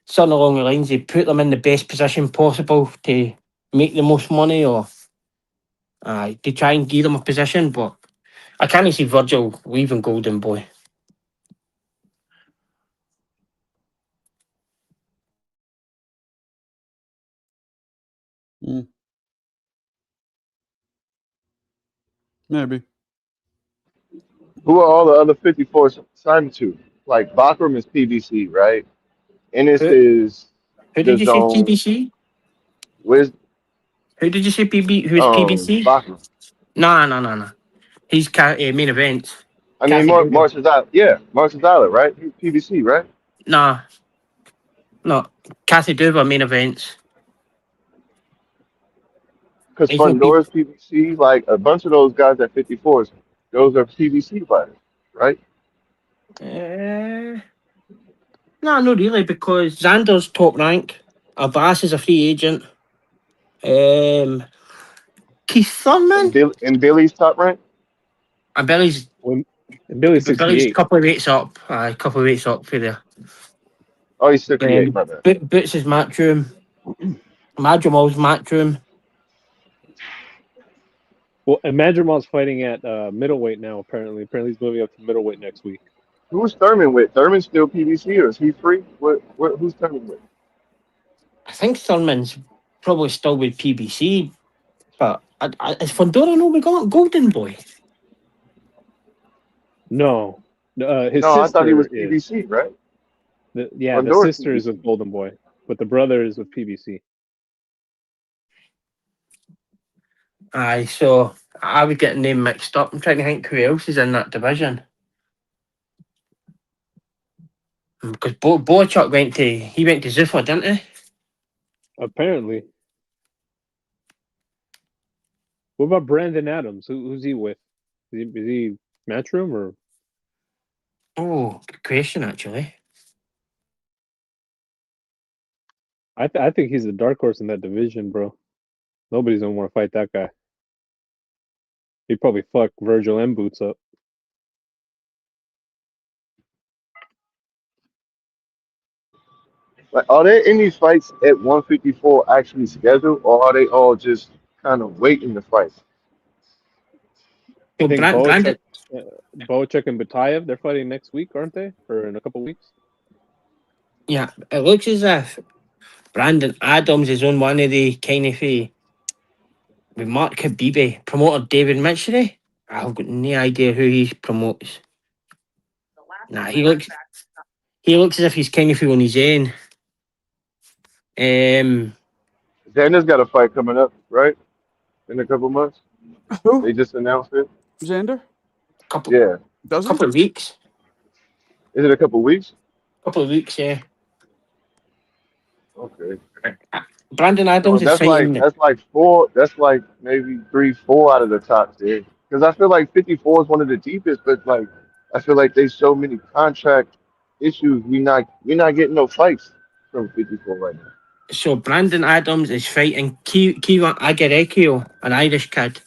something along the lines of put them in the best position possible to make the most money or to try and give them a position, but I can't see Virgil leaving Golden Boy. Maybe. Who are all the other 54s signed to? Like Bakram is PBC, right? Ennis is Who did you say DAZN. PBC? Who did you say PB? Who's PBC? Bakram. No. He's main event. I mean, Marshall's out. Yeah, Marshall's out, right? He's PBC, right? Nah. No. Kathy Duba main events. Because Fundor's PBC, like a bunch of those guys at 54s, those are PBC fighters, right? No, not really, because Xander's top rank. Abbas is a free agent. Keith Thurman. And Billy's top rank? And Billy's 68. a couple of weights up. A couple of weights up for there. Oh, he's 68, my bad. Boots is Matchroom. Madrimal's Matchroom. Well, and Madrimal's fighting at middleweight now. Apparently he's moving up to middleweight next week. Who's Thurman with? Thurman's still PBC or is he free? Who's Thurman with? I think Thurman's probably still with PBC, but is Fundora no we got Golden Boy? No, his No, sister I thought he was is. PBC, right? The Fundora's sister is PBC. with Golden Boy, but the brother is with PBC. Aye, so I was getting them mixed up. I'm trying to think who else is in that division. Because Bochuk went to Zuffa, didn't he? Apparently. What about Brandon Adams? Who's he with? Is he Matchroom or? Oh, good question actually. I think he's the dark horse in that division, bro. Nobody's gonna want to fight that guy. He'd probably fuck Virgil and Boots up. Like, are there any fights at 154 actually scheduled, or are they all just kind of waiting to fight? I think Brandon. Bochuk and Batayev, they're fighting next week, aren't they? Or in a couple weeks? Yeah, it looks as if Brandon Adams is on one of the kind of with Mark Habibi, promoter David Mitchery. I've got no idea who he promotes. Nah, he looks as if he's kind of on his own. Xander's got a fight coming up, right? In a couple months. Who? They just announced it. Xander? Yeah. Couple of weeks. Is it a couple weeks? Couple of weeks, yeah. Okay. Brandon Adams is that's fighting. That's like four. That's like maybe 3-4 out of the top 10. Because I feel like 54 is one of the deepest, but like I feel like there's so many contract issues. We're not getting no fights from 54 right now. So Brandon Adams is fighting Kiva Agarekio, an Irish kid,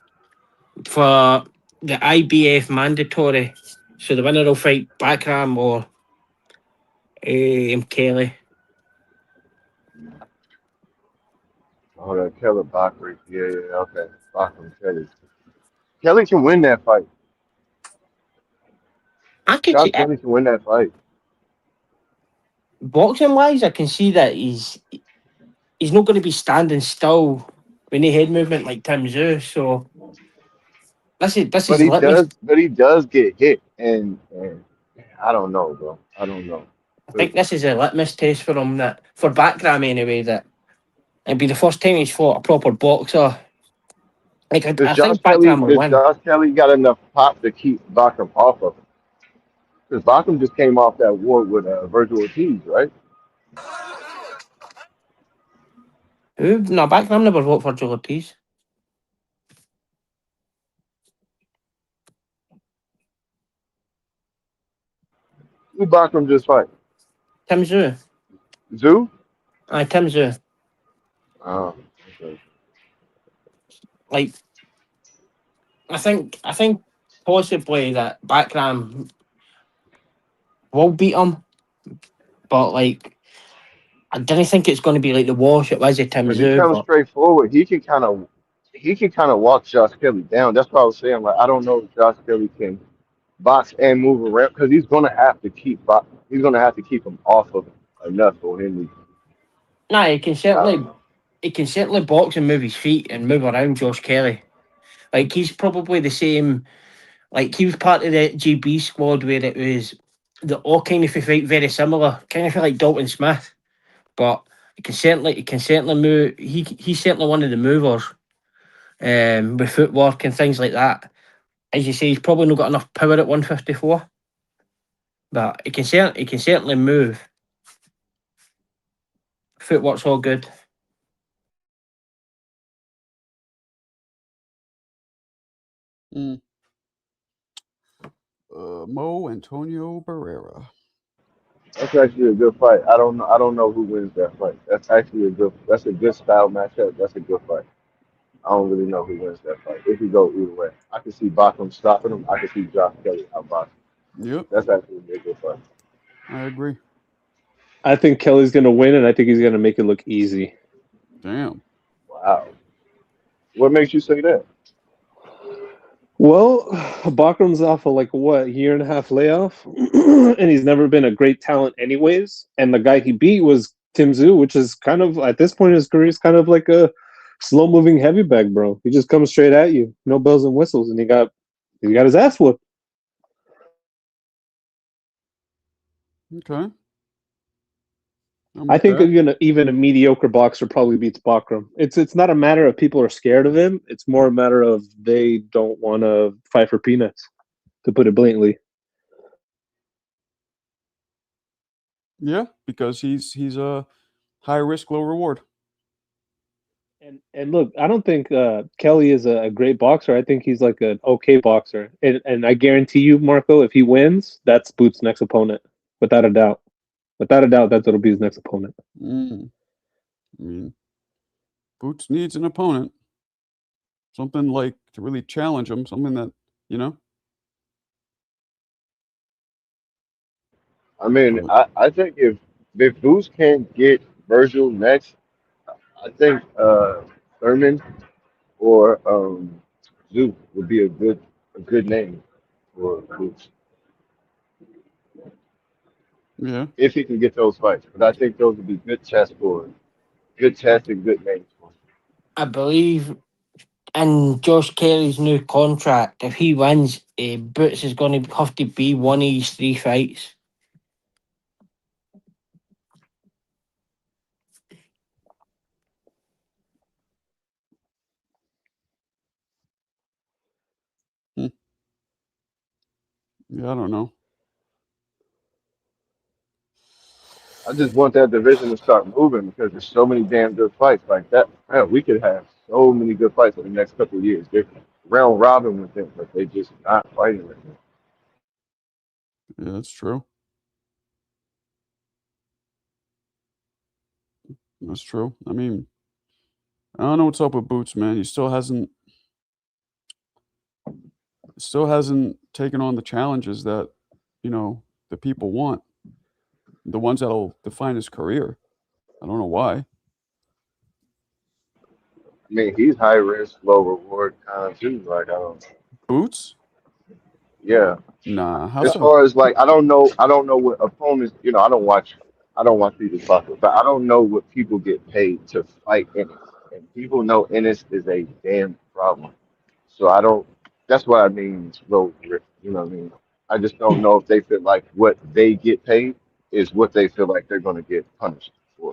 for the IBF mandatory. So the winner will fight Bakram or Kelly. Oh, that Kelly Bakri. Yeah, okay. Bakri Kelly. Kelly can win that fight. Josh Kelly can win that fight. Boxing wise, I can see that he's not going to be standing still with any head movement like Tim Tszyu. So this is. But he does get hit, and I don't know, bro. I don't know. I think this is a litmus test for him, that for Bakram anyway, that it'd be the first time he's fought a proper boxer. Like I think Bakram will win. Josh Kelly got enough pop to keep Bakram off of him? Because Bakram just came off that war with Virgil Ortiz, right? Who? No, Bakram never fought for Virgil Ortiz. Who Bakram just fight? Tim Tszyu. Tszyu? Aye, Tim Tszyu. Oh, okay. Like, I think possibly that Bakram will beat him, but like, I don't think it's going to be like the wash it was at Tim Tszyu. He comes straight forward. He can kind of walk Josh Kelly down. That's what I was saying. Like, I don't know if Josh Kelly can box and move around because he's gonna have to keep him off of enough for him to. Nah, he can certainly box and move his feet and move around Josh Kelly. Like, he's probably the same. Like, he was part of the GB squad where it was all kind of fight very similar, kind of feel like Dalton Smith, but he can certainly move. He's certainly one of the movers, with footwork and things like that. As you say, he's probably not got enough power at 154, but he can certainly move. Footwork's all good. Mo Antonio Barrera. That's actually a good fight. I don't know who wins that fight. That's a good style matchup. That's a good fight. I don't really know who wins that fight. It could go either way. I could see Bakram stopping him. I could see Josh Kelly outboxing. Yep. That's actually a good fight. I agree. I think Kelly's going to win, and I think he's going to make it look easy. Damn. Wow. What makes you say that? Well, Bakram's off of like what, year and a half layoff, and he's never been a great talent anyways. And the guy he beat was Tim Tszyu, which is kind of at this point in his career is kind of like a slow moving heavy bag, bro. He just comes straight at you, no bells and whistles, and he got his ass whooped. Okay. I think even a mediocre boxer probably beats Bakram. It's not a matter of people are scared of him. It's more a matter of they don't want to fight for peanuts, to put it blatantly. Yeah, because he's a high risk, low reward. And look, I don't think Kelly is a great boxer. I think he's like an okay boxer. And I guarantee you, Marco, if he wins, that's Boots' next opponent, without a doubt. Without a doubt, that's what'll be his next opponent. I mean, Boots needs an opponent. Something like to really challenge him. Something that, you know. I mean, I think if Boots can't get Virgil next, I think Thurman or Zoo would be a good name for Boots. Yeah. If he can get those fights. But I think those would be good tests for him. Good tests and good names for him. I believe in Josh Kelly's new contract, if he wins, Boots is going to have to be one of his 3 fights. Yeah, I don't know. I just want that division to start moving because there's so many damn good fights like that. Man, we could have so many good fights in the next couple of years. They're round robin with them, but they just not fighting right now. Yeah, that's true. That's true. I mean, I don't know what's up with Boots, man. He still hasn't taken on the challenges that, the people want. The ones that'll define his career. I don't know why. I mean, he's high risk, low reward kind of too. Like I don't. Boots? Yeah. Nah. How As so? far as like, I don't know what opponents. I don't watch people fight, but I don't know what people get paid to fight Ennis, and people know Ennis is a damn problem. So I don't. That's what I mean. Low risk. You know what I mean? I just don't know if they feel like what they get paid is what they feel like they're going to get punished for.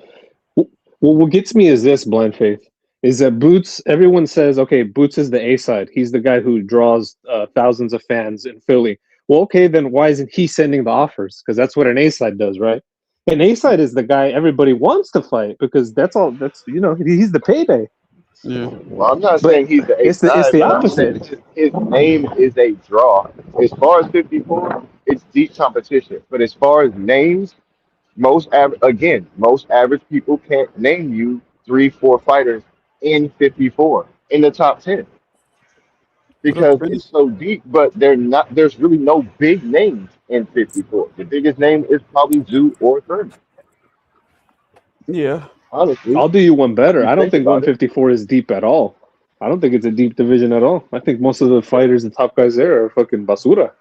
Well, what gets me is this, Blind Faith, is that Boots, everyone says, okay, Boots is the A-side. He's the guy who draws thousands of fans in Philly. Well, okay, then why isn't he sending the offers? Because that's what an A-side does, right? An A-side is the guy everybody wants to fight because he's the payday. Yeah. Well, I'm not saying he's the It's the A-side, but I'm opposite. saying it's just his name is a draw. As far as 54, it's deep competition. But as far as names, most average people can't name you 3-4 fighters in 54 in the top 10 because it's so deep. But there's really no big names in 54. The biggest name is probably Zoo or Thurman. Yeah. Honestly, I'll do you one better. I don't think about it. 154 is deep at all. I don't think it's a deep division at all. I think most of the fighters and top guys there are fucking basura.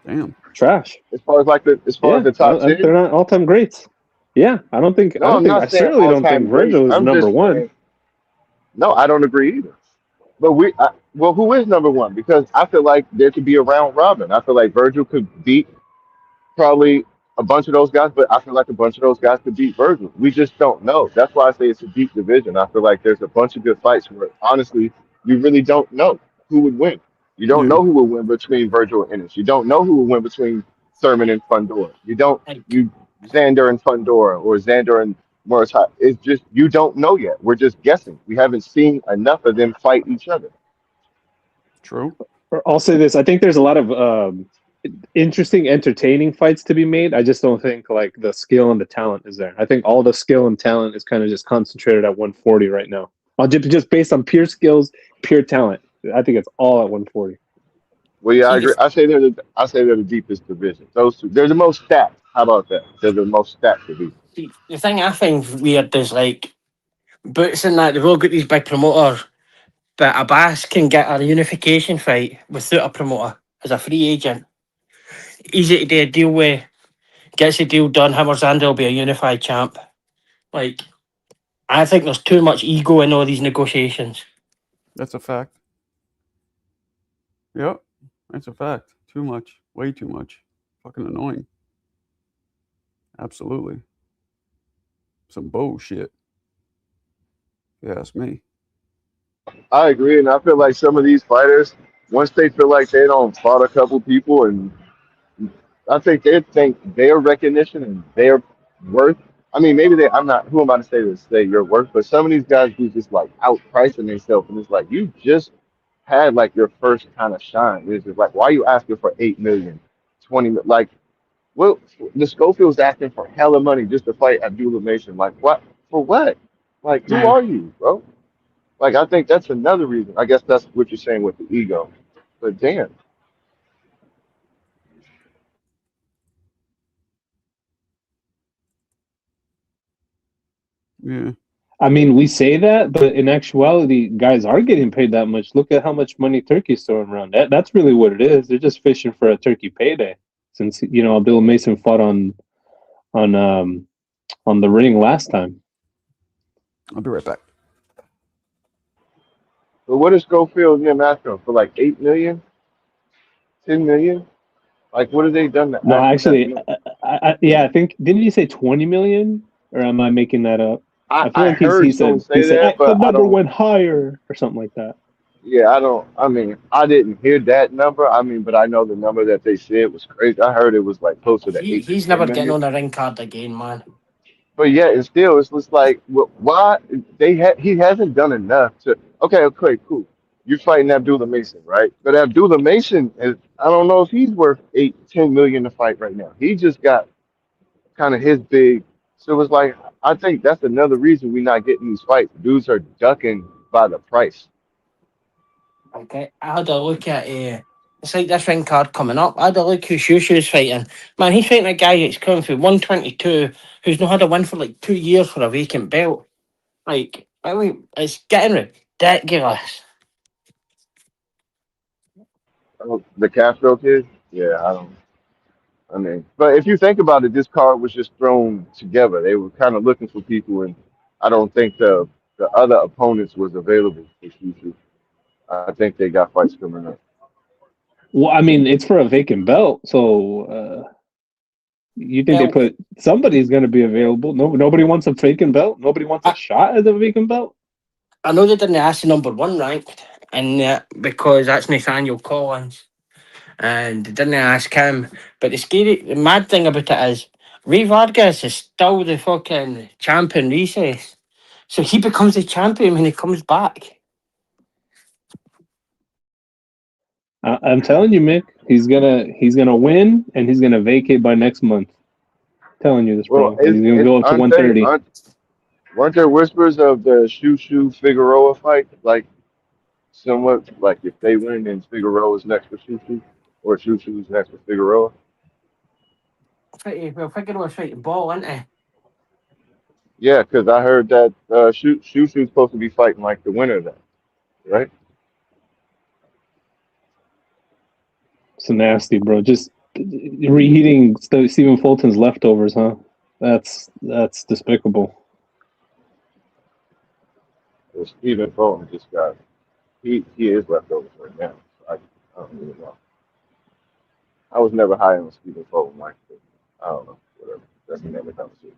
Damn. Trash. As far as the top 10, they're not all-time greats. Yeah, I don't think. No, I certainly don't think Virgil is number one. No, I don't agree either. But who is number one? Because I feel like there could be a round robin. I feel like Virgil could beat probably a bunch of those guys, but I feel like a bunch of those guys could beat Virgil. We just don't know. That's why I say it's a deep division. I feel like there's a bunch of good fights where honestly you really don't know who would win. You don't know who will win between Virgil and Ennis. You don't know who will win between Thurman and Fundora. Xander and Fundora or Xander and Morris. It's just you don't know yet. We're just guessing. We haven't seen enough of them fight each other. True. I'll say this: I think there's a lot of interesting, entertaining fights to be made. I just don't think like the skill and the talent is there. I think all the skill and talent is kind of just concentrated at 140 right now. Just based on pure skills, pure talent. I think it's all at 140. Well, yeah, I agree. I say they're the deepest division. Those two, they're the most stacked. How about that? They're the most stacked division. The thing I find weird is like Boots and that, they've all got these big promoters. But Abbas can get a unification fight without a promoter as a free agent. Easy to do a deal with. Gets the deal done. Him or Xander will be a unified champ. Like, I think there's too much ego in all these negotiations. That's a fact. Yep, that's a fact. Too much. Way too much. Fucking annoying. Absolutely. Some bullshit. If you ask me. I agree, and I feel like some of these fighters, once they feel like they don't fought a couple people, and I think they think their recognition and their worth. I mean, maybe they. I'm not. Who am I to say your worth? But some of these guys who just like outpricing themselves, and it's like you just had like your first kind of shine. It's just like, why are you asking for 8 million, 20 million? Like, well, the Schofield's asking for hella money just to fight Abdullah Mason. Like, what? For what? Like, who are you, bro? Like, I think that's another reason. I guess that's what you're saying with the ego. But damn. Yeah. I mean, we say that, but in actuality, guys are getting paid that much. Look at how much money Turkey's throwing around. That's really what it is. They're just fishing for a Turkey payday. Since Abdullah Mason fought on the ring last time. I'll be right back. But what is Schofield and them asking for? Like 8 million, 10 million? Like, what have they done? No, actually, I think, didn't he say 20 million? Or am I making that up? I feel like he said the number went higher or something like that. Yeah, I didn't hear that number. But I know the number that they said was crazy. I heard it was like closer to 8. He's never getting on a ring card again, man. But yeah, it's just like, why he hasn't done enough to. Okay, cool. You're fighting Abdullah Mason, right? But Abdullah Mason is, I don't know if he's worth 8-10 million to fight right now. He just got kind of his big. So it's like, I think that's another reason we're not getting these fights. Dudes are ducking by the price. Okay, I had a look at it's like this ring card coming up. I had a look who Shushu's fighting. Man, he's fighting a guy that's coming through 122 who's not had a win for like 2 years for a vacant belt. Like, I mean, it's getting ridiculous. The Castro kid? Yeah, but if you think about it, this card was just thrown together. They were kind of looking for people, and I don't think the other opponents was available for Shushu. I think they got fights coming up. Well, I mean, it's for a vacant belt, so you think they put somebody's going to be available? Nobody wants a vacant belt. Nobody wants a shot at the vacant belt. I know they didn't ask the number 1 ranked, and because that's Nathaniel Collins, and they didn't ask him. But the mad thing about it is, Ray Vargas is still the fucking champion recess, so he becomes the champion when he comes back. I'm telling you, Mick, he's gonna win, and he's gonna vacate by next month. I'm telling you this, bro. He's gonna go up to 130. Weren't there whispers of the Shushu Figueroa fight? Like, somewhat like if they win, then Figueroa's next for Shushu, or Shushu's next for Figueroa. Well, Figueroa's fighting ball, isn't he? Yeah, because I heard that Shushu's supposed to be fighting like the winner of that, right? It's nasty, bro. Just reheating Stephen Fulton's leftovers, huh? That's despicable. Well, Stephen Fulton just got he is leftovers right now. I don't really know. I was never high on Stephen Fulton, like, I don't know, whatever. That's another conversation.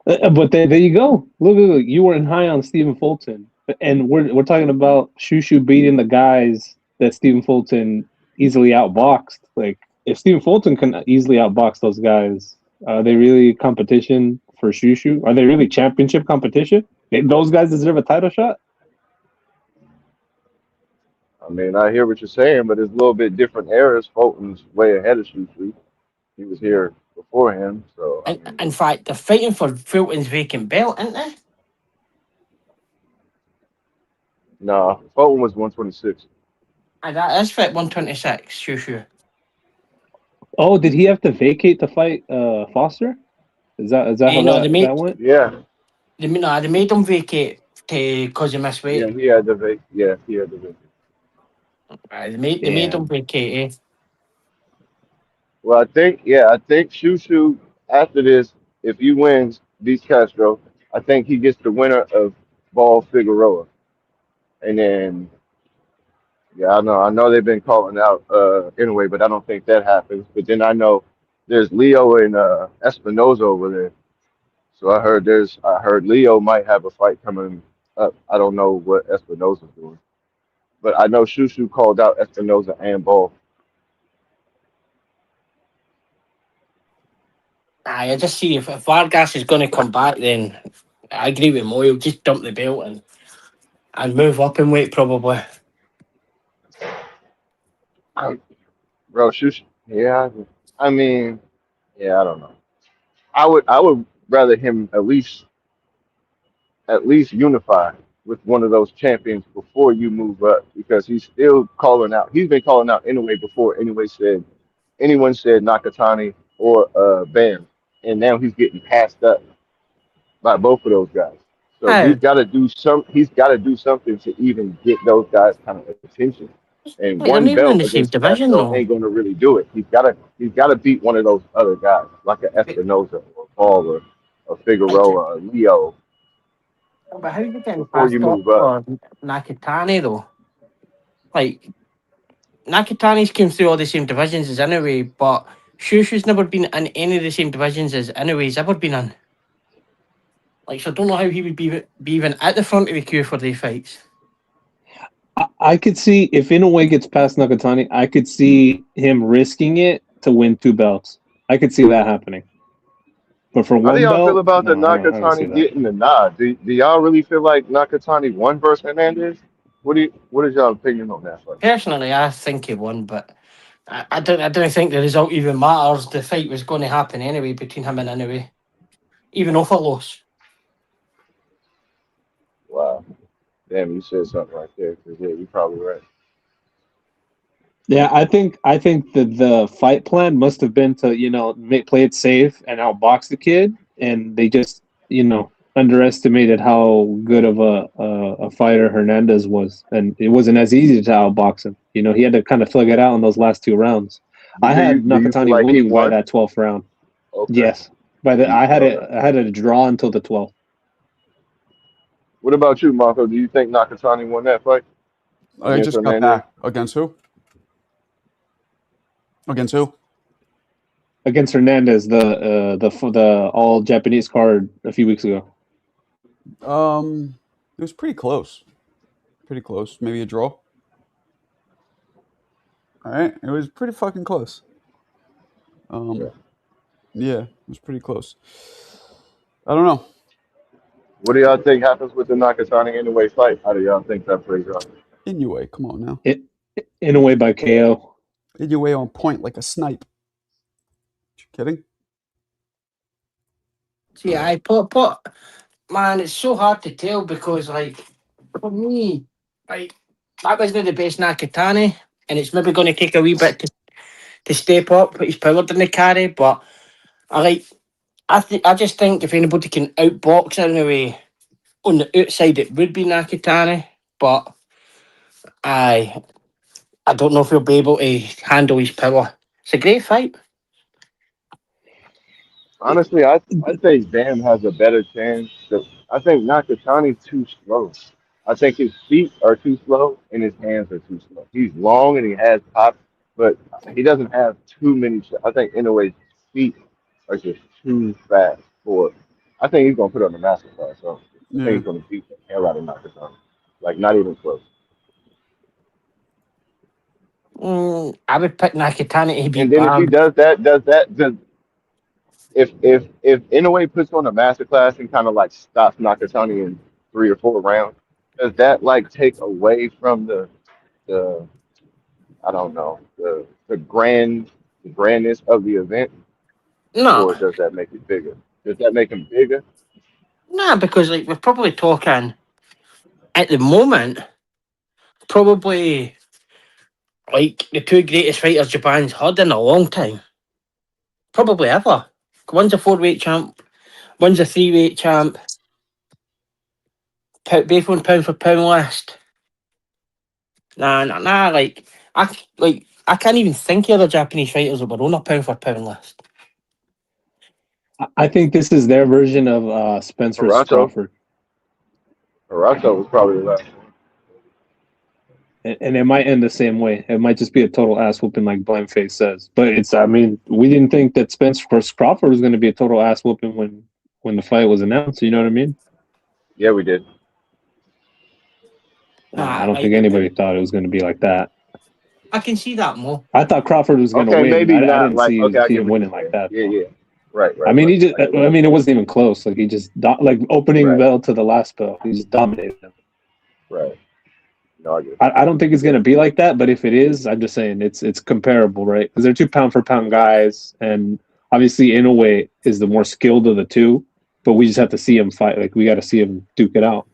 But there you go. Look, you weren't high on Stephen Fulton, and we're talking about Shushu beating the guys that Stephen Fulton easily outboxed. Like, if Stephen Fulton can easily outbox those guys, are they really competition for Shushu? Are they really championship competition? Those guys deserve a title shot. I mean, I hear what you're saying, but it's a little bit different eras. Fulton's way ahead of Shushu. He was here before him, so. In fact, they're fighting for Fulton's vacant belt, aren't they? No, Fulton was 126. And that is fit 126, sure. Oh, did he have to vacate to fight Foster? Is that how no, they made that went? Yeah, they made him vacate because he missed weight. yeah, he had the vac. Yeah, he had the vac. They made him vacate. Well, I think Shushu after this, if he wins, beats Castro, I think he gets the winner of Ball Figueroa, and then yeah, I know they've been calling out anyway, but I don't think that happens. But then I know there's Leo and Espinoza over there, so I heard Leo might have a fight coming up. I don't know what Espinoza's doing, but I know Shushu called out Espinoza and Ball. I just see if Vargas is going to come back, then I agree with Mo. He'll just dump the belt and move up in weight probably. Bro, Shushu, yeah, I mean, yeah, I don't know. I would rather him at least unify with one of those champions before you move up, because he's still calling out. He's been calling out anyway before anyone said Nakatani or Bam, and now he's getting passed up by both of those guys. So Oh. he's got to do something to even get those guys kind of attention. And Wait, they're one not even in belt the same against division Castro though. ain't going to really do it. He's got to beat one of those other guys, like a Espinoza or Paul or a Figueroa, or Leo, But how are you getting before you passed up move up. for Nakatani though? Like Nakatani's came through all the same divisions as anyway, but Shushu's never been in any of the same divisions as Inoue's ever been in. Like, so I don't know how he would be even at the front of the queue for these fights. I could see if Inoue gets past Nakatani, I could see him risking it to win 2 belts. I could see that happening. But for How one do y'all belt, feel about the no, I don't see Nakatani that. getting the nod? Do y'all really feel like Nakatani won versus Hernandez? What is y'all opinion on that fight? Personally, I think he won, but I don't think the result even matters. The fight was going to happen anyway between him and Inoue, even if it lost. Wow. Damn, you said something right there. 'Cause, yeah, you're probably right. Yeah, I think that the fight plan must have been to play it safe and outbox the kid, and they just underestimated how good of a fighter Hernandez was, and it wasn't as easy to outbox him. He had to kind of slug it out in those last 2 rounds. I had Do you feel Nakatani like he winning by won? that 12th round. Okay. Yes, I had a draw until the 12th. What about you, Marco? Do you think Nakatani won that fight I against just got Hernandez? back. Against who? Against who? Against Hernandez, the all Japanese card a few weeks ago. It was pretty close. Pretty close. Maybe a draw. All right. It was pretty fucking close. Yeah, it was pretty close. I don't know. What do y'all think happens with the Nakatani Inoue fight? How do y'all think that plays out? Inoue, come on now. Inoue by KO. Inoue on point like a snipe. You kidding? See, man, it's so hard to tell because, like, for me, like, that wasn't the best Nakatani, and it's maybe going to take a wee bit to step up. His power didn't carry, but I just think if anybody can outbox in a way on the outside, it would be Nakatani. But I don't know if he'll be able to handle his power. It's a great fight. Honestly, I think Bam has a better chance. I think Nakatani's too slow. I think his feet are too slow and his hands are too slow. He's long and he has pop, but he doesn't have too many shots. I think Inoue's feet are just too fast for it. I think he's gonna put on the masterclass. So I think he's gonna beat the hell out of Nakatani. Like not even close. I would pick Nakatani to beat And then if he Bam. if Inoue puts on a masterclass and kind of like stops Nakatani in 3 or 4 rounds, does that like take away from the I don't know the grandness of the event, No. or does that make it bigger? Does that make him bigger? Nah, because like we're probably talking at the moment, probably like the 2 greatest fighters Japan's had in a long time. Probably ever. One's a 4-weight champ, One's a 3-weight champ. Both on pound for pound list. Nah. Like I can't even think of other Japanese fighters that were on a pound for pound list. I think this is their version of Spence versus Crawford. Arato was probably the last one. And it might end the same way. It might just be a total ass whooping, like Blindface says. But we didn't think that Spence versus Crawford was going to be a total ass whooping when the fight was announced. You know what I mean? Yeah, we did. I don't think anybody thought it was going to be like that. I can see that more. I thought Crawford was going to win. Maybe I not didn't see him winning like that. Yeah. Right. I mean, it wasn't even close. Like he just opening bell to the last bell. He just dominated him. Right. No, I get it. I don't think it's going to be like that, but if it is, I'm just saying it's comparable, right? Because they're 2 pound for pound guys, and obviously Inoue is the more skilled of the two, but we just have to see him fight. Like we got to see him duke it out.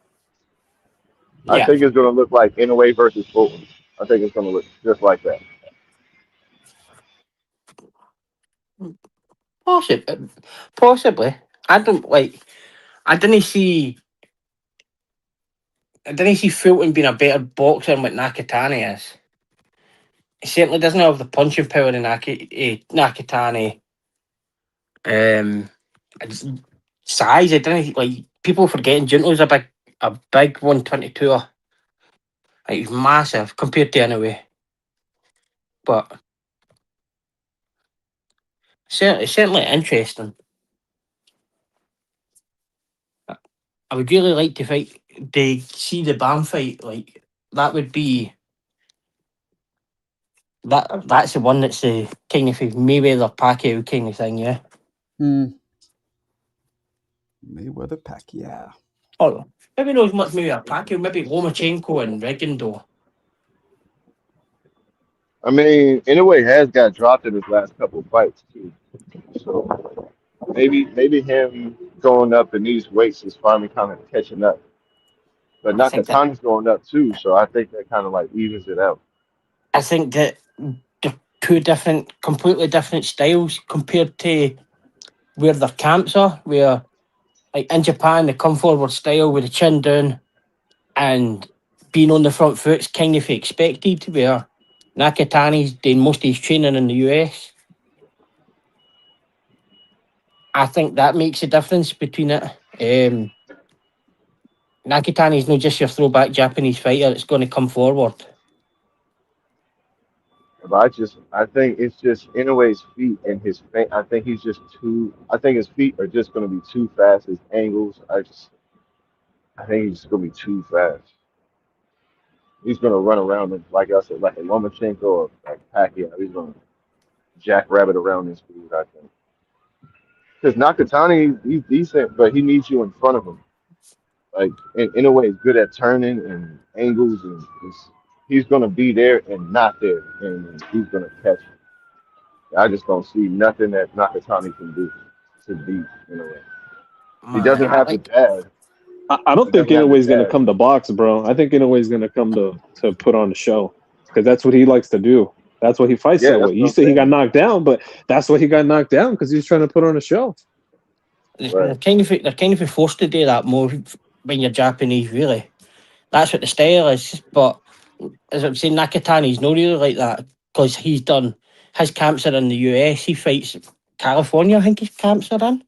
I think it's going to look like Inoue versus Fulton. I think it's going to look just like that. Possibly. I didn't see Fulton being a better boxer than what Nakatani is. He certainly doesn't have the punching power in Nakatani. Size, I didn't people forgetting Junto's a big 122er. Like he's massive compared to Inoue. But certainly interesting. I would really like to see the Bam fight. Like that would be that's the one that's the kind of Mayweather Pacquiao kind of thing, yeah. Mayweather Pacquiao. Oh, maybe not as much Mayweather Pacquiao, maybe Lomachenko and Rigondeaux. I mean, Inoue has got dropped in his last couple of fights too. So maybe him going up in these weights is finally kind of catching up. But Nakatani's going up too, so I think that kind of like evens it out. I think that they're 2 completely different styles compared to where their camps are. Where, like in Japan, the come forward style with the chin down and being on the front foot's kind of expected. Where Nakatani's doing most of his training in the US. I think that makes a difference between it. Nakatani's not just your throwback Japanese fighter that's going to come forward. But I think it's just Inoue's feet and his feet. I think his feet are just going to be too fast. His angles, I think he's just going to be too fast. He's going to run around him, like I said, like a Lomachenko or like Pacquiao. He's going to jackrabbit around this dude, I think. Because Nakatani, he's decent, but he needs you in front of him. Like, Inoue is good at turning and angles, and he's going to be there and not there, and he's going to catch him. I just don't see nothing that Nakatani can do to beat Inoue. He doesn't have the jab. I don't think Inoue's going to come to box, bro. I think Inoue's going to come to put on a show because that's what he likes to do. That's what he fights that way. You say he got knocked down, but that's what he got knocked down because he was trying to put on a show. They're kind of forced to do that more when you're Japanese, really. That's what the style is. But as I'm saying, Nakatani's not really like that because his camps are in the US. He fights California, I think his camps are in.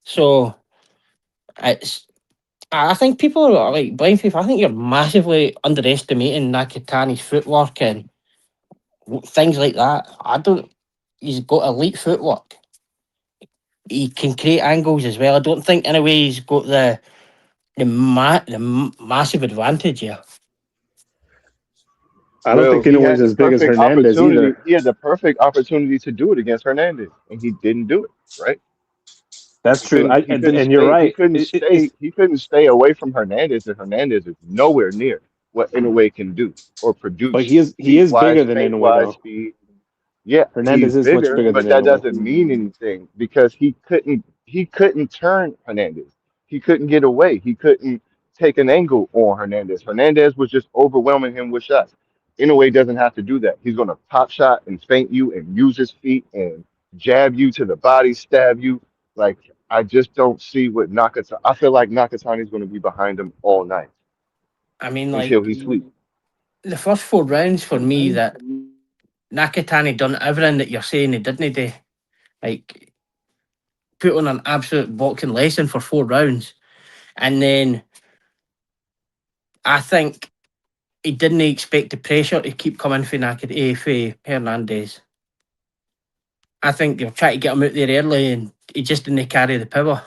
So I think people are like blind faith. I think you're massively underestimating Nakatani's footwork and things like that. He's got elite footwork. He can create angles as well. I don't think in a way he's got the massive advantage here. I don't think Inoue's as big as Hernandez either. He had the perfect opportunity to do it against Hernandez, and he didn't do it, right? That's true. And you're right. He couldn't stay away from Hernandez, and Hernandez is nowhere near what Inoue can do or produce. But he is bigger than Inoue, though. Yeah, Hernandez is much bigger but than that Inoue. doesn't mean anything because he couldn't turn Hernandez. He couldn't get away. He couldn't take an angle on Hernandez. Hernandez was just overwhelming him with shots. Inoue doesn't have to do that. He's going to pop shot and feint you and use his feet and jab you to the body, stab you. Like I just don't see what Nakatani. I feel like Nakatani is going to be behind him all night I mean, until like he sleeps. the first 4 rounds for me, that Nakatani done everything that you're saying he didn't do. Like, put on an absolute boxing lesson for 4 rounds. And then I think he didn't expect the pressure to keep coming for Hernandez. I think they'll try to get him out there early and he just didn't carry the power.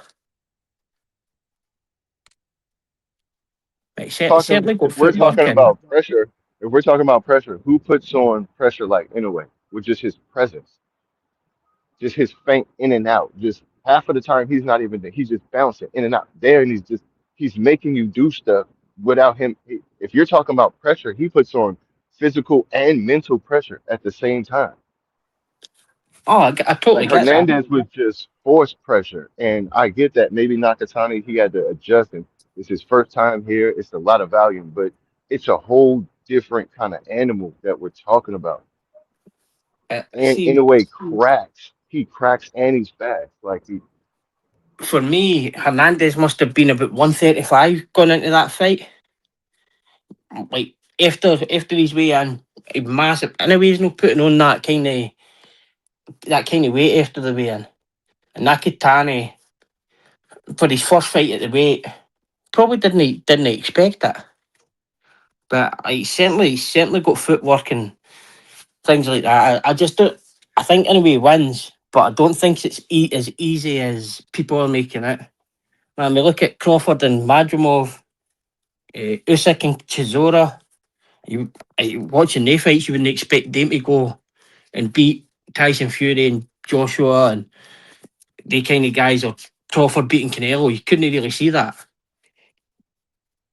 Like, certainly got If we're footwork talking and about pressure, who puts on pressure like Inoue with just his presence, just his feint in and out. Just half of the time he's not even there. He's just bouncing in and out there, and he's making you do stuff without him. If you're talking about pressure, he puts on physical and mental pressure at the same time. I totally Like get that. Hernandez was just forced pressure, and I get that. Maybe Nakatani he had to adjust, and it's his first time here. It's a lot of volume, but it's a whole different kind of animal that we're talking about. And in See, a way, he cracks, and he's fast. Like for me, Hernandez must have been about 135 going into that fight. Like, after his way in, he massive. Anyway, he's not putting on that kind of weight after the weigh in. And Nakatani, for his first fight at the weight, probably didn't expect that. But he certainly got footwork and things like that. I just don't. I think anyway wins, but I don't think it's as easy as people are making it. When we look at Crawford and Madrimov, Usyk and Chisora, watching their fights, you wouldn't expect them to go and beat Tyson Fury and Joshua and they kind of guys, or Crawford beating Canelo. You couldn't really see that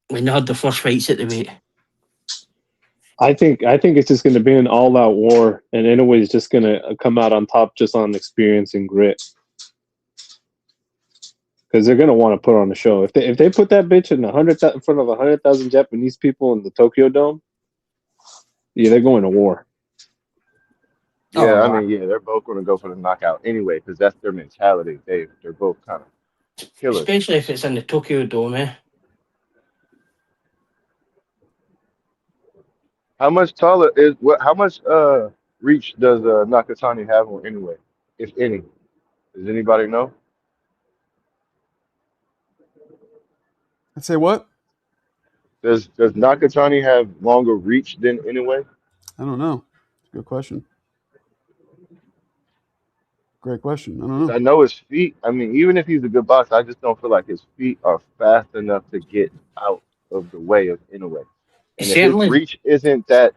when they had the first fights at the weight. I think it's just going to be an all-out war, and Inoue is just going to come out on top just on experience and grit. Because they're going to want to put on a show. If they put that bitch in front of 100,000 Japanese people in the Tokyo Dome, yeah, they're going to war. yeah, I mean, yeah, they're both going to go for the knockout anyway because that's their mentality. They're both kind of killers. Especially if it's in the Tokyo Dome, eh? How much taller is what? How much reach does Nakatani have on anyway, if any? Does anybody know? I'd say what? Does Nakatani have longer reach than Inoue? I don't know. Good question. Great question. I don't know. I know his feet. I mean, even if he's a good boxer, I just don't feel like his feet are fast enough to get out of the way of Inoue. And if his Certainly, reach isn't that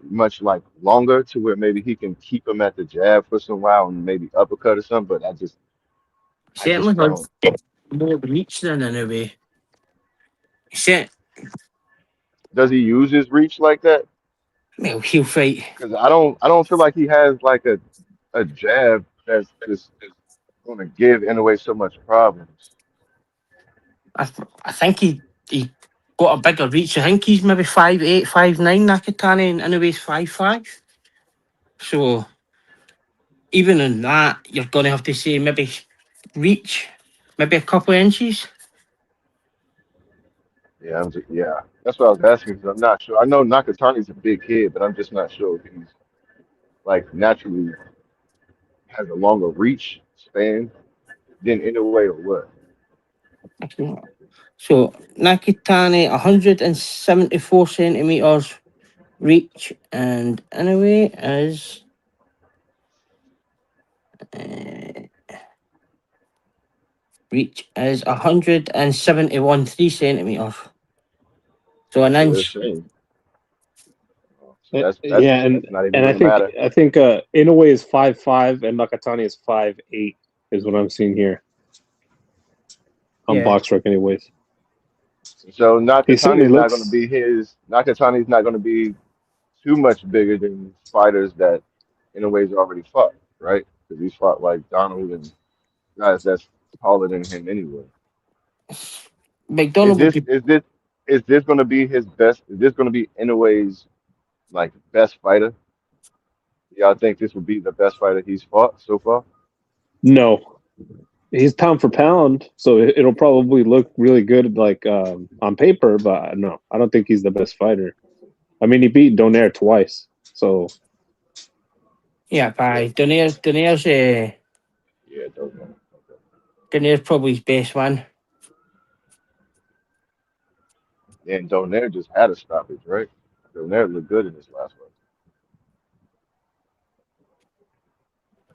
much like longer to where maybe he can keep him at the jab for some while and maybe uppercut or something, but I just certainly don't. has more reach than Inoue. Does he use his reach like that? Well, he'll fight. Because I don't feel like he has like a jab that's just going to give Inoue so much problems. I think he got a bigger reach. I think he's maybe 5'8", 5'9", Nakatani, and Inoue's 5'5". So even in that, you're going to have to say maybe reach, maybe a couple of inches. Yeah, that's what I was asking because I'm not sure. I know Nakatani's a big kid, but I'm just not sure if he's like naturally has a longer reach span than Inoue or what. So Nakatani, 174 centimeters reach, and Inoue is reach is 171 3 centimeters. So an inch. That's and not even I think Inoue is 5'5" and Nakatani is 5'8" is what I'm seeing here on BoxRec, anyways. So Nakatani's not going to be too much bigger than fighters that Inoue's already fought, right? Because he's fought like Donald and guys that's taller than him anyway. McDonald is this going to be his best? Is this going to be Inoue's like best fighter? Y'all think this would be the best fighter he's fought so far? No. He's pound for pound, so it'll probably look really good, like on paper. But no, I don't think he's the best fighter. I mean, he beat Donaire twice, so Yeah, by Donaire's Yeah, those ones. Donaire's probably his best one. And Donaire just had a stoppage, right? Donaire looked good in this last one.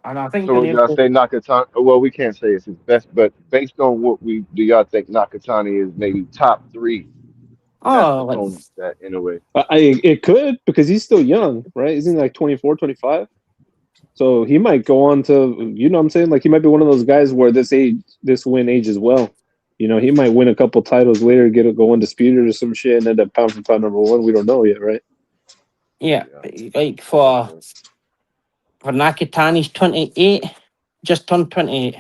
And I think So would y'all say Nakatani? Well, we can't say it's his best, but based on what we do, y'all think Nakatani is maybe top 3 best opponents that in a way? It could, because he's still young, right? Isn't he like 24, 25? So he might go on to, you know what I'm saying? Like he might be one of those guys where this win ages well. You know, he might win a couple titles later, go undisputed or some shit, and end up pound for pound number 1. We don't know yet, right? Yeah, like for Nakatani's 28, just turned 28.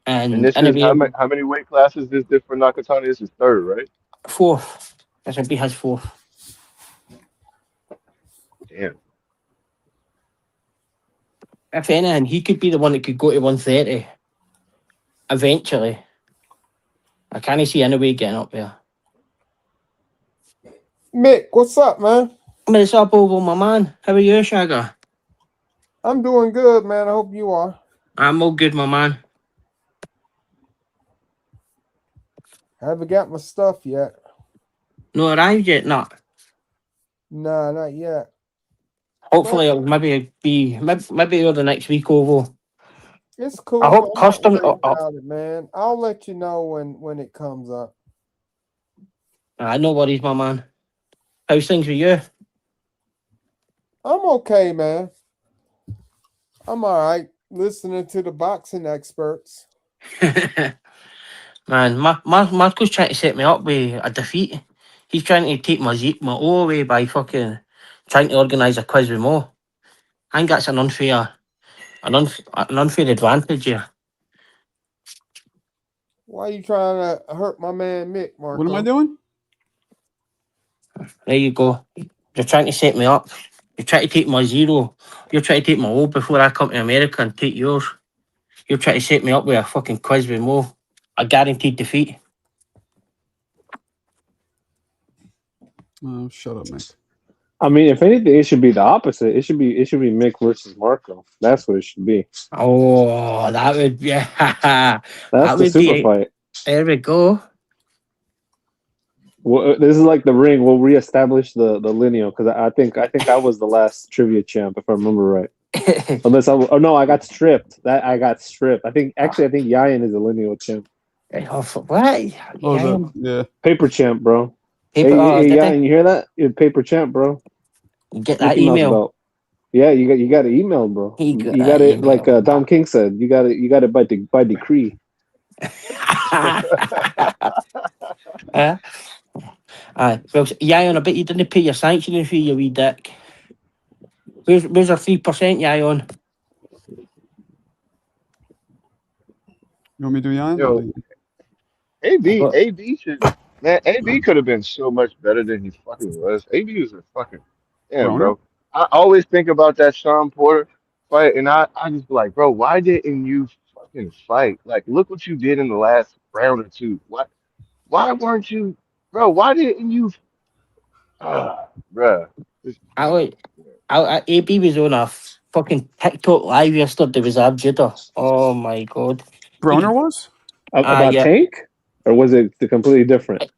And this is how many weight classes is this for Nakatani? This is 3rd, right? 4th. This would be his 4th. Damn. If anything, he could be the one that could go to 130 eventually. I can't see any way getting up there. Mick, what's up, man? What's up, Oval, my man? How are you, Shagger? I'm doing good, man. I hope you are. I'm all good, my man. Haven't got my stuff yet. No arrived yet, not. Nah, not yet. Hopefully, it'll maybe over the next week, Oval. It's cool. I hope I'm not custom. worried about it, man. I'll let you know when it comes up. No worries, my man. How's things with you? I'm okay, man. I'm all right. Listening to the boxing experts. Man, Marco's trying to set me up with a defeat. He's trying to take my O away by fucking trying to organise a quiz with Mo. I think that's an unfair advantage here. Why are you trying to hurt my man Mick, Marco? What am I doing? There you go. You're trying to set me up. You're trying to take my 0. You're trying to take my O before I come to America and take yours. You're trying to set me up with a fucking quiz with Mo. A guaranteed defeat. Oh, shut up, Mick. I mean, if anything, it should be the opposite. It should be Mick versus Marco. That's what it should be. Oh, that would be that's the super fight. There we go. Well, this is like the ring. We'll reestablish the lineal, because I think I was the last trivia champ, if I remember right. Unless I got stripped. I got stripped. I think Yayan is the lineal champ. What? Yeah. Paper champ, bro. Paper, hey, Yayan, you hear that? You're paper champ, bro. You get that email. Yeah, you got an email, bro. You got it, like Dom King said. You got it by decree. Well, Yayan, I bet you didn't pay your sanctioning fee, you wee dick. Where's our 3%, Yayan? You want me to do Yayan? Yo, AB should, man. AB could have been so much better than he fucking was. AB was a fucking damn, bro. I always think about that Sean Porter fight, and I just be like, bro, why didn't you fucking fight? Like, look what you did in the last round or 2. Why weren't you, bro? Why didn't you, bro? AB was on a fucking TikTok live yesterday with Ab Judah. Oh my god. Broner was? About Tank? Or was it completely different?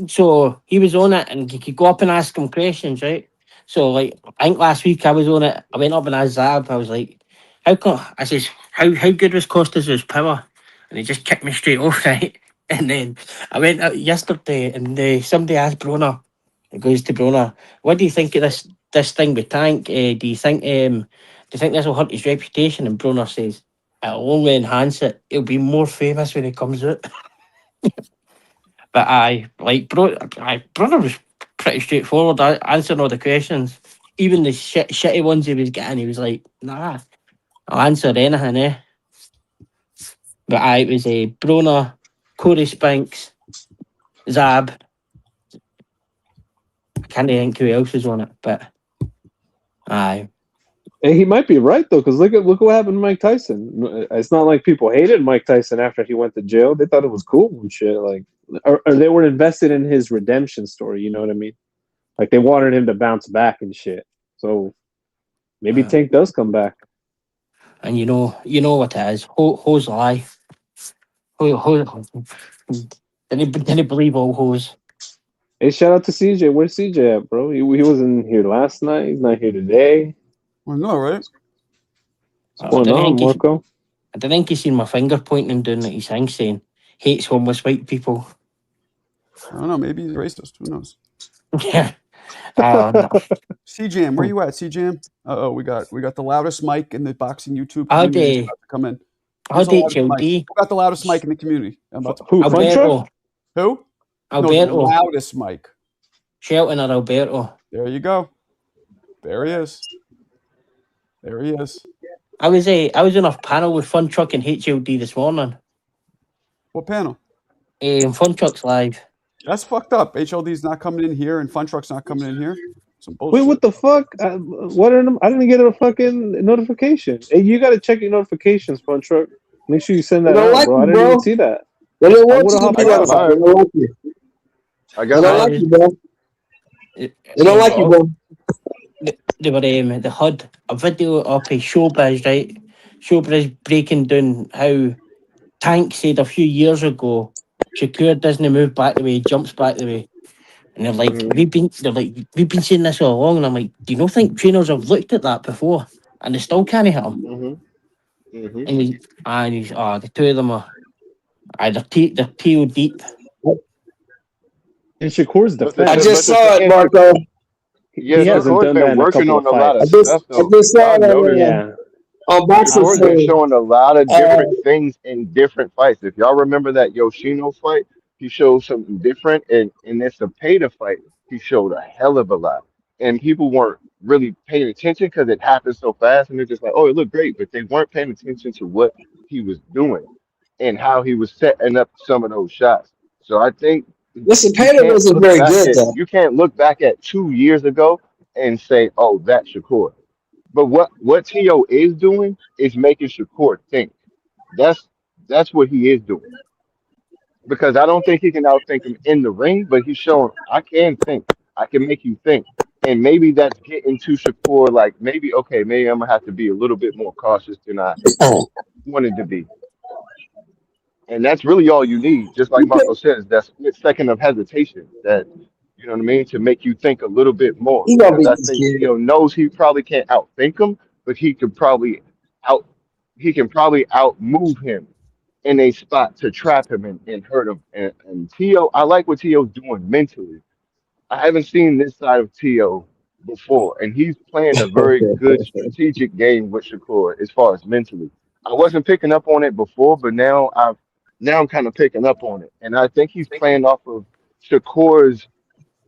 So he was on it, and you could go up and ask him questions, right? So, like, I think last week I was on it. I went up and asked Zab. I was like, how good was Costas' power? And he just kicked me straight off, right? And then I went out yesterday, and somebody asked Broner. It goes to Broner. What do you think of this thing with Tank? Do you think this will hurt his reputation? And Broner says, it'll only enhance it. He'll be more famous when he comes out. But Broner was pretty straightforward, answering all the questions. Even the shitty ones he was getting, he was like, nah, I'll answer anything, eh? But it was Broner, Corey Spinks, Zab. I can't think who else was on it, but And he might be right though, because look what happened to Mike Tyson. It's not like people hated Mike Tyson after he went to jail. They thought it was cool and shit. Like, or they were invested in his redemption story. You know what I mean? Like they wanted him to bounce back and shit. So maybe Tank does come back. And you know what it is. Hoes lie. Didn't believe all hoes. Hey, shout out to CJ. Where's CJ at, bro? He wasn't here last night. He's not here today. I know, right? What's going on, Marco? I don't think he's seen my finger pointing down at his thing saying hates homeless white people. I don't know. Maybe he's racist. Who knows? Yeah. No. CJam, where you at, CJam? We got the loudest mic in the boxing YouTube How'd community. they- About to come in. How'd Who's the they, loudest mic? HLD? Who got the loudest mic in the community? I'm about to Who? Alberto. Who? No, the Alberto. loudest mic. Shelton or Alberto. There you go. There he is. There he is. I was in a panel with Fun Truck and HLD this morning. What panel? Fun Truck's live. That's fucked up. HLD's not coming in here and Fun Truck's not coming in here. Some bullshit. Wait, what the fuck? What are them? I didn't get a fucking notification. Hey, you got to check your notifications, Fun Truck. Make sure you send that They don't out, like bro. you, I didn't bro. even see that. They don't want would've you to hopped be on. outside. They don't like you. I They got don't like you, bro. They don't like you, bro. They were the HUD, a video of a Showbiz, right? Showbiz breaking down how Tank said a few years ago, Shakur doesn't move back the way, he jumps back the way. And they're like, we've been saying this all along. And I'm like, do you not think trainers have looked at that before? And they still can't hit him. And the two of them are they're tail deep. In Shakur's defense, I just saw it, Marco. Yeah, he hasn't Shakur's done that been in a working couple on of a lot of fights. stuff, I though. just saw Y'all that noticed on Boxing Shakur's been Scene. showing a lot of different things in different fights. If y'all remember that Yoshino fight, he showed something different, and it's a pay to fight. He showed a hell of a lot, and people weren't really paying attention because it happened so fast, and they're just like, "Oh, it looked great," but they weren't paying attention to what he was doing and how he was setting up some of those shots. So I think Listen, you Payton can't wasn't look very back good, at though. you can't look back at 2 years ago and say, "Oh, that's Shakur." But what Tio is doing is making Shakur think. That's what he is doing. Because I don't think he can outthink him in the ring, but he's showing I can think. I can make you think. And maybe that's getting to Shakur like maybe okay, maybe I'm gonna have to be a little bit more cautious than I wanted to be. And that's really all you need, just like Marco says, that split second of hesitation that you know what I mean, to make you think a little bit more. He gonna Because I be think scared. Tio knows he probably can't outthink him, but out he can probably outmove him in a spot to trap him and hurt him. And Tio, I like what Tio's doing mentally. I haven't seen this side of Tio before, and he's playing a very good strategic game with Shakur as far as mentally. I wasn't picking up on it before, but now I'm kind of picking up on it, and I think he's playing off of Shakur's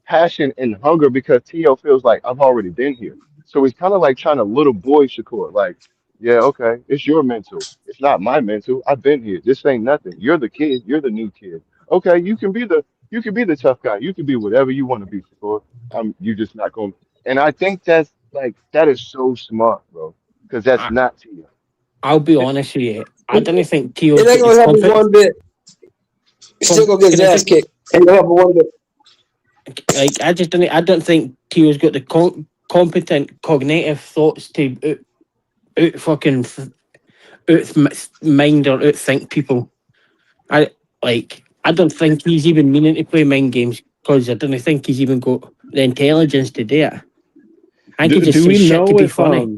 passion and hunger because Tio feels like I've already been here. So he's kind of like trying to little boy Shakur, like, yeah, okay, it's your mental. It's not my mental. I've been here. This ain't nothing. You're the kid. You're the new kid. Okay, you can be the tough guy. You can be whatever you want to be, Shakur. You just not going. And I think that's like that is so smart, bro, because that's not Tio. I'll be honest with you. I don't think Tio. It ain't gonna help him one bit. He's still gonna get his ass kicked. Ain't gonna help him one bit. Like I don't think Tio's got the competent cognitive thoughts to mind or outthink people. I don't think he's even meaning to play mind games because I don't think he's even got the intelligence to do it. I think he just says shit to be funny.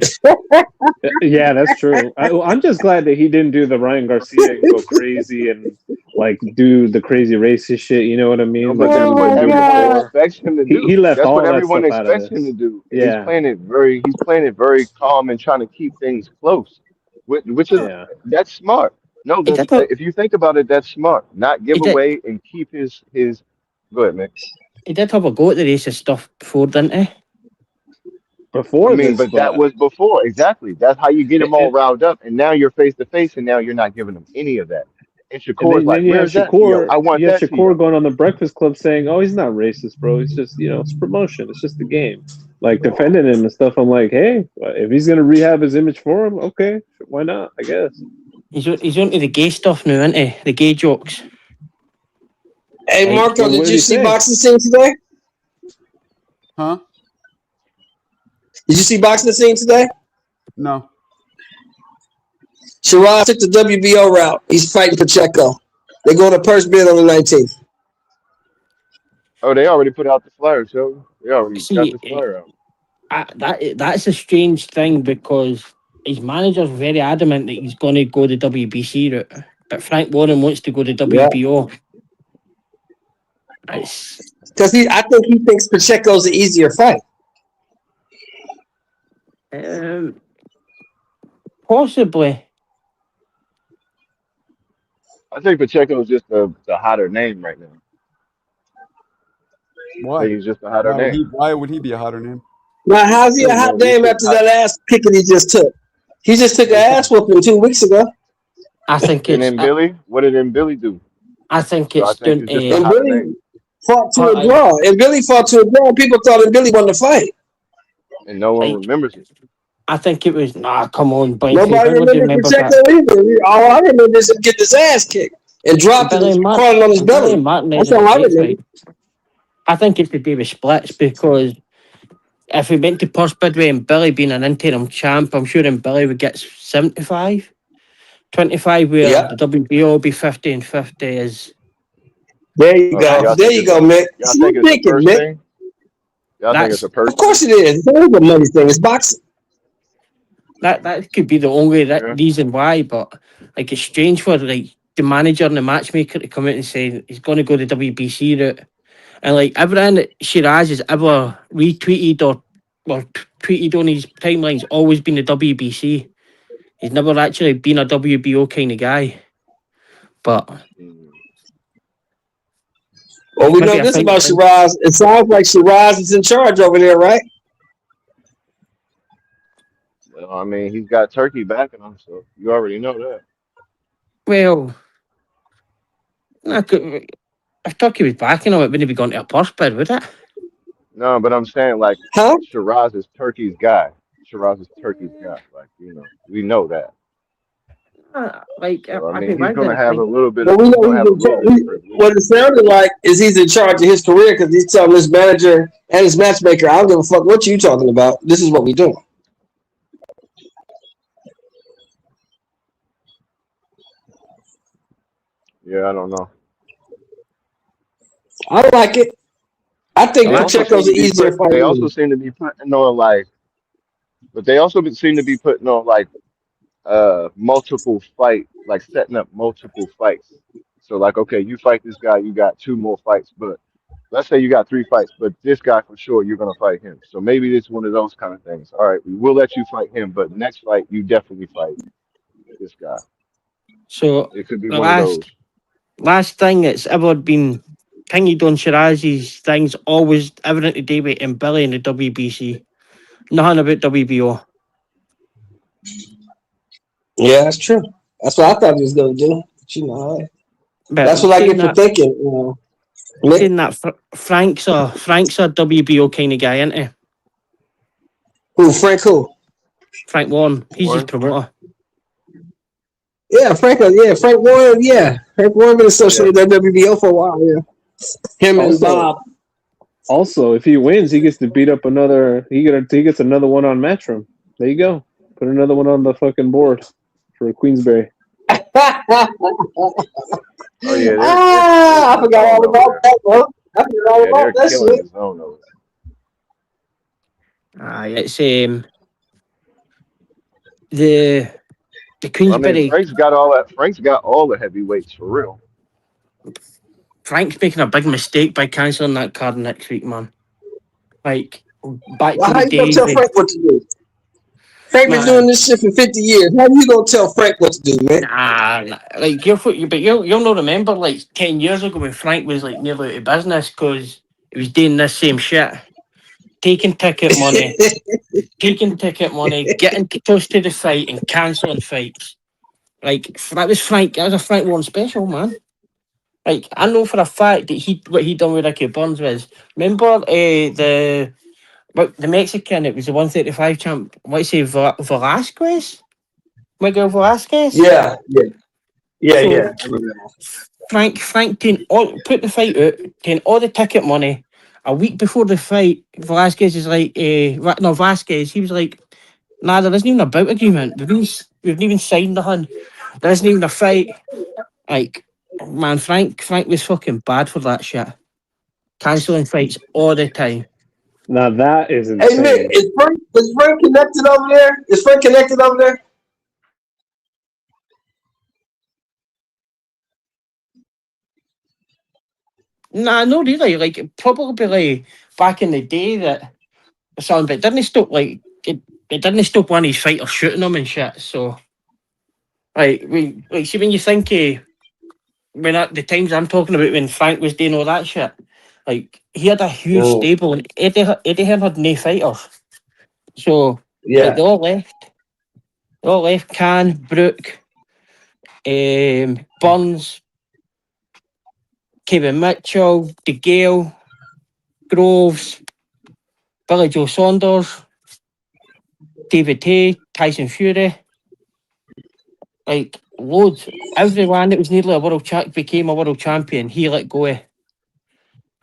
Yeah, that's true. I'm just glad that he didn't do the Ryan Garcia and go crazy and like do the crazy racist shit. You know what I mean? But that's what everyone expects him to do. He left that's all what that everyone stuff out of expects him this. to do. Yeah. He's playing it very calm and trying to keep things close, which is that's smart. No, if you think about it, that's smart. Not give away and keep his. Go ahead, man. He did have a go at the racist stuff before, didn't he? Before, but that was before. Exactly. That's how you get them all riled up, and now you're face to face, and now you're not giving them any of that. And Shakur's like, "Where's that? Yo, I want that." Shakur going on the Breakfast Club saying, "Oh, he's not racist, bro. It's just it's promotion. It's just the game." like defending him and stuff. I'm like, hey, if he's gonna rehab his image for him, okay, why not? I guess. He's onto the gay stuff now, isn't he? The gay jokes. Hey, Like, Marco, what did did you he see say? boxing scene today? Huh? Did you see boxing scene today? No. Shiraz took the WBO route. He's fighting Pacheco. They're going to purse bid on the 19th. Oh, they already put out the flyer, so they already got See, the flyer out. that's a strange thing because his manager's very adamant that he's going to go the WBC route, but Frank Warren wants to go the Yeah. WBO. It's Because I think he thinks Pacheco's an easier fight. possibly. I think Pacheco is just the hotter name right now. I Why? think he's just a hotter name. Why would he be a hotter name? Now, how's he a Hey, hot man, name we after should- that ass kicking he just took? He just took an ass whooping 2 weeks ago. I think And it's. then Billy, what did then Billy do? I think So I it's think down it's just a to. And hotter Billy name. fought to a draw. And Billy fought to a draw. People thought that Billy won the fight. And no one Like, remembers it. I think it was. Nah, come on, Blanky. Nobody When would you remember remember Pacheco that? either. All I remember is him getting his ass kicked and dropped it and crawling on his belly. That's all I remember. I think it's the day with splits because if we went to purse bid with and Billy being an interim champ, I'm sure then Billy would get 75. 25 where Yeah. the WBO will be 50 and 50 is. There you Oh, go. y'all There think you it's go, Mick. Y'all See, think you it's a thinking, purse Mick. thing? Y'all think it's a purse? Of course it is. It's always a money thing. It's boxing. That could be the only reason why, but like it's strange for like the manager and the matchmaker to come out and say he's going to go the WBC route, and like everything that Shiraz has ever retweeted or tweeted on his timeline's always been the WBC. He's never actually been a WBO kind of guy, but. Well, we Maybe know I this think- about Shiraz. It sounds like Shiraz is in charge over there, right? Well, I mean, he's got Turkey backing him, so you already know that. Well, if Turkey was backing him, it wouldn't be going to a purse bid, would it? No, but I'm saying like Shiraz is Turkey's guy. Shiraz is Turkey's guy. Like, you know, we know that. Like, So, I I mean, think he's going to have a little bit Well, of. we He's know gonna have a little bit of privilege. what it sounded like is he's in charge of his career because he's telling his manager and his matchmaker, I don't give a fuck what you talking about. This is what we do. Yeah, I don't know. I like it. I think They also Pacheco's seem an to be easier put- fight. They also seem to be putting on like, but they also seem to be putting on like multiple fight, like setting up multiple fights. So like, okay, you fight this guy, you got 2 more fights, but let's say you got 3 fights, but this guy for sure you're gonna fight him. So maybe it's one of those kind of things. All right, we will let you fight him, but next fight you definitely fight this guy. So It could be the one of those. last thing that's ever been pinged on Shiraz's things, always everything to do with and Billy in the WBC. Nothing about WBO. Yeah, that's true. That's what I thought he was going to do. But you know, But that's what I saying get for that- thinking. You know. Saying that Frank's a WBO kind of guy, isn't he? Who, Frank who? Frank Warren. He's his promoter. Yeah, Frank Warren, yeah. Frank Warren been associated with WBO for a while, yeah. Him and Also- Bob. Also, if he wins, he gets to beat up another. He gets another one on Matchroom. There you go. Put another one on the fucking board for Queensberry. Oh yeah, I forgot all about that, bro. I forgot all yeah, about they're that killing shit. his own over It's the there. I Queensberry. mean, Frank's got all that. Frank's got all the heavyweights for real. Frank's making a big mistake by cancelling that card next week, man. Like back Well, to how the you gonna days. tell Frank what to do? Frank been Nah. doing this shit for 50 years. How you gonna tell Frank what to do, man? Nah, like you'll not remember like 10 years ago when Frank was like nearly out of business because he was doing this same shit, taking ticket money, getting close to the fight and cancelling fights. Like that was Frank. That was a Frank Warren special, man. Like I know for a fact that what he done with Ricky Burns was. Remember But the Mexican, it was the 135 champ. What's he, Velasquez? Miguel Velasquez? Yeah. So Frank put the fight out, taking all the ticket money. A week before the fight, Velasquez is like, Vasquez, he was like, nah, there isn't even a bout agreement. We've even signed nothing. There isn't even a fight. Like, man, Frank was fucking bad for that shit. Cancelling fights all the time. Now that is Hey, insane. Nick, is Frank connected over there? Is Frank connected over there? Nah, no, really. Like, probably like back in the day that or something, but it didn't stop like it didn't stop one of his fighters shooting him and shit. So, see when you think when at the times I'm talking about when Frank was doing all that shit, like he had a huge stable and Eddie Hearn had no fighters. So like, they all left. They all left. Can, Brook, Burns, Kevin Mitchell, DeGale, Groves, Billy Joe Saunders, David Hay, Tyson Fury, like loads. Everyone that was nearly a world champ became a world champion. He let go of.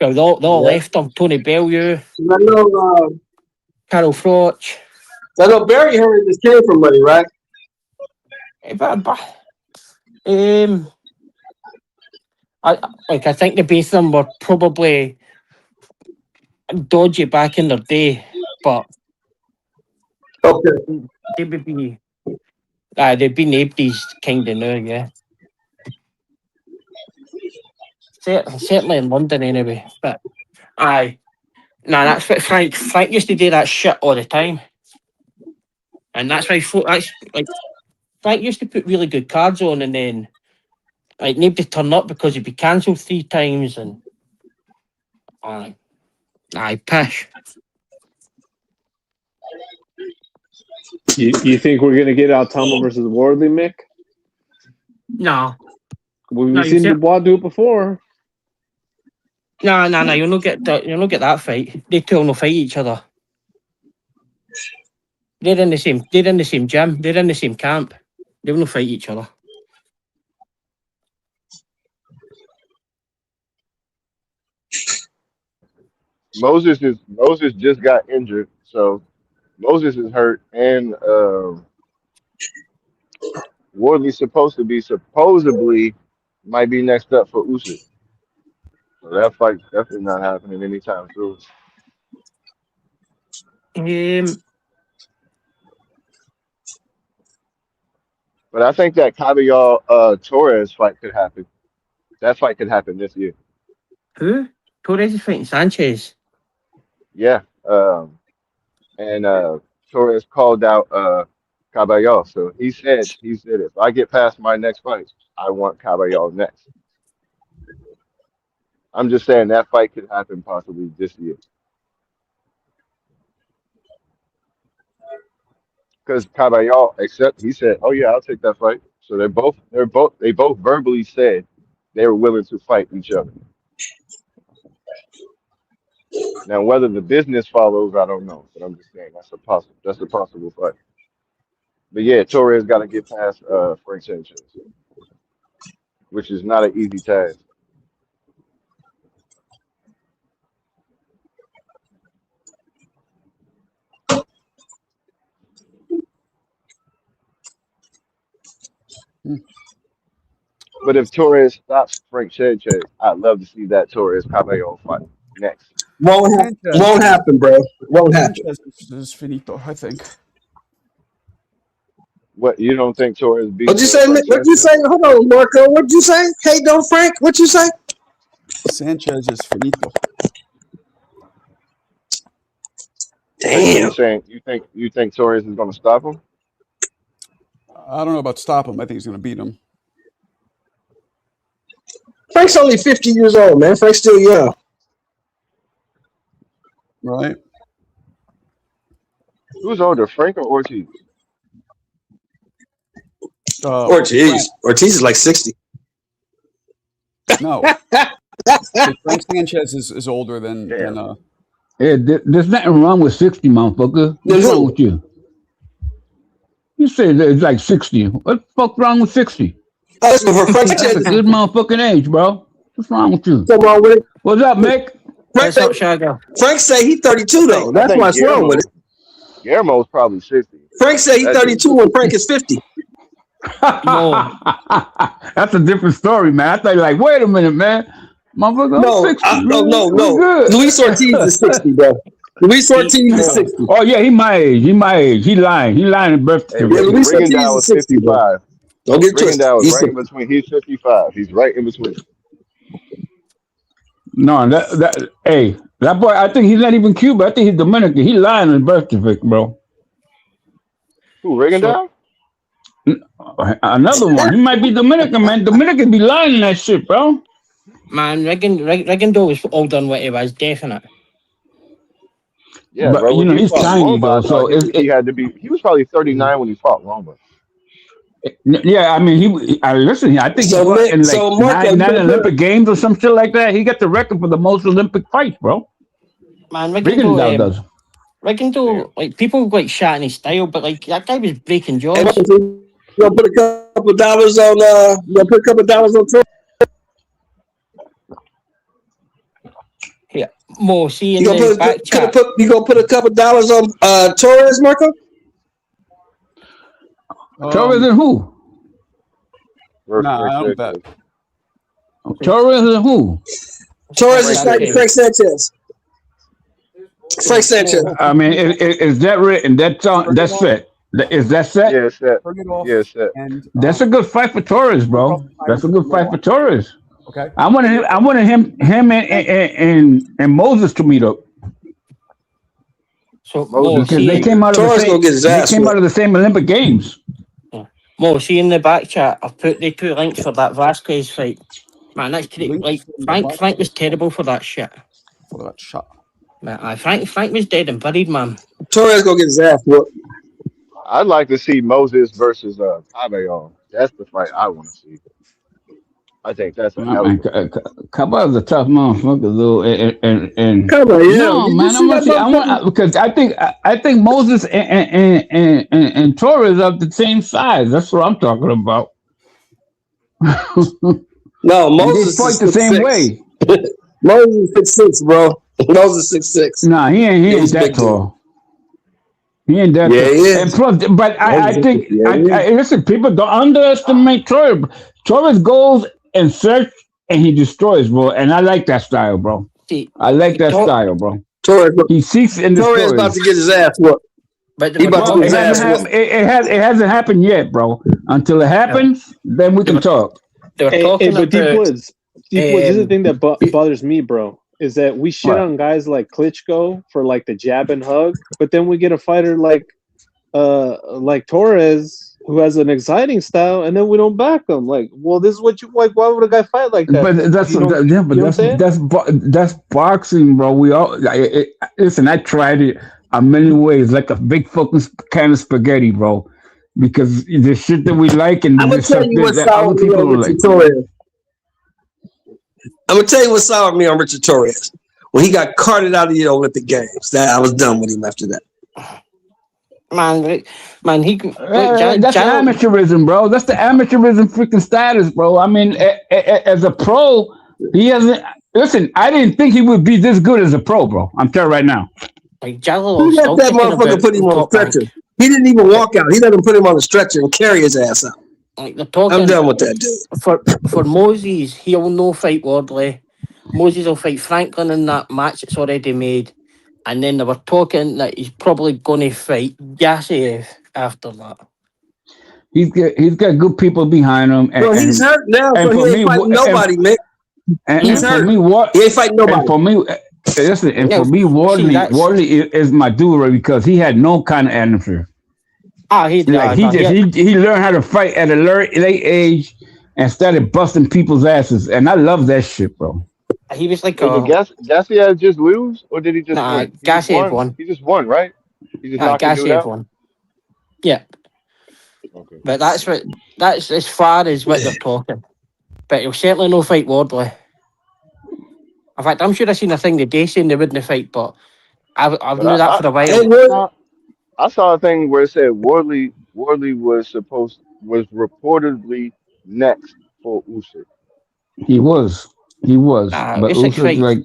Well, they all left him. Tony Bellew, I know. Carol Froch. I know Barry Hearn just came from money, right? I think the both of them were probably dodgy back in their day, but they would be. They've been nobody's kind of now, yeah. Certainly in London anyway, but that's what Frank used to do that shit all the time, and that's why Frank used to put really good cards on, and then like nobody turn up because he'd be cancelled 3 times, and pish. You think we're gonna get Altama versus Wardley, Mick? No. We've seen Dubois do it before. No. You'll not get that. You'll not get that fight. They two will not fight each other. They're in the same gym. They're in the same camp. They will not fight each other. Moses just got injured, so Moses is hurt, and Wardley's supposedly might be next up for Usyk. So that fight's definitely not happening anytime soon. But I think that Caballero Torres fight could happen. That fight could happen this year. Who? Torres is fighting Sanchez. Yeah. And Torres called out Caballero. So he said if I get past my next fight, I want Caballero next. I'm just saying that fight could happen possibly this year. Because Caballero he said, "Oh yeah, I'll take that fight." So they both verbally said they were willing to fight each other. Now whether the business follows, I don't know, but I'm just saying that's a possible fight. But yeah, Torres got to get past Frank Sanchez, which is not an easy task. But if Torres stops Frank Sanchez, I'd love to see that Torres Caballero fight next. Won't happen, bro. Won't happen. Sanchez is finito, I think. What, you don't think Torres beats? What'd you say? What'd you say? Hold on, Marco. What'd you say? Hey, don't Frank. What'd you say? Sanchez is finito. Damn. You think Torres is going to stop him? I don't know about stop him. I think he's going to beat him. Frank's only 50 years old, man. Frank's still young. Right. Who's older, Frank or Ortiz? Ortiz. Ortiz is like 60. No. Frank Sanchez is older than Hey, there's nothing wrong with 60, motherfucker. What's wrong with you? You say that it's like 60. What the fuck's wrong with 60? That's a good motherfucking age, bro. What's wrong with you? What's wrong with it? What's up, Mick? What's up, Shagger? Frank say he's 32 though. That's what's wrong with it. Guillermo's probably 60. Frank say he's 32 and Frank is 50. No. That's a different story, man. I thought you like, wait a minute, man. Motherfucker, No, 60, no. Good. Luis Ortiz is 60, bro. Luis Ortiz is 60. Oh yeah, he my age. He lying. He lying in birth certificate. Yeah, Luis Ortiz Rigondeaux is was 60, bro. 55. Don't get twisted. Rigondeaux is right in between. He's 55. He's right in between. No, that boy, I think he's not even Cuban. I think he's Dominican. He lying in birth certificate, bro. Who, Rigondeaux? Another one. He might be Dominican, man. Dominican be lying in that shit, bro. Man, Rigondeaux was all done what he was, definite. Yeah, but bro. you know he's tiny though, so he had to be. He was probably 39 when he fought Loma. Yeah, I mean, listen. I think he fought in like nine Olympic games or some shit like that. He got the record for the most Olympic fights, bro. Man, Rigondeaux does. Rigondeaux, like people like shot in his style, but like that guy was breaking jaws. You gonna put a couple of dollars on? You gonna put a couple of dollars on Torres? Yeah, Mo, see in the back chat. You gonna put a couple of dollars on Torres, Marco? Torres and who? Nah, I don't bet. Torres and who? Torres is fighting Frank Sanchez. Frank Sanchez. I mean, is that written? That's set. Is that set? Yeah, it's set. Yeah, it's set. That's a good fight for Torres, bro. That's a good fight for Torres. Okay. I wanted him and Moses to meet up. So because they came out of the same Olympic Games. Mo, see in the back chat, I've put the 2 links for that Vasquez fight. Man, that's like Frank was terrible for that shit. For that shot. Man, Frank was dead and buried, man. Torres gonna get his ass whooped. I'd like to see Moses versus Tabeon. That's the fight I want to see. I think that's a hell of a Cabal's a tough motherfucker, though, and Cabal, yeah. No, man, I want because I think Moses and Torres are the same size. That's what I'm talking about. No, Moses they fight the same way. Moses is 6'6", bro. Moses is 6'6". Nah, he ain't that tall. He ain't that yeah, tall. He is. And plus, but I think listen, people don't underestimate Torres. Torres goes and search and he destroys, bro. And I like that style, bro. I like that style, bro. Torres, he seeks and destroys. Torres about to get his ass whooped. But he about to get his ass whooped. It hasn't happened yet, bro. Until it happens, then we can talk. But Deep Woods, this is the thing that bothers me, bro. Is that we shit on guys like Klitschko for like the jab and hug, but then we get a fighter like Torres who has an exciting style, and then we don't back him. Like, well, this is what you like. Why would a guy fight like that? But that's boxing, bro. We all listen. I tried it a million ways, like a big fucking can of spaghetti, bro. Because the shit that we like and I'm gonna tell you what other people don't like. I'm gonna tell you what soured me on Richard Torres when he got carted out of the Olympic Games. That I was done with him after that. Man, he that's amateurism, bro. That's the amateurism freaking status, bro. I mean, as a pro, he hasn't. Listen, I didn't think he would be this good as a pro, bro. I'm telling you right now. Like He let that motherfucker put him on a stretcher. He didn't even walk out. He let him put him on a stretcher and carry his ass out. Like they're talking, I'm done with that dude. For Moses, he'll no fight Wardley. Moses will fight Franklin in that match that's already made. And then they were talking that he's probably going to fight Gassiev after that. He's got good people behind him. Well, he's hurt now, so he ain't fighting nobody, Mick. He's hurt. He ain't fighting nobody. And for me, listen, and for me, Wardley is my dude because he had no kind of atmosphere. He learned how to fight at a late age and started busting people's asses, and I love that shit, bro. He was like, did Gassiev just lose, or did he just win? Gassiev won. He just won, right? He just knocked the dude out? Won. Yeah. Okay. But that's as far as what they're talking. But he'll certainly no fight Wardley. In fact, I'm sure I seen a thing today saying they wouldn't fight, but I've But knew that for a while. I saw a thing where it said Wardley was reportedly next for Usyk. He was, but Usyk's Usyk like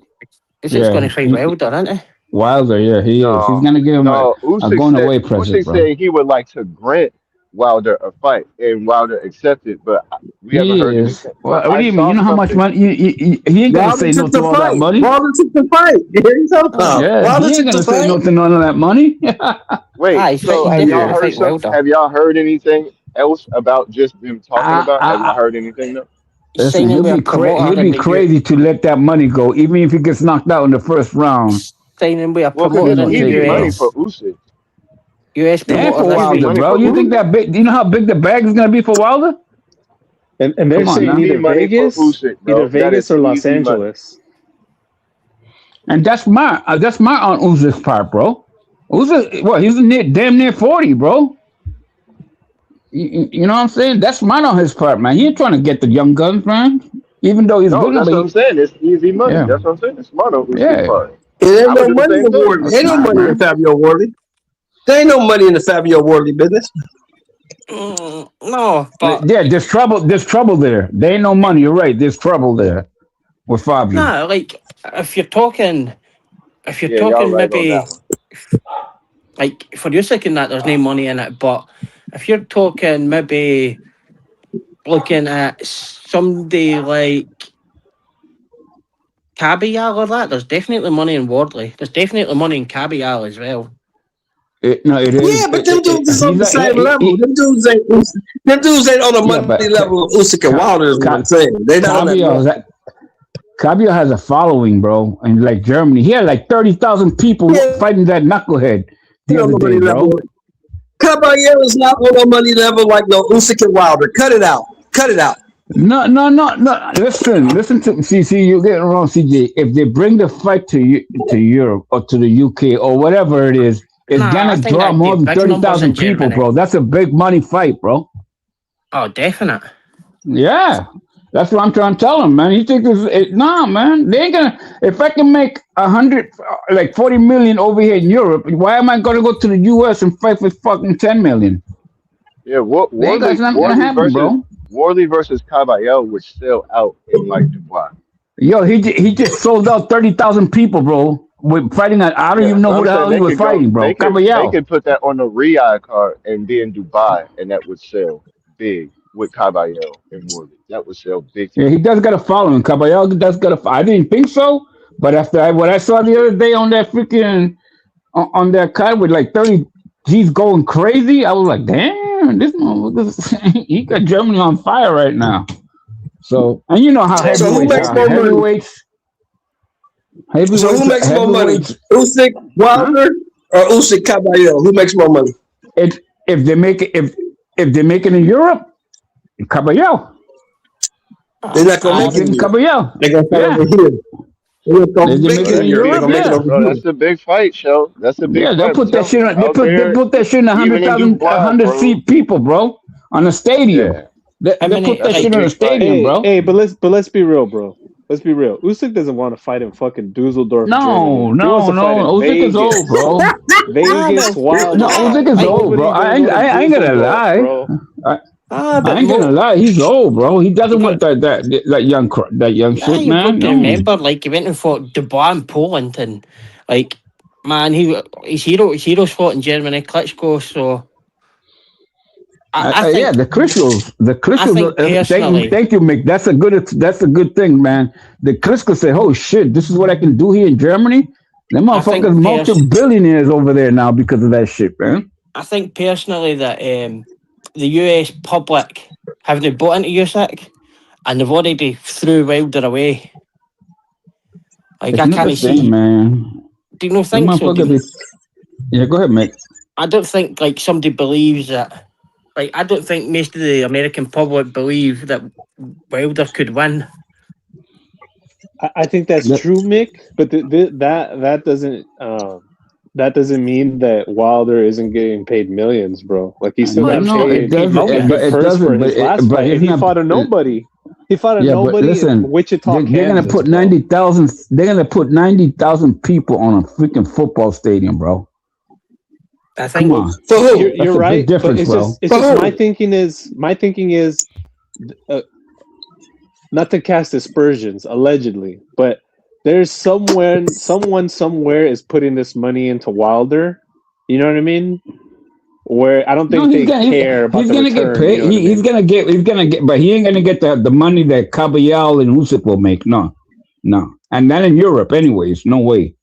Usyk's going to fight Wilder, isn't he? Wilder, yeah, he is. He's gonna give him a going away present, Usyk bro. said he would like to grant Wilder a fight, and Wilder accepted, but we haven't heard anything. Well, what do you mean? You know how much money? He ain't gonna say no to all that money. Wilder took the fight. What are you talking about? Yeah, Wilder he ain't took gonna the say fight. no to none of that money. Wait, so have y'all heard anything else about just them talking about? Have y'all heard anything though? Listen, he'll be crazy to let that money go, even if he gets knocked out in the first round. Signing with a Well, promoter because in it's the easy money US. for Usyk. US Yeah, for promoter. Wilder, bro. You think that big? You know how big the bag is gonna be for Wilder? And they're saying either Vegas, or Los Angeles. And that's my on Uzyk's part, bro. Usyk, well, he's damn near 40, bro. You know what I'm saying? That's smart on his part, man. He ain't trying to get the young guns, man. Even though he's good, That's what I'm saying. It's easy money. Yeah. That's what I'm saying. It's smart on Usyk's part. There ain't I no would do the money same in thing. Wardley. Ain't no money in Fabio Wardley. There ain't no money in the Fabio Wardley business. No, but yeah, there's trouble there. There ain't no money. You're right. There's trouble there with Fabio. no, like if you're talking y'all right on maybe that one. like for Usyk and that, there's no money in it. But if you're talking maybe looking at somebody like Kabayal or that, there's definitely money in Wardley. There's definitely money in Kabayal as well. It is. Yeah, but them dudes is on the same level. Them dudes ain't on the money level of Usyk and Wilder is what I'm saying. They not on that level. Kabayal has a following, bro. In like Germany, he had like 30,000 people fighting that knucklehead the other day, bro. Kabayal is not on the money level like no Usyk and Wilder. Cut it out. No. Listen to CC. You're getting wrong, CJ. If they bring the fight to Europe or to the UK or whatever it is, it's gonna draw more than 30,000 people, bro. That's a big money fight, bro. Oh, definite. Yeah, that's what I'm trying to tell him, man. He thinks nah, man. They ain't gonna. If I can make 40 million over here in Europe, why am I gonna go to the US and fight for fucking 10 million? Yeah, That's not gonna happen, bro. Wardley versus Kabayel would sell out in like Dubai. Yo, he just sold out 30,000 people, bro. With fighting I don't even know who the hell he was fighting, bro. They could put that on the Riyadh card and be in Dubai, and that would sell big with Kabayel and Wardley. That would sell big. Yeah, he does got a following. Kabayel does got a. I didn't think so, but after what I saw the other day on that freaking on that card with like 30 G's going crazy, I was like, damn, this motherfucker, he got Germany on fire right now. So, and you know how heavyweights who makes more money? So who makes more money? Usyk Wilder or Usyk Kabayel? Who makes more money? If they make it in Europe, Kabayel. They're not gonna make it in Kabayel. They're gonna fight over here. They're gonna make it in Europe. Bro, that's a big fight, show. That's a big fight. They'll put that shit on. They put that shit in 100 seat people, bro, on the stadium. Yeah. They put that shit in the stadium, bro. Hey, but let's be real, bro. Let's be real. Usyk doesn't want to fight in fucking Dusseldorf. No. Usyk is old, bro. Vegas, Wild. No, Usyk is old, bro. I ain't gonna lie. I ain't gonna lie. He's old, bro. He doesn't want that young shit, man. You remember, like he went and fought Dubois in Poland, and like, man, his heroes fought in Germany, Klitschko. So. I think, the Klitschko. Thank you, Mick. That's a good thing, man. The Klitschko said, "Oh shit, this is what I can do here in Germany." Them motherfuckers multi-billionaires over there now because of that shit, man. I think personally that the US public haven't bought into Usyk, and they've already threw Wilder away. Like It's I not can't the see. same, man. Do you not think so? Yeah, go ahead, Mick. I don't think like somebody believes that. Like, I don't think most of the American public believe that Wilder could win. I think that's true, Mick. But that doesn't mean that Wilder isn't getting paid millions, bro. Like he still got paid. He fought a nobody. He fought a Yeah, but nobody listen, in Wichita, they're gonna Kansas, put bro. 90,000. They're gonna put 90,000 people on a freaking football stadium, bro. I Come think on, For who? You're that's a big right, but difference, it's bro. just For my who? thinking is not to cast aspersions, allegedly, but there's someone somewhere is putting this money into Wilder. You know what I mean? Where I don't No, think they care about he's the gonna get return. paid. You know what I He's mean? gonna get, but he ain't gonna get the money that Caballal and Usyk will make. No, and not in Europe, anyways. No way.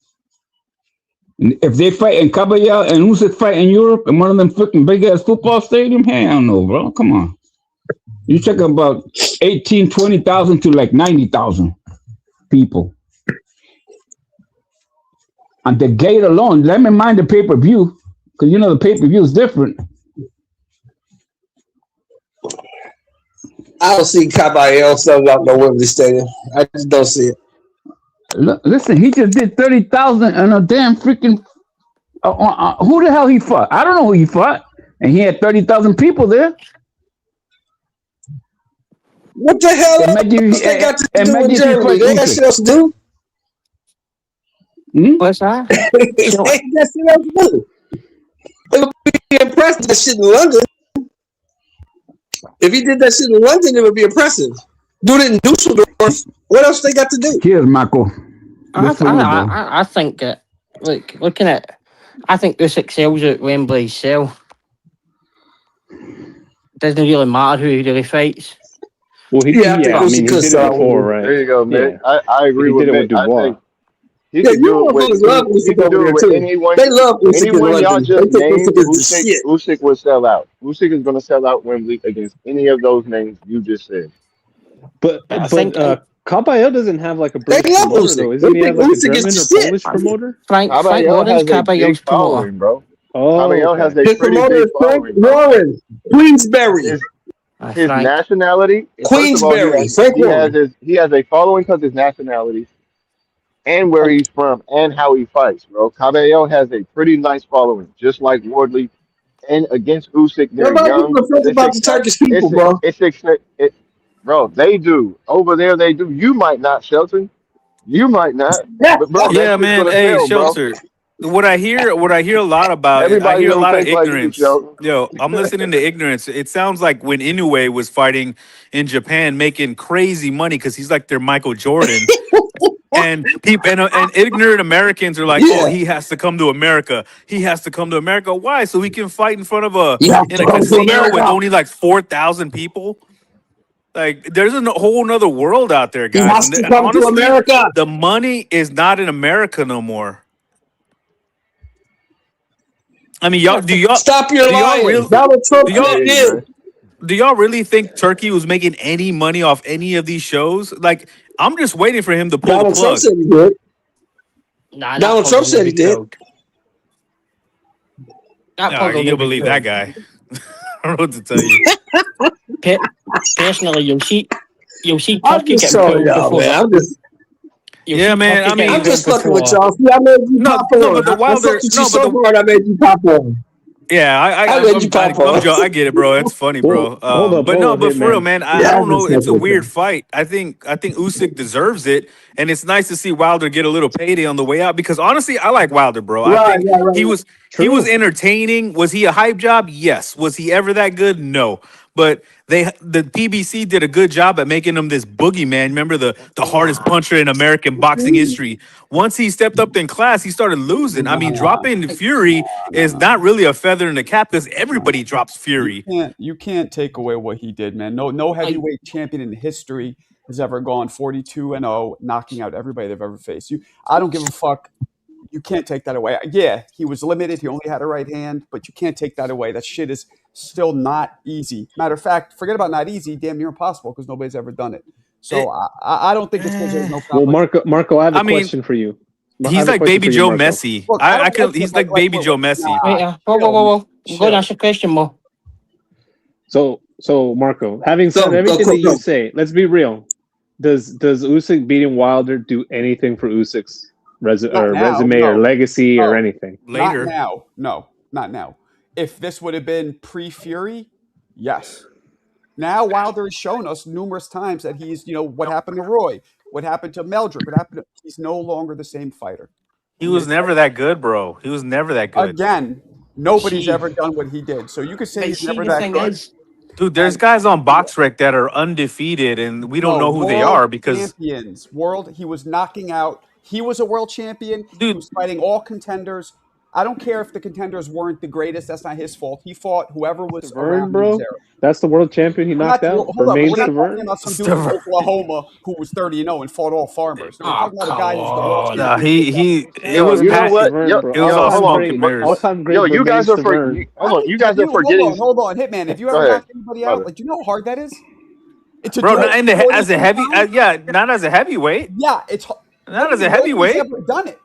And if they fight in Caballal and Usyk fight in Europe in one of them freaking big ass football stadium, hell no, bro. Come on. You talking about 18, 20,000 to like 90,000 people. And the gate alone, let me mind the pay-per-view, because you know the pay-per-view is different. I don't see Caballero selling out no Wembley Stadium. I just don't see it. Listen, he just did 30,000 and a damn freaking. Who the hell he fought? I don't know who he fought, and he had 30,000 people there. What the hell else they got to do in Germany? They got shit else to do. What's that? They got shit else to do. It would be impressive that shit in London. If he did that shit in London, it would be impressive. Do it in Dusseldorf. What else they got to do? Cheers, Michael. I think that, looking at, I think Usyk sells at Wembley sell. Doesn't really matter who he really fights. Well, he did it before, right? There you go, man. Yeah. I agree with He did it Mick. with Dubois. I think he can do it with, he can do it with anyone. They love Usyk in Anyone y'all London. just They think named, Usyk is the shit. Usyk will sell out. Usyk is going to sell out Wembley against any of those names you just said. But Caballero doesn't have like a They British love promoter Usyk. though. They Isn't he think have like a Usyk German is or the shit. Polish promoter? Frank Caballero Warren's has a Caballero's big promoter. following, bro. Oh, Caballero has a His pretty promoter big is Frank following, bro. Warren, Queensberry. His nationality, first of all, Queensberry, Frank Warren. he has a following because of his nationality and where he's from and how he fights, bro. Caballero has a pretty nice following, just like Wardley. And against Usyk, they're Nobody young. gives a fuck about the Turkish people, bro. Bro, they do. Over there, they do. You might not, Shelton. You might not. But bro, Yeah, that shit's man. gonna Hey, sell, bro. Shelter. What I hear a lot about, I Everybody hear a don't lot of think like you, ignorance. Shelton. Yo, I'm listening to ignorance. It sounds like when Inoue was fighting in Japan, making crazy money because he's like their Michael Jordan. And people and ignorant Americans are like, oh, he has to come to America. He has to come to America. Why? So he can fight in front of in a casino with only like 4,000 people. Like, there's a whole nother world out there, He guys. has to And come to honestly, America. the money is not in America no more. I mean, Stop your lying. Donald Trump did. Do y'all really think Turkey was making any money off any of these shows? Like, I'm just waiting for him to pull Donald the Trump plug. said he did. Nah, Donald Trump said he did. No, you can believe that guy. I don't know what to tell you. Personally, you'll see I'm Turkey just getting showing pulled y'all, before. man. Yeah, man. I mean, I'm just fucking with y'all. See, I made you pop on. but the I Wilder, fucked with you so hard, I made you pop on. Yeah, I get it, bro. That's funny, bro. But for real, man, I don't know. It's a weird fight. I think Usyk deserves it, and it's nice to see Wilder get a little payday on the way out. Because honestly, I like Wilder, bro. I think he was entertaining. Was he a hype job? Yes. Was he ever that good? No. But the PBC did a good job at making him this boogeyman. Remember the hardest puncher in American boxing history. Once he stepped up in class, he started losing. I mean, dropping Fury is not really a feather in the cap because everybody drops Fury. You can't take away what he did, man. No heavyweight champion in history has ever gone 42-0, knocking out everybody they've ever faced. I don't give a fuck. You can't take that away. Yeah, he was limited. He only had a right hand, but you can't take that away. That shit is still not easy. Matter of fact, forget about not easy, damn near impossible because nobody's ever done it. So I don't think it's because there's no Well, Marco, I have a question for you. He's like Baby Joe Messi. Look, he's like Baby Joe Messi. Whoa. Go and ask a question, Mo. So Marco, having said everything that you say, let's be real. Does Usyk beating Wilder do anything for Usyk's resume or legacy or anything? Later. Not now. No, not now. If this would have been pre-Fury, yes. Now Wilder has shown us numerous times that he's, what happened to Roy, what happened to Meldrick, he's no longer the same fighter. He was never that good, bro. He was never that good. Again, nobody's ever done what he did. So you could say he's never that good. Dude, there's guys on BoxRec that are undefeated, and we don't know who they are because champions. He was knocking out. He was a world champion. Dude. He was fighting all contenders. I don't care if the contenders weren't the greatest. That's not his fault. He fought whoever was around bro. That's the world champion he knocked out. We're not talking about some dude from Oklahoma who was 30-0 and fought all farmers. No, we're talking about a guy who's the world champion. It was Awesome mirrors. Yo, you guys are forgetting. Hold on, Hitman. If you ever knock anybody out, do you know how hard that is? Bro, as a heavy, not as a heavyweight. Yeah, it's not as a heavyweight. Nobody's ever done it.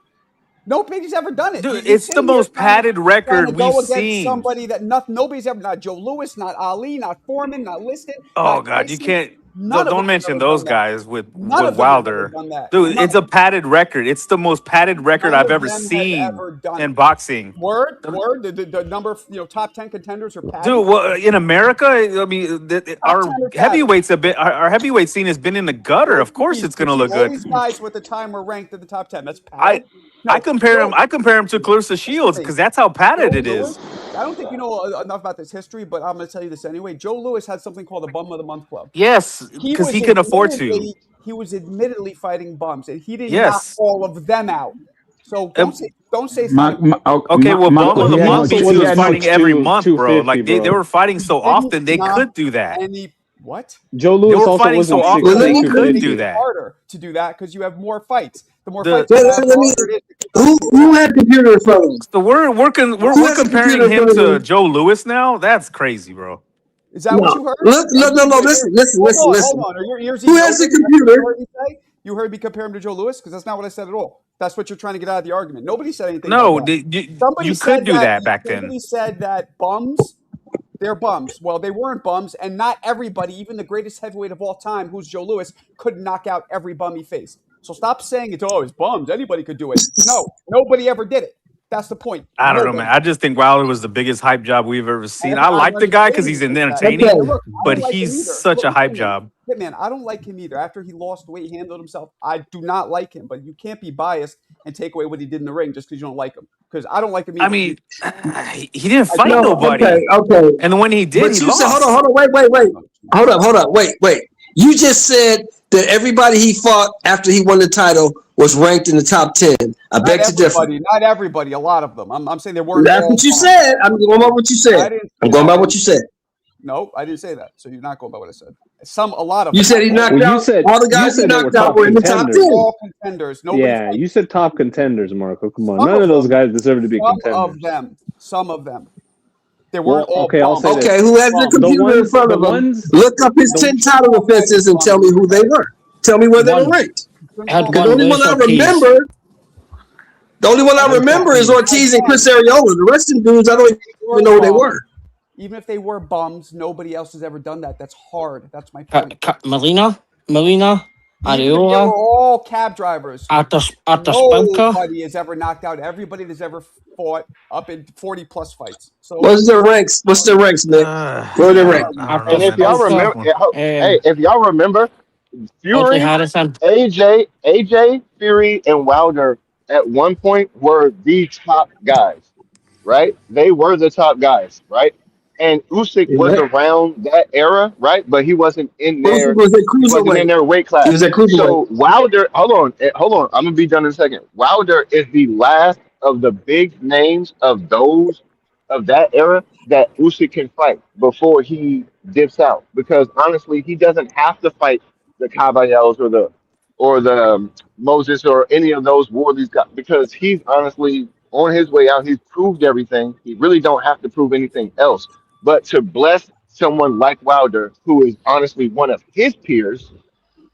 Nobody's ever done it. Dude, it's the most padded record we've seen. Somebody that nobody's ever, not Joe Louis, not Ali, not Foreman, not Liston. Oh God, you can't. Don't mention those guys with Wilder. Dude, it's a padded record. It's the most padded record I've ever seen in boxing. Word. The number of top 10 contenders are padded. Dude, well, in America, I mean, our heavyweights our heavyweight scene has been in the gutter. Of course, it's gonna look good. These guys with the time were ranked in the top 10. That's padded. I compare him to Clarissa Shields because that's how padded it is. I don't think you know enough about this history, but I'm going to tell you this anyway. Joe Louis had something called the Bum of the Month Club. Yes, because he can afford to. He was admittedly fighting bums, and he didn't knock all of them out. So don't say something. Okay, well, Bum of the Month means he was fighting every month, bro. Like they were fighting so often, they could do that. What? Joe Louis also fighting so often they could do that. Harder to do that because you have more fights. The more fights. Who had computer in front of him? So we're comparing him to Joe Louis now. That's crazy, bro. Is that what you heard? No. Listen. Hold on. Are your ears? Who has a computer? You heard me compare him to Joe Louis because that's not what I said at all. That's what you're trying to get out of the argument. Nobody said anything. No, about that. you could do that back then. Somebody said that bums. They're bums. Well, they weren't bums, and not everybody, even the greatest heavyweight of all time, who's Joe Louis, could knock out every bum he faced. So stop saying it's bums. Anybody could do it. No, nobody ever did it. That's the point. I don't know, man. I just think Wilder was the biggest hype job we've ever seen. I like the guy because he's entertaining, but he's such a hype job. Man, I don't like him either. After he lost the way he handled himself, I do not like him. But you can't be biased and take away what he did in the ring just because you don't like him. Because I don't like him either. I mean, he didn't fight nobody. Okay. And when he did, he lost. Hold on. Wait. Hold up. Wait. You just said that everybody he fought after he won the title was ranked in the top 10. I beg to differ. Not everybody. A lot of them. I'm saying they weren't. That's what you said. I'm going by what you said. What you said. No, I didn't say that. So you're not going by what I said. A lot of you said he knocked out. All the guys he knocked out were in the top 10. All contenders. Yeah, you said top contenders, Marco. Come on, none of those guys deserve to be contenders. Some of them. They weren't all. Okay, I'll say okay, who has the computer in front of him? Look up his 10 title offenses and tell me who they were. Tell me where they were ranked. The only one I remember is Ortiz and Chris Arreola. The rest of the dudes, I don't even know who they were. Even if they were bums, nobody else has ever done that. That's hard. That's my point. Melina, Arreola. They were all cab drivers. Nobody has ever knocked out everybody that's ever fought up in 40+ fights. So what's their ranks? Man? Where are they ranked? And if y'all remember, if y'all remember, Fury, AJ, Fury, and Wilder at one point were the top guys, right? They were the top guys, right? And Usyk was around that era, right? But he wasn't in there. He wasn't in their weight class. He was at cruiserweight. So Wilder, hold on. I'm gonna be done in a second. Wilder is the last of the big names of that era that Usyk can fight before he dips out. Because honestly, he doesn't have to fight the Caballeros or the Moses or any of those Warleys guys because he's honestly on his way out. He's proved everything. He really don't have to prove anything else. But to bless someone like Wilder, who is honestly one of his peers,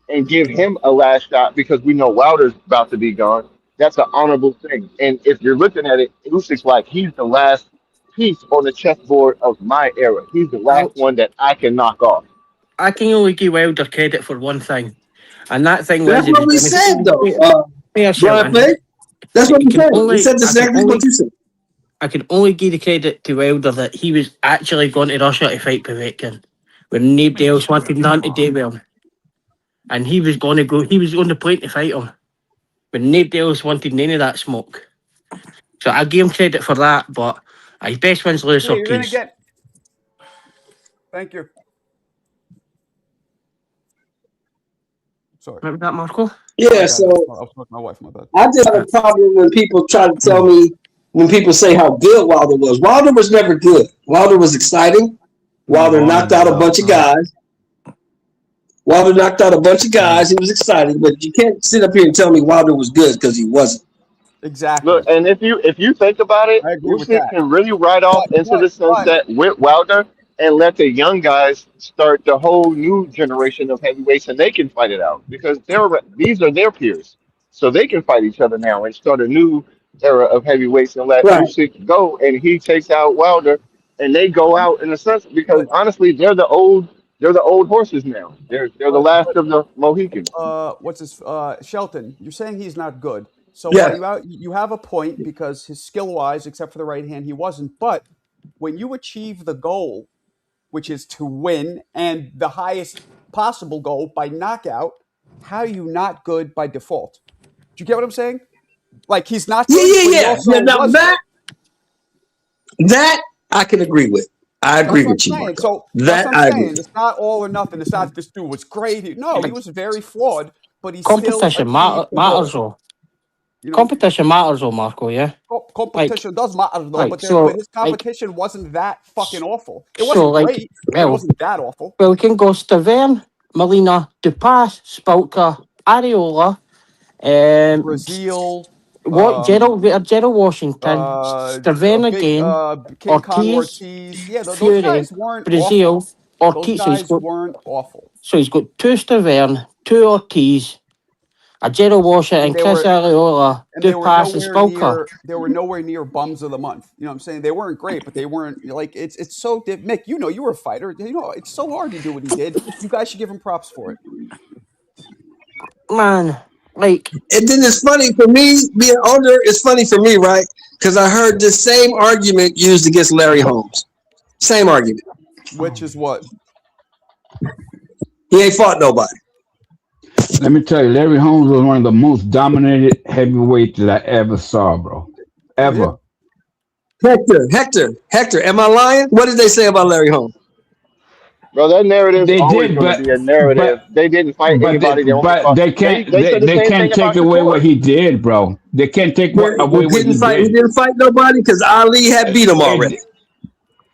and give him a last shot because we know Wilder's about to be gone, that's an honorable thing. And if you're looking at it, Usyk's like, he's the last piece on the chessboard of my era. He's the last one that I can knock off. I can only give Wilder credit for one thing. And that thing that's what we said, though. That's what we said. We said exactly what you said. I can only give the credit to Wilder that he was actually going to Russia to fight Povetkin. when nobody else wanted nothing to do with him. And he was going to go, he was on the plane to fight him. But nobody else wanted none of that smoke. So I give him credit for that, but his best wins lose Hey, or you're gonna keys. get. Thank you. Sorry. Remember that, Marco? Yeah, so I was talking to my wife. My bad. I just have a problem when people try to tell me, when people say how good Wilder was. Wilder was never good. Wilder was exciting. Wilder knocked out a bunch of guys. Wilder knocked out a bunch of guys. He was exciting, but you can't sit up here and tell me Wilder was good because he wasn't. Exactly. Look, and if you think about it, I agree with Usyk that. can really ride off into the sunset with Wilder and let the young guys start the whole new generation of heavyweights, and they can fight it out because these are their peers, so they can fight each other now and start a new era of heavyweights and let Usyk go, and he takes out Wilder, and they go out in a sense because honestly, they're the old horses now. They're the last of the Mohicans. What's his Shelton? You're saying he's not good. So Yeah. you have a point because his skill wise, except for the right hand, he wasn't. But when you achieve the goal, which is to win and the highest possible goal by knockout, how are you not good by default? Do you get what I'm saying? Like he's not good. Yeah. Now that I can agree with. I agree with you, Marco. So that I agree. It's not all or nothing. It's not this dude was great. He was very flawed, but he's competition matters though. Competition matters though, Marco, yeah? Competition does matter though, but his competition wasn't that fucking awful. It wasn't great, but it wasn't that awful. Well, we can go Stavern, Molina, Dupas, Spalka, Areola, Brazil, Gerald Washington, Stavern again, Ortiz, those guys weren't Brazil, awful. Ortiz. Those guys weren't awful. So he's got 2 Stavern, 2 Ortiz, a Gerald Washington, Chris Areola, Dupas, and Spalka. They were nowhere near bums of the month. You know what I'm saying? They weren't great, but they weren't like it's so. Mick, you know, you were a fighter. You know, it's so hard to do what he did. You guys should give him props for it. Man, like, and then it's funny for me being older. It's funny for me, right? Because I heard the same argument used against Larry Holmes. Same argument. Which is what? He ain't fought nobody. Let me tell you, Larry Holmes was one of the most dominated heavyweights that I ever saw, bro. Ever. Hector, am I lying? What did they say about Larry Holmes? Bro, that narrative is always going to be a narrative. They didn't fight anybody. They can't take away what he did, bro. They can't take away what he did. He didn't fight nobody because Ali had beat him already.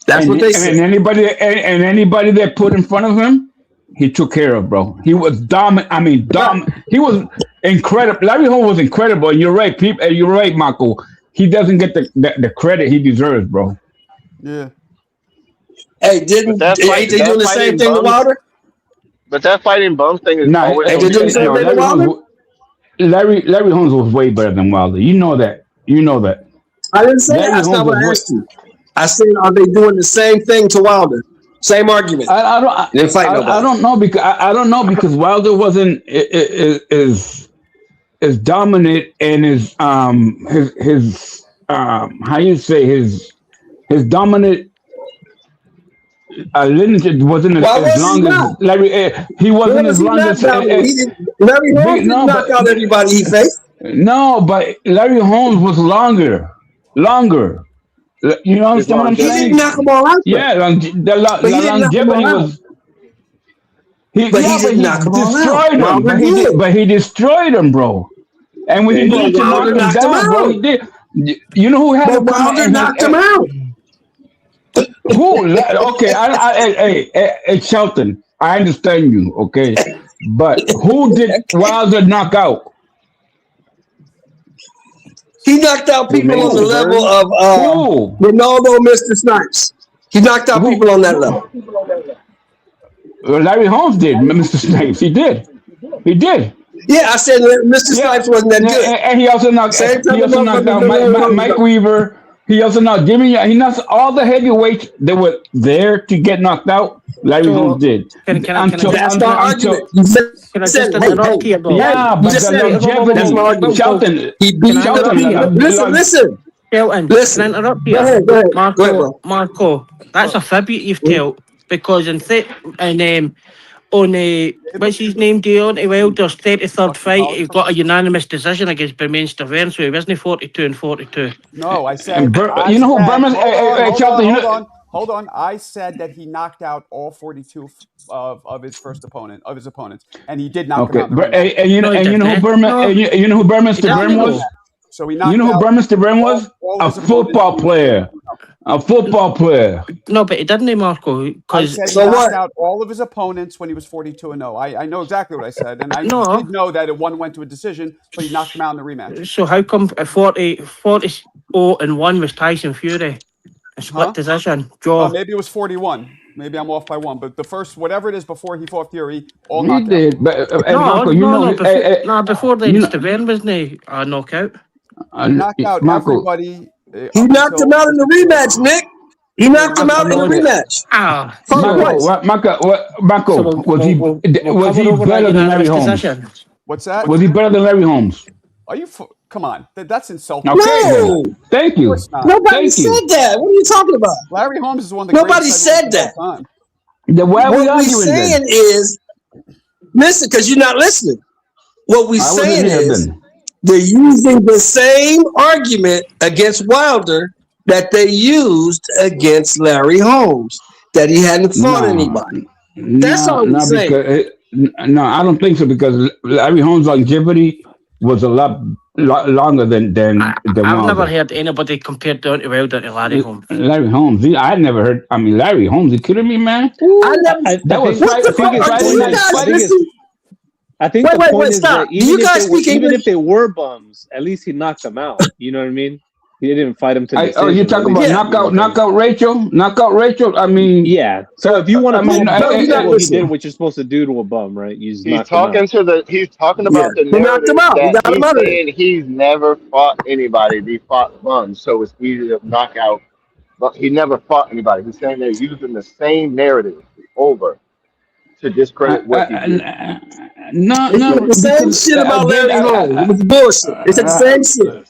That's what they said. And anybody that put in front of him, he took care of, bro. He was dominant. I mean, he was incredible. Larry Holmes was incredible. And you're right, you're right, Marco. He doesn't get the credit he deserves, bro. Yeah. Hey, ain't they doing the same thing to Wilder? But that fighting bum thing is always. They doing the same thing to Wilder? Larry Holmes was way better than Wilder. You know that. I didn't say that. That's not what I asked you. I said, are they doing the same thing to Wilder? Same argument. I don't know because Wilder wasn't as dominant and his how you say his dominant lineage wasn't as long as Larry. He wasn't as long as Larry Holmes didn't knock out everybody he faced. No, but Larry Holmes was longer. You know what I'm saying? He didn't knock them all out. Yeah, the longevity was. He destroyed them. But he destroyed them, bro. And when he did knock him down, bro, he did. You know who had Wilder knocked him out. Who? Okay, hey, Shelton, I understand you, okay, but who did Wilder knock out? He knocked out people on the level of Ronaldo, Mr. Snipes. He knocked out people on that level. Larry Holmes did, Mr. Snipes. He did. Yeah, I said Mr. Snipes wasn't that good. And he also knocked out Mike Weaver. He also knocked Jimmy. He knocked all the heavyweights that were there to get knocked out. Larry Holmes did. That's my argument. Listen, Shelton, can I interrupt you? Go ahead, Marco, that's a fib you've told. because on what's his name, Deontay Wilder's 33rd fight, he got a unanimous decision against Bermane Stiverne, so he wasn't 42 and 42. No, I said. You know who Berman? Hold on. I said that he knocked out all 42 of his opponents, and he did knock them out. And you know who Berman? You know who Berman Stiverne was? So he knocked you know who Berman Stiverne was? A football player. A football player. No, but he didn't, Marco. I said he knocked out all of his opponents when he was 42-0. I know exactly what I said, and I did know that one went to a decision, but he knocked him out in the rematch. So how come 40-0-1 was Tyson Fury? A split decision. Draw. Maybe it was 41. Maybe I'm off by one, but the first, whatever it is before he fought Fury, all He knocked did, out. but before then, Stiverne wasn't a knockout. He knocked out everybody. He knocked him out in the rematch, Nick. He knocked him out in the rematch. Marco, was he better than Larry Holmes? What's that? Was he better than Larry Holmes? Are you? Come on, that's insulting. No, thank you. Nobody said that. What are you talking about? Larry Holmes is one of the. Nobody said that. Then why are we what we're arguing saying then? is, listen, because you're not listening. What we're saying is, they're using the same argument against Wilder that they used against Larry Holmes, that he hadn't fought anybody. That's all we're saying. No, I don't think so, because Larry Holmes' longevity was a lot longer than I've never heard anybody compare Deontay Wilder to Larry Holmes. Larry Holmes, I never heard. I mean, Larry Holmes, you kidding me, man? I think the point is that even if they were bums, at least he knocked them out. You know what I mean? He didn't fight him to decision. Oh, you're talking about knockout Rachel? Knockout Rachel? I mean, yeah. So if you want to, he did what you're supposed to do to a bum, right? He's talking about the narrative that he's saying he's never fought anybody. He fought bums, so it's easy to knock out. But he never fought anybody. He's saying they're using the same narrative over to discredit what he did. No, the same shit about Larry Holmes. It was bullshit. It's the same shit.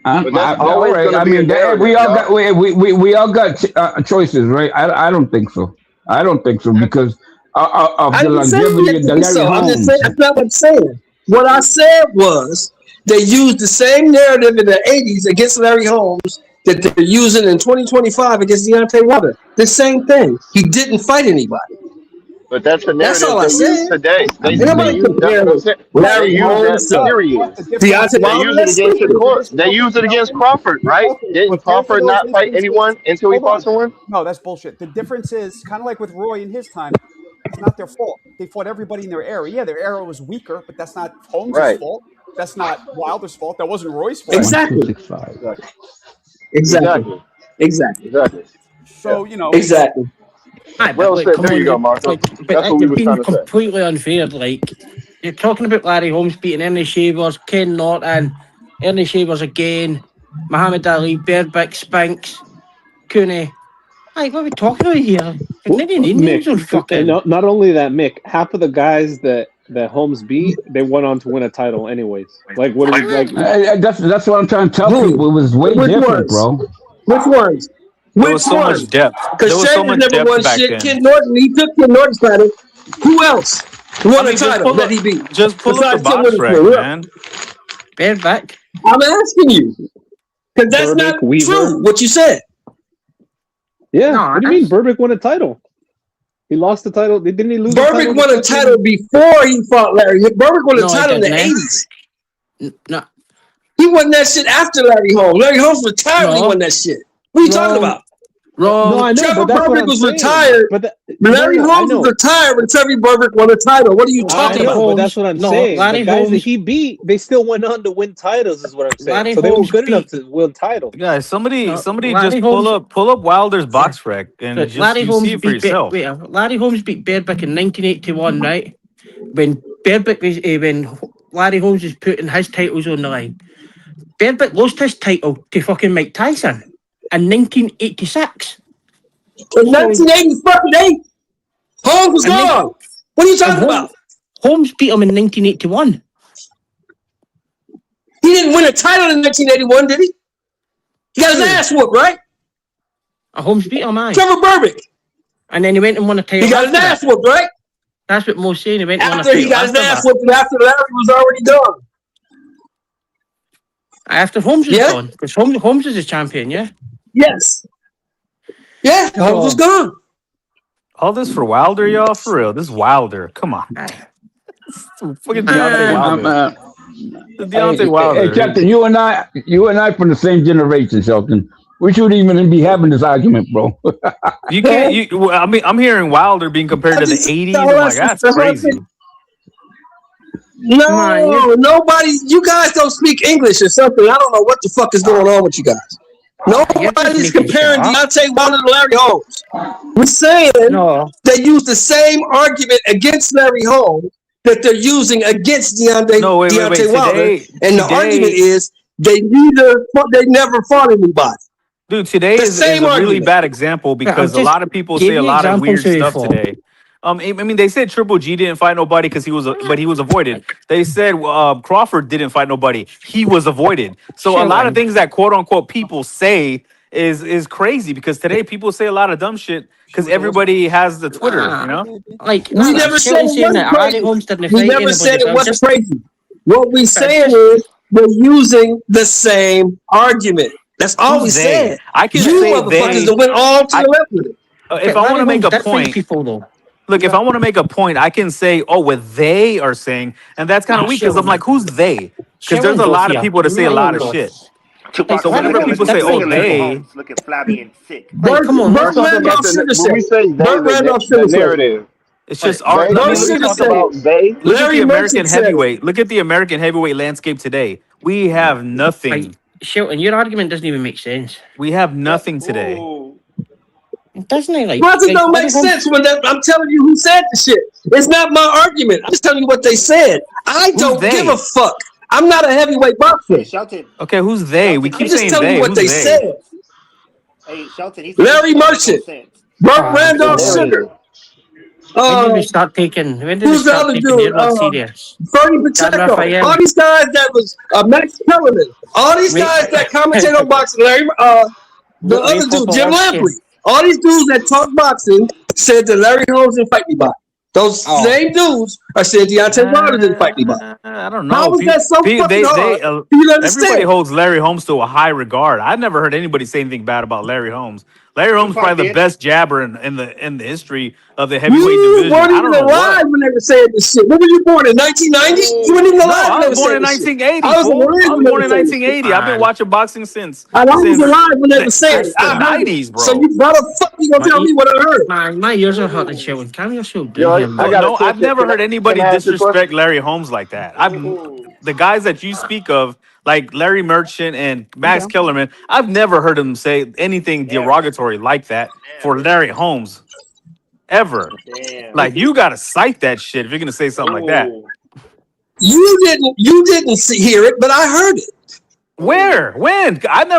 All right. I mean, we all got choices, right? I don't think so. I don't think so, because of the longevity of the Larry Holmes. I'm just saying, that's not what I'm saying. What I said was they used the same narrative in the 80s against Larry Holmes that they're using in 2025 against Deontay Wilder. The same thing. He didn't fight anybody. But that's the narrative they use today. They use it against Crawford, right? Didn't Crawford not fight anyone until he fought someone? No, that's bullshit. The difference is kind of like with Roy in his time. It's not their fault. They fought everybody in their era. Yeah, their era was weaker, but that's not Holmes' fault. That's not Wilder's fault. That wasn't Roy's fault. Exactly. So, you know. Exactly. Well said. There you go, Marco. That's what we were trying to say. Completely unfair. Like, you're talking about Larry Holmes beating Ernie Shavers, Ken Norton, Ernie Shavers again, Muhammad Ali, Berbick, Spinks, Cooney. Hey, what are we talking about here? Mick, not only that, Mick, half of the guys that Holmes beat, they went on to win a title anyways. Like, what are we like? That's what I'm trying to tell people. It was way different, bro. Which ones? There was so much depth. Because Shavers never won shit. Ken Norton, he took Ken Norton's title. Who else won a title that he beat? Just pull up the box rack, man. Berbick. I'm asking you. Because that's not true, what you said. Yeah, what do you mean Berbick won a title? He lost the title. Didn't he lose Berbick won a title before he fought Larry. Berbick won a title in the 80s. No. He won that shit after Larry Holmes. Larry Holmes retired when he won that shit. What are you talking about? Wrong. No, I know, Trevor but that's what Berbick I'm was saying. retired. Larry Holmes was retired when Trevor Berbick won a title. What are you talking about? But that's what I'm saying. The guys that he beat, they still went on to win titles, is what I'm saying. So they were good enough to win titles. Guys, somebody just pull up Wilder's box rack and just see it for yourself. Larry Holmes beat Berbick in 1981, right? When Berbick was when Larry Holmes was putting his titles on the line. Berbick lost his title to fucking Mike Tyson in 1986. In 1988, Holmes was gone. What are you talking about? Holmes beat him in 1981. He didn't win a title in 1981, did he? He got his ass whooped, right? Holmes beat him, man. Trevor Berbick. And then he went and won a title. He got his ass whooped, right? That's what Mo's saying. He went and won a After title. he got his ass that. whooped, and after Larry was already done. After Holmes was gone, because Holmes is a champion, yeah. Yes. Yeah, Holmes was gone. All this for Wilder, y'all? For real? This is Wilder. Come on. Fucking Deontay Wilder. Deontay Wilder. Hey, Captain, you and I from the same generation, Shelton. We shouldn't even be having this argument, bro. You can't. I mean, I'm hearing Wilder being compared to the '80s. I'm like, that's crazy. No, nobody. You guys don't speak English or something. I don't know what the fuck is going on with you guys. Nobody's comparing Deontay Wilder to Larry Holmes. We're saying they use the same argument against Larry Holmes that they're using against Deontay Wilder, and the argument is they never fought anybody. Dude, today is a really bad example because a lot of people say a lot of weird stuff today. I mean, they said Triple G didn't fight nobody because he was avoided. They said Crawford didn't fight nobody. He was avoided. So a lot of things that quote unquote people say is crazy because today people say a lot of dumb shit because everybody has the Twitter, you know? Like we never said it wasn't crazy. What we saying is we're using the same argument. That's all we said. I can you say motherfuckers that went all to the left with it. If I want to make a point, look, if I want to make a point, I can say, "Oh, what they are saying," and that's kind of weak because I'm like, "Who's they?" Because there's a lot of people that say a lot of shit. So whenever people say, "Oh, they," looking flabby and sick. Come on, Burt Randolph should have said the narrative. it's just Like, art. they should have said Look at the American heavyweight. Look at the American heavyweight landscape today. We have nothing. Shelton, your argument doesn't even make sense. We have nothing today. Doesn't it? Like, It don't make sense when I'm telling you who said the shit. It's not my argument. I'm just telling you what they said. I don't give a fuck. I'm not a heavyweight boxer. Shelton. Okay, who's they? We keep I'm just saying telling they. you what Who's they they? said. Hey, Shelton. Larry Merchant, Burt Randolph Sugar. When did we start taking? When did we Who's the start other taking dude? it serious? Fernie Pacheco. All these guys that was Max Kellerman. All these guys that commentate on boxing. Larry, the other dude, Jim Lampley. All these dudes that talk boxing said that Larry Holmes didn't fight anybody. Those same dudes are saying Deontay Wilder didn't fight anybody. I don't know. How is that so fucking hard? Everybody holds Larry Holmes to a high regard. I've never heard anybody say anything bad about Larry Holmes. Larry Holmes is probably the best jabber in the history of the heavyweight division. You weren't even alive when they were saying this shit. When were you born, in 1990? You weren't even alive when I they were was born saying in this shit. 1980. I was born in 1980. I've been watching boxing since. I was alive when they were saying it. The 90s, bro. So why the fuck you gonna tell me what I heard? Man, my ears are hurting, Shelton. Can you show No, I've never heard anybody disrespect Larry Holmes like that. The guys that you speak of, like Larry Merchant and Max Kellerman, I've never heard them say anything derogatory like that for Larry Holmes. Ever. Like, you gotta cite that shit if you're gonna say something like that. You didn't hear it, but I heard it. Where? When? I've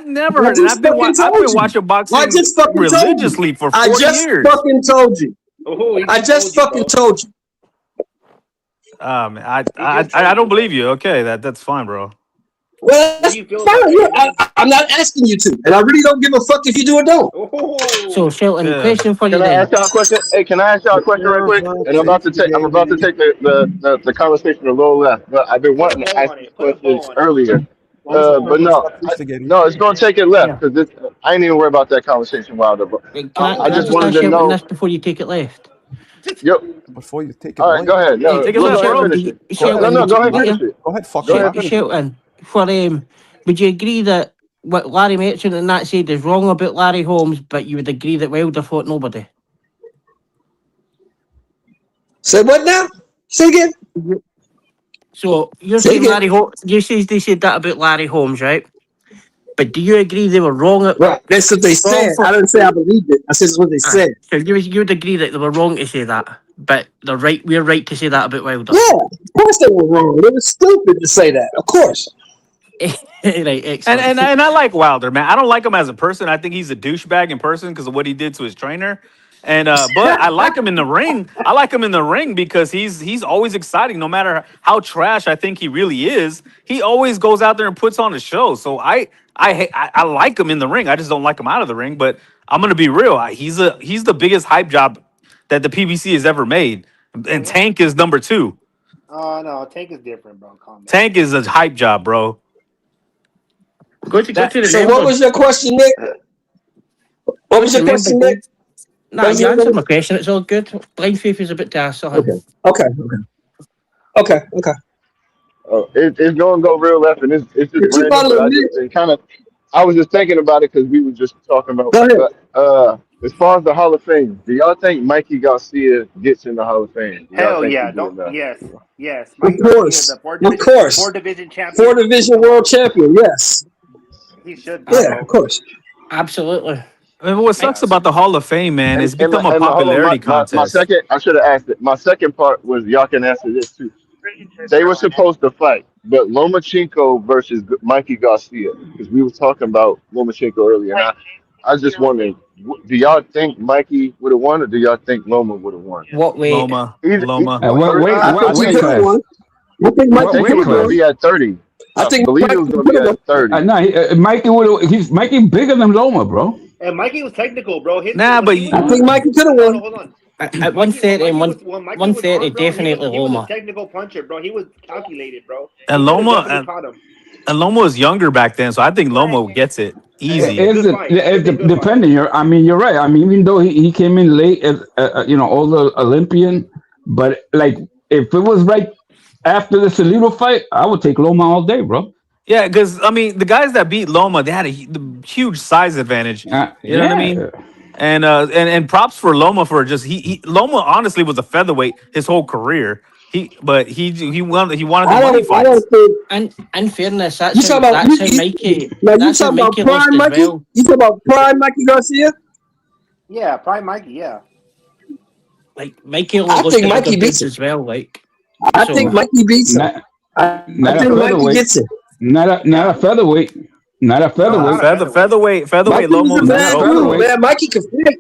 never heard it. I've been watching boxing religiously for 40 years. I just fucking told you. I just fucking told you. I don't believe you. Okay, that's fine, bro. Well, that's fine. I'm not asking you to, and I really don't give a fuck if you do or don't. So, Shelton, question for you. Can I ask y'all a question? Hey, can I ask y'all a question real quick? And I'm about to take the conversation a little left. But I've been wanting to ask these questions earlier. But no, it's gonna take it left because I ain't even worried about that conversation, Wilder. But I just wanted to know before you take it left. Yep. Before you take it. All right, go ahead. No, take it left, bro. Go ahead, finish it. Go ahead, fuck it. Shelton, would you agree that what Larry Merchant and that said is wrong about Larry Holmes, but you would agree that Wilder fought nobody? Say what now? Say again. So you're saying Larry Holmes? You say they said that about Larry Holmes, right? But do you agree they were wrong? Right. That's what they said. I didn't say I believed it. I said that's what they said. So you would agree that they were wrong to say that, but they're right. We're right to say that about Wilder. Yeah, of course they were wrong. It was stupid to say that. Of course. Right, excellent. And I like Wilder, man. I don't like him as a person. I think he's a douchebag in person because of what he did to his trainer. And but I like him in the ring. I like him in the ring because he's always exciting. No matter how trash I think he really is, he always goes out there and puts on a show. So I like him in the ring. I just don't like him out of the ring. But I'm gonna be real. He's the biggest hype job that the PBC has ever made. And Tank is number 2. Oh no, Tank is different, bro. Calm down. Tank is a hype job, bro. Go to the So what was your question, Nick? What was your question, Nick? No, you answered my question. It's all good. Blind Faith is a bit to ask. Okay. It's going to go real left, and it's just random. But I just kind of, I was just thinking about it because we were just talking about. As far as the Hall of Fame, do y'all think Mikey Garcia gets in the Hall of Fame? Hell yeah! Yes. Of course. Four division champion. 4 division world champion. Yes. He should. Yeah, of course. Absolutely. I mean, what sucks about the Hall of Fame, man, is become a popularity contest. I should have asked it. My second part was, y'all can answer this too. They were supposed to fight, but Lomachenko versus Mikey Garcia, because we were talking about Lomachenko earlier. And I was just wondering, do y'all think Mikey would have won, or do y'all think Loma would have won? What weight? Loma. I think Mikey was going to be at 30. I believe he was going to be at 30. Mikey bigger than Loma, bro. And Mikey was technical, bro. I think Mikey could have won. Hold on. At 130 and 130, definitely he was Loma. a technical puncher, bro. He was calculated, bro. And Loma was younger back then, so I think Loma gets it easy. Depending, you're right. I mean, even though he came in late as all the Olympian, but like if it was right after the Salido fight, I would take Loma all day, bro. Yeah, because I mean, the guys that beat Loma, they had a huge size advantage. You know what I mean? And props for Loma for just Loma honestly was a featherweight his whole career. He wanted the money fights. In fairness, You talking about Mikey. You talking about prime Mikey? You talking about prime Mikey Garcia? Yeah, prime Mikey. Yeah. Like Mikey, I think Mikey beats as well. Like I think Mikey beats him. I think Mikey gets it. Not a featherweight. Not a featherweight. Featherweight. Loma was featherweight. Man, Mikey can fight.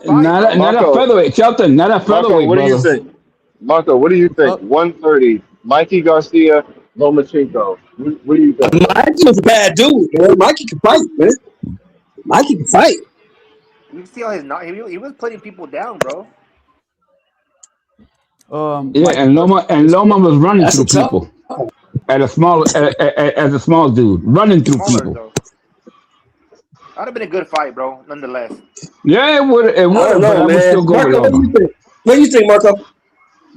Not a featherweight. Shelton, not a featherweight. What do you think? Marco, what do you think? 130, Mikey Garcia, Lomachenko. What do you think? Mikey was a bad dude, man. Mikey can fight, man. Mikey can fight. You see how he was putting people down, bro. And Loma was running through people. As a small dude, running through people. That'd have been a good fight, bro. Nonetheless. Yeah, it would. It would. But I would still go with Loma. What do you think, Marco?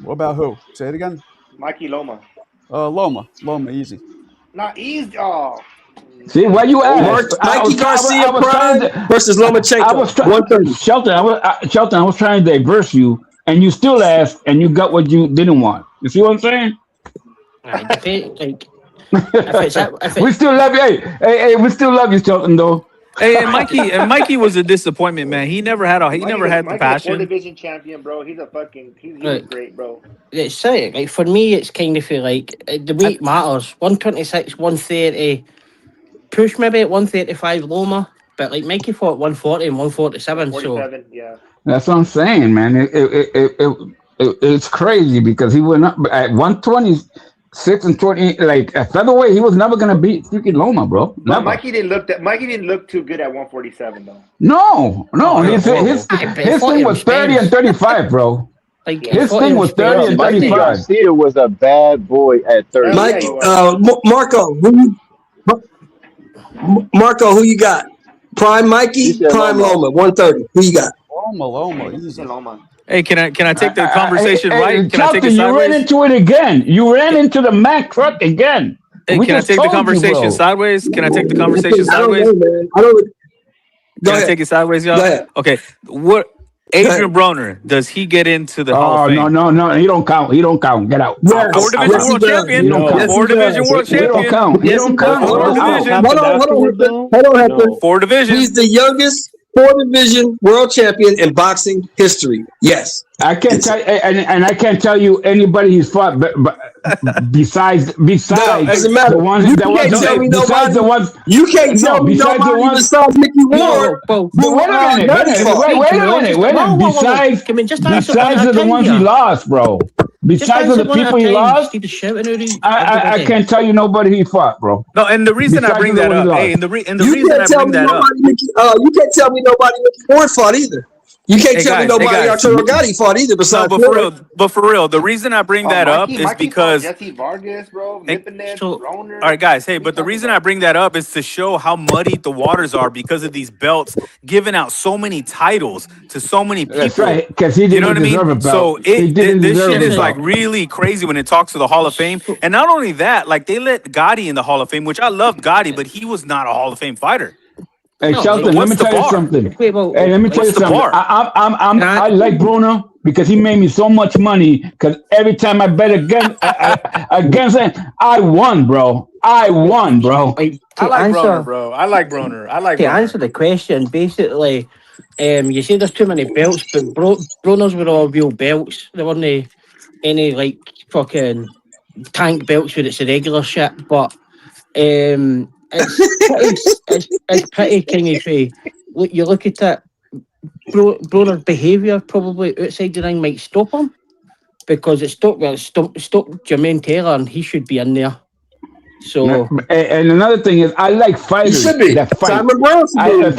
What about who? Say it again. Mikey Loma. Loma, easy. Not easy. Oh. See, why you ask? Mikey Garcia prime versus Lomachenko. 130. Shelton, I was trying to diverse you, and you still asked, and you got what you didn't want. You see what I'm saying? We still love you. Hey, we still love you, Shelton, though. Hey, and Mikey was a disappointment, man. He never had the passion. 4 division champion, bro. He's great, bro. It's like for me, it's kind of feel like the weight matters. 126, 130, push maybe at 135 Loma, but like Mikey fought 140 and 147. 147, yeah. That's what I'm saying, man. It's crazy because he went up at 126 and 20. Like at featherweight, he was never gonna beat freaking Loma, bro. Mikey didn't look too good at 147 though. No. His thing was 30 and 35, bro. Like his thing was 30 and 35. Garcia was a bad boy at 30. Marco, who you got? Prime Mikey, prime Loma, 130. Who you got? Loma, easy. Loma. Hey, can I take the conversation right? Can I take it sideways? You ran into it again. You ran into the Mack truck again. Hey, can I take the conversation sideways? Can I take the conversation sideways? Can I take it sideways, y'all? Go ahead. Okay. What Adrian Broner, does he get into the Hall of Fame? No. He don't count. Get out. Yes. 4 division world champion. 4 division world champion. He don't count. Hold on, Hector. 4 division. He's the youngest 4-division world champion in boxing history. Yes. I can't tell, and I can't tell you anybody he's fought, but besides doesn't matter. the ones You that can't was tell me besides nobody. the ones You can't tell me besides the nobody ones. besides Mickey Ward. Well, Wait a minute. Wait a minute. Besides, Can we just answer besides one of the at a ones time he here? lost, bro. Just Besides of answer the one at people a he time. lost, Instead of shouting out I everybody. can't tell you nobody he fought, bro. No, and the reason I Besides bring the that one he up, lost. hey, and the reason You I can't tell bring me that up, nobody Mickey. You can't tell me nobody Mickey Ward fought either. You can't tell me nobody Arturo Gatti fought either. no, Besides but for real, the reason I bring that up is Mikey because fought Jesse Vargas, bro. Lipinets, Broner. all right, guys. Hey, but the reason I bring that up is to show how muddied the waters are because of these belts giving out so many titles to so many people. That's right, because he didn't You know what I deserve mean? a belt. So He didn't this deserve shit a is belt. like really crazy when it talks to the Hall of Fame. And not only that, like they let Gotti in the Hall of Fame, which I loved Gotti, but he was not a Hall of Fame fighter. Hey, No, Shelton, let what's me the tell you bar? something. Wait, well, Hey, let me tell you What's the something. bar? I like Bruno because he made me so much money. Because every time I bet against him, I won, bro. I won, bro. Like, I to like answer, Broner, bro. I like Broner. to answer the question, basically, you say there's too many belts, but Broner's were all real belts. There weren't any like fucking tank belts where it's the regular shit. But it's pretty kind of free. Look, you look at it. Broner's behaviour probably outside the ring might stop him because it stopped Jermaine Taylor and he should be in there. So And another thing is, I like fighters should be. that fight. Simon Brown should be.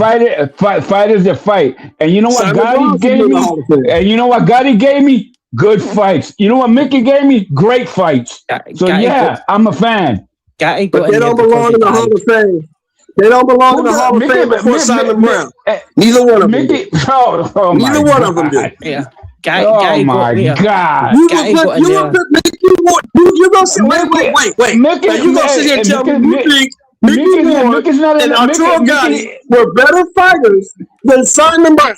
Fighters that fight. And you know what Simon Brown Gotti should gave be in the me? Hall of Fame. And you know what Gotti gave me? Good fights. You know what Mickey gave me? Great fights. So Gotti yeah, I'm a fan. Gotti But got they in there don't because belong he in the died. Hall of Fame. They don't belong in the Hall of Mickey- Fame before Mickey- Simon Mickey- Brown. eh, Neither one of them. Mickey, did. oh my Neither one of them God. did. Yeah. Oh Gotti my got there. God. You Gotti will got put in you will there. put Mickey Ward. You gonna say wait. Mickey, Now you gonna sit here and tell me you think Mickey Ward Mickey's not in and the- Arturo Mickey- Gatti were better fighters than Simon Brown?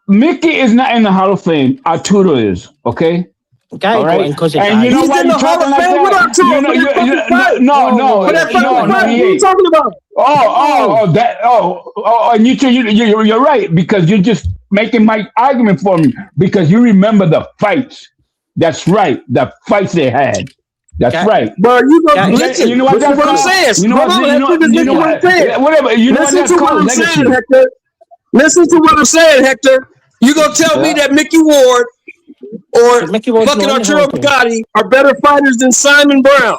Mickey is not in the Hall of Fame. Arturo is, okay? Gotti All got right? in because he And you died. know He's why in you the Hall talking of like Fame with that? Arturo You know, for that fucking fight. no, For that fucking no, fight. What are you he- talking about? And you're right, because you're just making my argument for me because you remember the fights. That's right, the fights they had. That's right. But you know, Yeah, listen. You know what Listen that's to what I'm called? saying. You know Hold what? on, You know Hector, you know what I'm what? saying. Whatever. You know what Listen that's to what called? I'm Legacy. saying, Hector. Listen to what I'm saying, Hector. You gonna tell me Yeah. that Mickey Ward or Mickey Ward's fucking not in the Arturo Hall of Fame. Gatti are better fighters than Simon Brown?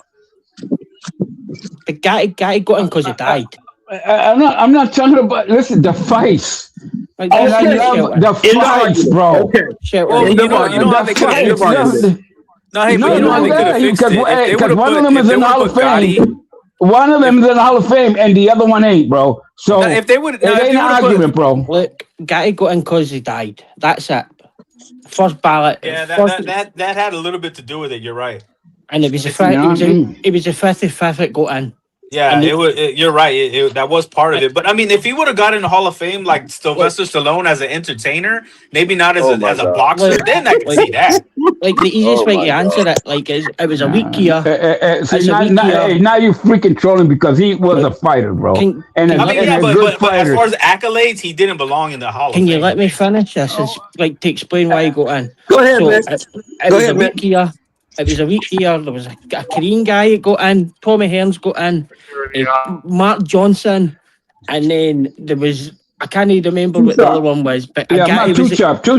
But Gotti got in because he died. I'm not talking about. Listen, the fights. Like, And I that's love Shelton. the In the fights, argument. bro. Okay. Shelton. Well, In you the know argument. how they could have In the fixed it. argument. No, hey, but you know how they could have fixed it. If they Because would one of have them put, is if in they the would Hall have of put Gotti. Fame. One of them is in the Hall of Fame, and the other one ain't, bro. So If they would, it ain't an argument, bro. Look, Gotti got in because he died. That's it. First ballot. Yeah, first, that had a little bit to do with it. You're right. and it was the It's fifth. not me. It was the 55th that got in. Yeah, And it was. You're right. That was part of it. But I mean, if he would have got in the Hall of Fame like Sylvester Stallone as an entertainer, maybe not as as a boxer, Like- then I can like- see that. Like the easiest way to answer it, like is it was a week here. See, It's a week now, here. hey, now you freaking trolling because he was a fighter, bro. Can- and can a, I mean, and yeah, a but, good but as fighter. far as accolades, he didn't belong in the Hall of Can Fame. you let me finish this? Is like to explain why he got in. Go ahead, So man. it Go was ahead, a man. week here. It was a week here. There was a Korean guy that got in. Tommy Hearns got in. Mark Johnson, and then there was I can't even remember what the other one was. But Yeah, Gatti not too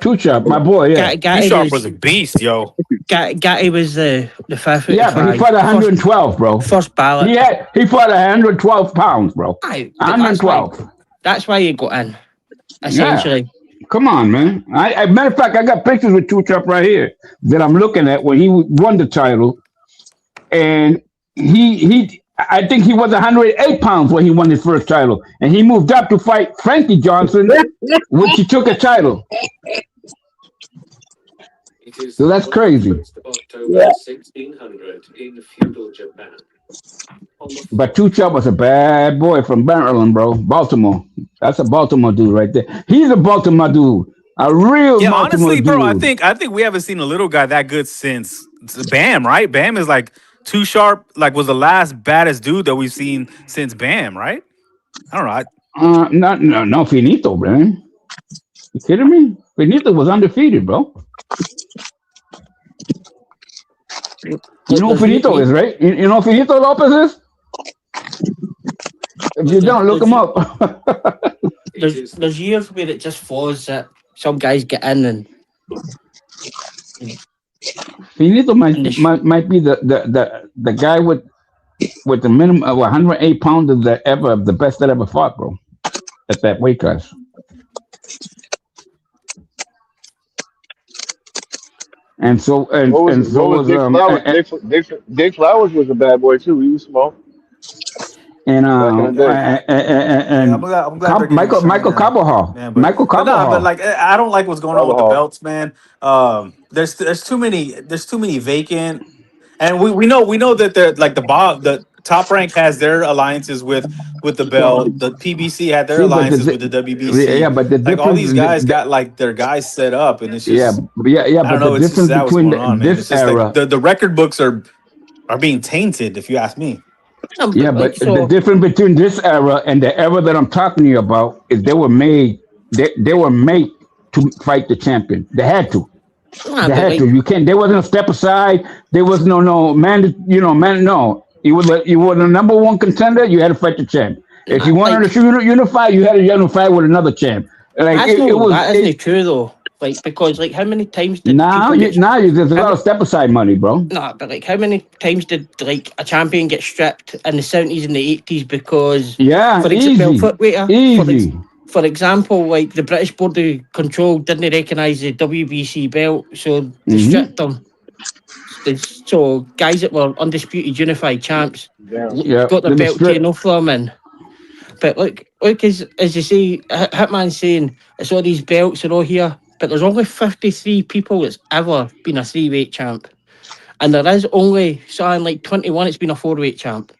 was sharp, my boy. Yeah, Gatti Sharp was was a beast, yo. Gatti was the fifth. yeah, but he fought 112, bro. First ballot. He fought 112 pounds, bro. Aye, but that's 112. That's why he got in. Essentially. Come on, man. Matter of fact, I got pictures with Two Chop right here that I'm looking at when he won the title, and I think he was 108 pounds when he won his first title, and he moved up to fight Frankie Johnson, which he took a title. So that's crazy. Yeah. 1600 in feudal Japan. But Two Chop was a bad boy from Maryland, bro. Baltimore. That's a Baltimore dude right there. He's a Baltimore dude. A real Yeah, Baltimore honestly, dude. bro, I think we haven't seen a little guy that good since Bam, right? Bam is like Too Sharp, like was the last baddest dude that we've seen since Bam, right? I don't know. No, Finito, man. You kidding me? Finito was undefeated, bro. You know who Finito is, right? You know who Finito Lopez is? If you don't, look him up. There's years where it just falls that some guys get in and Finito might be the guy with the minimum of 108 pounders the best that ever fought, bro, at that weight class. And so was Dick Flowers. Dick Flowers was a bad boy too. He was small. And I'm glad Michael Carbajal. Michael Carbajal. But like I don't like what's going on with the belts, man. There's too many vacant, and we know that the Top Rank has their alliances with the belt. The PBC had their alliances with the WBC. Yeah, but like all these guys got like their guys set up, and it's just yeah. I don't But know. the It's just difference that what's between going on, man. this It's just era, like the record books are being tainted, if you ask me. yeah, but the difference between this era and the era that I'm talking to you about is they were made to fight the champion. They had to. They had to. You can't. There wasn't a step aside. There was no man. No. You were the number one contender. You had to fight the champ. If you wanted to unify, you had to unify with another champ. Like that isn't true though. Like because like how many times did there's a lot of step aside money, bro. No, but like how many times did like a champion get stripped in the 70s and the 80s because for example, like the British Board of Control didn't recognise the WBC belt, so they stripped them. So guys that were undisputed unified champs got their belt taken off them, and but look as you say, Hitman's saying it's all these belts are all here. But there's only 53 people that's ever been a 3-weight champ. And there is only something like 21 that's been a 4-weight champ.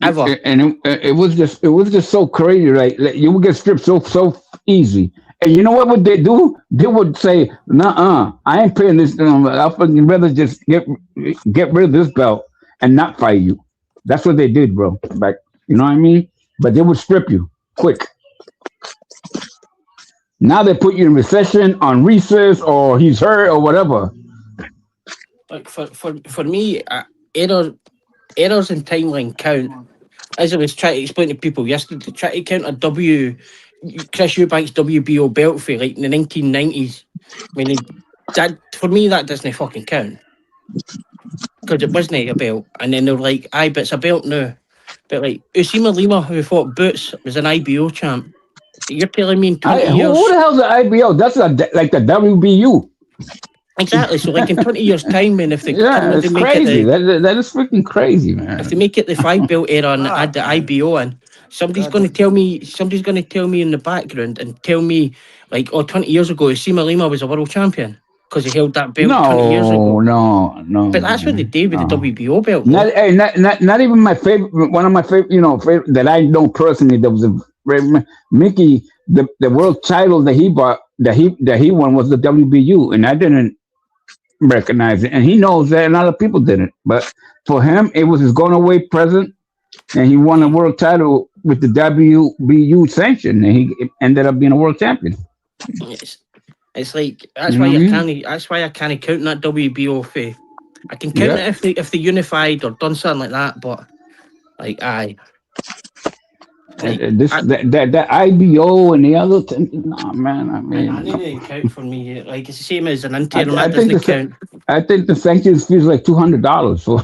Ever. And it was just so crazy, right? Like, you would get stripped so easy. And you know what would they do? They would say, "Nuh-uh, I ain't paying this. I'd fucking rather just get rid of this belt and not fight you." That's what they did, bro. Like, you know what I mean? But they would strip you quick. Now they put you in recession, on recess, or he's hurt, or whatever. Like for me, errors in timeline count. As I was trying to explain to people yesterday, try to count a Chris Eubanks WBO belt for like in the 1990s. I mean, for me that doesn't fucking count because it wasn't a belt. And then they were like, "Aye, but it's a belt now." But like Usima Lima, who fought Boots, was an IBO champ. You're telling me in 20 years... Who the hell's the IBO? That's like the WBU. Exactly. So like in 20 years' time, and if they it's crazy. That is freaking crazy, man. If they make it the 5-belt era and add the IBO in, somebody's going to tell me in the background and tell me like, 20 years ago, Usima Lima was a world champion because he held that belt 20 years ago. No. But that's what they did with the WBO belt. Not even my favorite. One of my favorite, that I know personally. That was Mickey. The world title that he bought, that he won, was the WBU, and I didn't recognize it. And he knows that, and other people didn't. But for him, it was his going away present, and he won a world title with the WBU sanction, and he ended up being a world champion. It's like that's why I can't count that WBO for. I can count it if they unified or done something like that, but like aye. Like, that IBO and the other thing, no man. I mean, I need to count for me. Like it's the same as an interim. That doesn't count. I think the sanctions fees like $200 for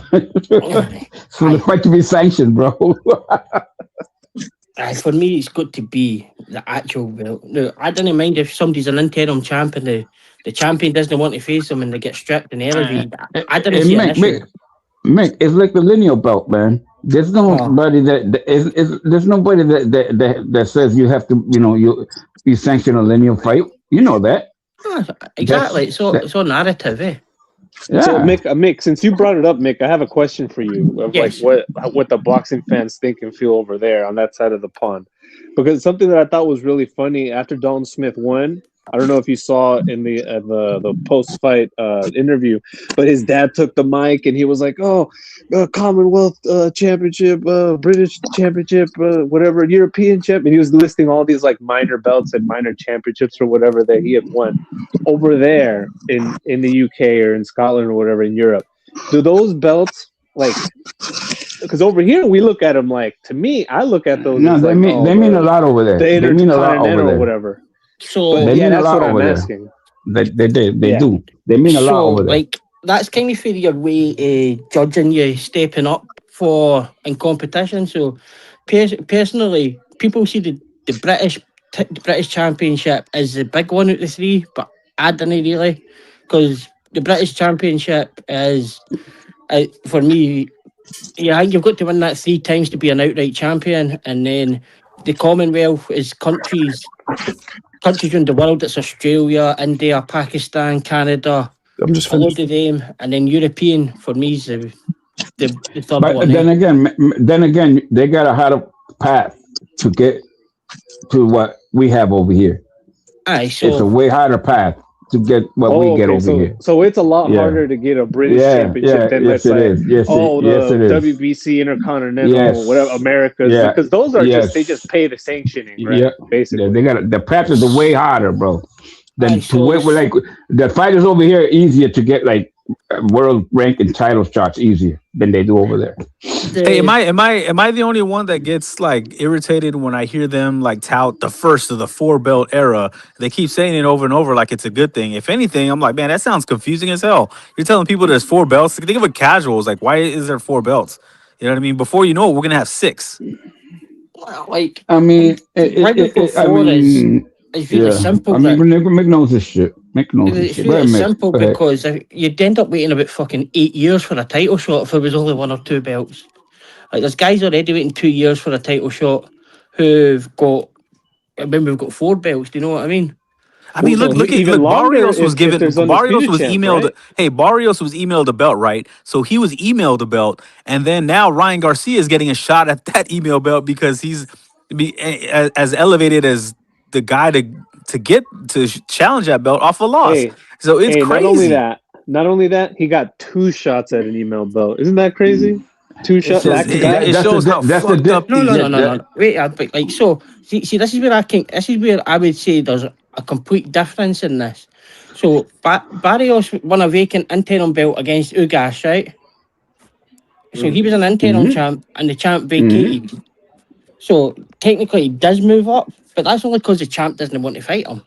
the fight to be sanctioned, bro. For me, it's got to be the actual belt. No, I don't mind if somebody's an interim champ and the champion doesn't want to face them and they get stripped and elevated. I don't see an issue. Mick, it's like the lineal belt, man. There's nobody there's nobody that says you have to, you sanction a lineal fight. You know that. Exactly. It's all narrative, eh? Yeah. So Mick, since you brought it up, Mick, I have a question for you of like what the boxing fans think and feel over there on that side of the pond. Because something that I thought was really funny after Dalton Smith won, I don't know if you saw in the post fight interview, but his dad took the mic and he was like, "Oh, Commonwealth championship, British championship, whatever, European champ," and he was listing all these like minor belts and minor championships or whatever that he had won over there in the UK or in Scotland or whatever in Europe. Do those belts like? Because over here we look at them like, to me, I look at those. No, they mean a lot over there. They mean a lot over Intercontinental there. or whatever. So But They yeah, mean a that's lot what I'm over there. asking. They Yeah. do. They mean a lot So, over there. like, that's kind of for your way judging you stepping up in competition. So, personally, people see the British Championship as the big one out of the three, but I didn't really, because the British Championship is, for me, yeah, you've got to win that 3 times to be an outright champion, and then the Commonwealth is countries around the world. It's Australia, India, Pakistan, Canada. I'm just a load finished. of them, and then European for me is the third But one. then again, they got a harder path to get to what we have over here. Aye, It's a so way harder path to get what we get over here. So it's a lot Yeah. harder to get a British Yeah, championship than yes, let's it say, is. Yes, the it is. WBC Intercontinental, Yes. whatever, Americas, Yeah. because those are Yes. they just pay the sanctioning, right? Yeah, Basically. they got the path is way harder, bro. Than Aye, to so wait, like the fighters over here are easier to get like world ranking title shots easier than they do over there. Hey, am I the only one that gets like irritated when I hear them like tout the first of the 4-belt era? They keep saying it over and over like it's a good thing. If anything, I'm like, man, that sounds confusing as hell. You're telling people there's 4 belts. Think of it casuals. Like, why is there 4 belts? You know what I mean? Before you know it, we're gonna have 6. like I mean, right before is really simple. I mean, Mick knows this shit. Mick knows this It's shit. Go really ahead, Mick. simple Go ahead. because you'd end up waiting about fucking 8 years for a title shot if there was only 1 or 2 belts. Like there's guys already waiting 2 years for a title shot who've got. I mean, we've got 4 belts. Do you know what I mean? I mean, Well, look, even longer Barrios was if given. there's Barrios undisputed was champs, emailed. right? Hey, Barrios was emailed a belt, right? So he was emailed a belt, and then now Ryan Garcia is getting a shot at that email belt because he's as elevated as the guy to get to challenge that belt off a loss. Hey, So it's crazy. not only that, he got 2 shots at an email belt. Isn't that crazy? 2 shots just- back to it- back. it shows how fucked up No, these- no. Wait, but like so. See, this is where I would say there's a complete difference in this. So Barrios won a vacant interim belt against Ugas, right? So he was an interim champ, and the champ vacated. So technically, he does move up, but that's only because the champ doesn't want to fight him.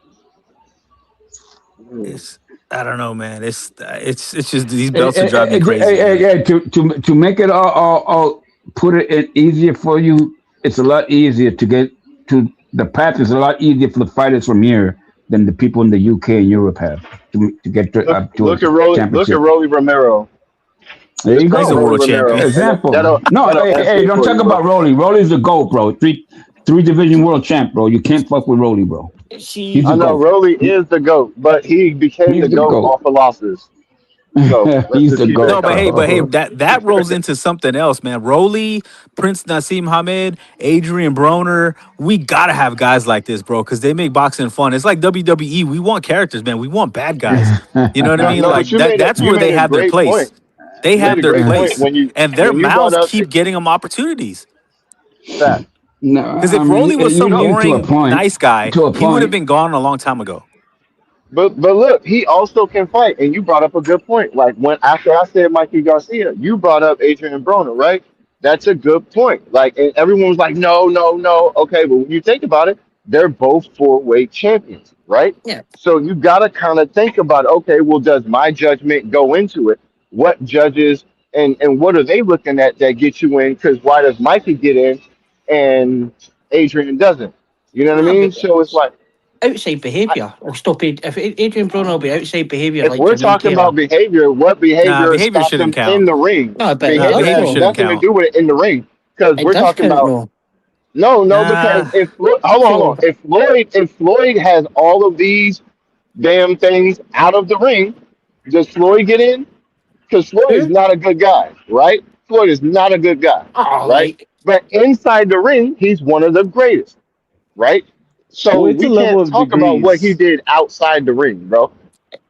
I don't know, man. It's just these belts are driving me crazy. Hey, to make it all put it in easier for you, it's a lot easier to get to the path is a lot easier for the fighters from here than the people in the UK and Europe have to get to Look a at Rolly. Look championship. at Rolly Romero. There you go. He's a world champion. Example. That'll Hey, don't talk about Rolly. Rolly's the GOAT, bro. Three division world champ, bro. You can't fuck with Rolly, bro. See, I know Rolly is the GOAT, but he became the GOAT off of losses. So He's the GOAT. No, but hey, that rolls into something else, man. Rolly, Prince Nassim Hamed, Adrian Broner, we gotta have guys like this, bro, because they make boxing fun. It's like WWE. We want characters, man. We want bad guys. You know what I mean? No, Like but you that's where they have their place. Point. They You have made a their great point place, and their when you brought mouths up keep getting them opportunities. that. No, Because if Rolly was some boring, nice guy, to a he would have point. been gone a long time ago. But look, he also can fight, and you brought up a good point. Like after I said Mikey Garcia, you brought up Adrian Broner, right? That's a good point. Like, and everyone was like, no. Okay, but when you think about it, they're both 4-weight champions, right? Yeah. So you got to kind of think about, okay, well, does my judgment go into it? What judges and what are they looking at that get you in? Because why does Mikey get in and Adrian doesn't? You know what I mean? So it's like, outside behaviour will stop it. If Adrian Broner will be outside behaviour, if like we're Jamil talking Taylor. about behavior, what behavior behavior stops shouldn't him count. in the ring? No, but Behavior behavior has shouldn't nothing to count. do with it in the ring. Because It we're does talking count, about though. no, because if hold on. If Floyd has all of these damn things out of the ring, does Floyd get in? Because Floyd is not a good guy, right? Floyd is not a good guy, Oh, right? But inside the ring, he's one of the greatest, right? So it's a we level can't of talk about what he degrees. did outside the ring, bro.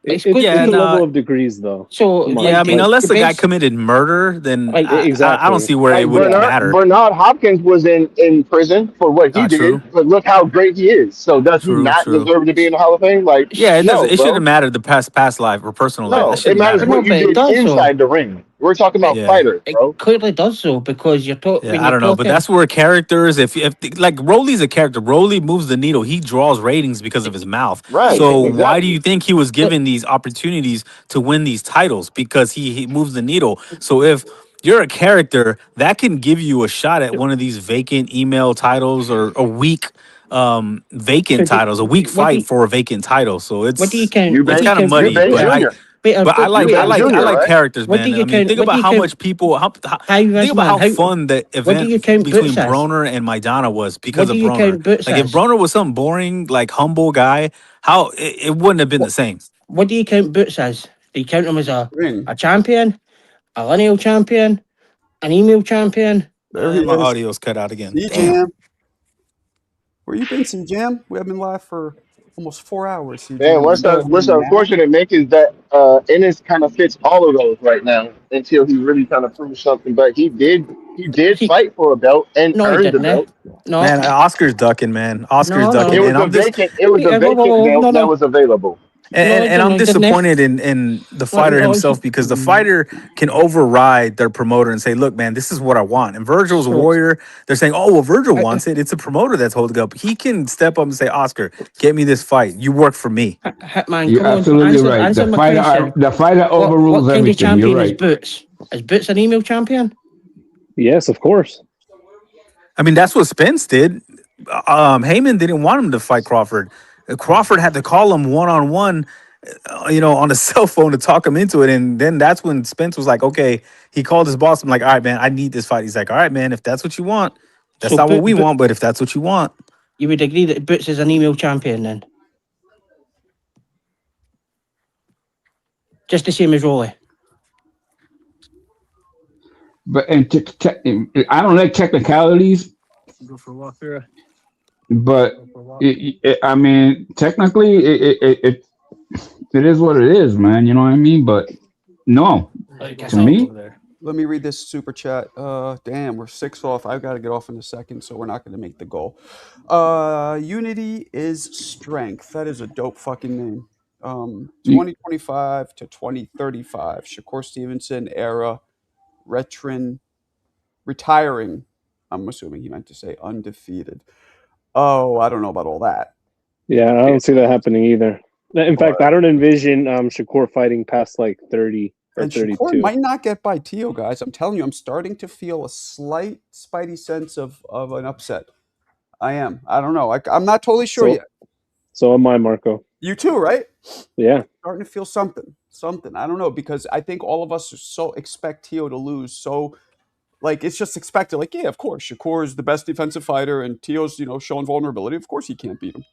It's Yeah, a and level of degrees, though. So, Come on, yeah, I mean, like, unless the guy depends. committed murder, then I don't Exactly. see where it Like would Yeah. matter. Bernard Hopkins was in prison for what he True, did, but look how great he is. So does he true, not true. deserve to be in the Hall of Fame? Like, Yeah, it does. no, It shouldn't bro. matter the past life or personal life. That No, it shouldn't matters matter. what you But it did does, though. inside the ring. We're talking about It, fighters, it bro. clearly does, though, because you're talking. Yeah, I don't know, but that's where characters. If like Rolly's a character, Rolly moves the needle. He draws ratings because of his mouth. Right, So why do exactly. you think he was given these opportunities to win these titles? Because he moves the needle. So if you're a character, that can give you a shot at one of these vacant email titles or a weak vacant titles, a weak fight for a vacant title. So What do you it's count? What do you kind of count? muddy. Eubank Jr. But I like Eubank Jr., right? characters, What do man. you I mean, count? think What do about you how count? much people. Think How about how fun the What do you event count between Boots as? Broner and Maidana was because What of do you Broner. count Boots Like if as? Broner was some boring, like humble guy, how it wouldn't have been the same. What do you count Boots as? Do you count him as a Ring. champion, a lineal champion, an email champion? There he My is. audio's cut out again. C-Jam. Where you been, C-Jam? We haven't been live for almost 4 hours, C-Jam. Man, what's unfortunate, Nick, is that Ennis kind of fits all of those right now until he really kind of proves something. But he did fight for a belt and earned the belt. No, Man, Oscar's ducking, man. Oscar's No, ducking. It was And a I'm just vacant. It was a Whoa, vacant belt that was available. and I'm disappointed in the fighter himself because the fighter can override their promoter and say, look, man, this is what I want. And Virgil's a warrior. They're saying, oh, well, Virgil wants it. It's a promoter that's holding up. He can step up and say, Oscar, get me this fight. You work for me. Hitman, You're absolutely right. The fighter overrules what kind everything. of champion You're is right. Boots? Is Boots an email champion? Yes, of course. I mean, that's what Spence did. Heyman didn't want him to fight Crawford. Crawford had to call him one-on-one, on a cell phone to talk him into it. And then that's when Spence was like, okay, he called his boss. I'm like, all right, man, I need this fight. He's like, all right, man, if that's what you want, that's not what we want, but if that's what you want. You would agree that Boots is an email champion then? Just the same as Rolly. But I don't like technicalities, Go for a walk there. but I mean, technically, it is what it is, man. You know what I mean? But no, to me, Let me read this super chat. Damn, we're 6 off. I've got to get off in a second, so we're not going to make the goal. Unity is strength. That is a dope fucking name. 2025 to 2035. Shakur Stevenson era. Retiring. I'm assuming he meant to say undefeated. Oh, I don't know about all that. Yeah, I don't see that happening either. In fact, I don't envision Shakur fighting past like 30 or And 32. Shakur might not get by Tio, guys. I'm telling you, I'm starting to feel a slight spidey sense of an upset. I am. I don't know. I'm not totally sure yet. So am I, Marco. You too, right? Yeah. Starting to feel something. I don't know, because I think all of us so expect Tio to lose. So, like, it's just expected. Like, yeah, of course, Shakur is the best defensive fighter, and Tio's, showing vulnerability. Of course, he can't beat him.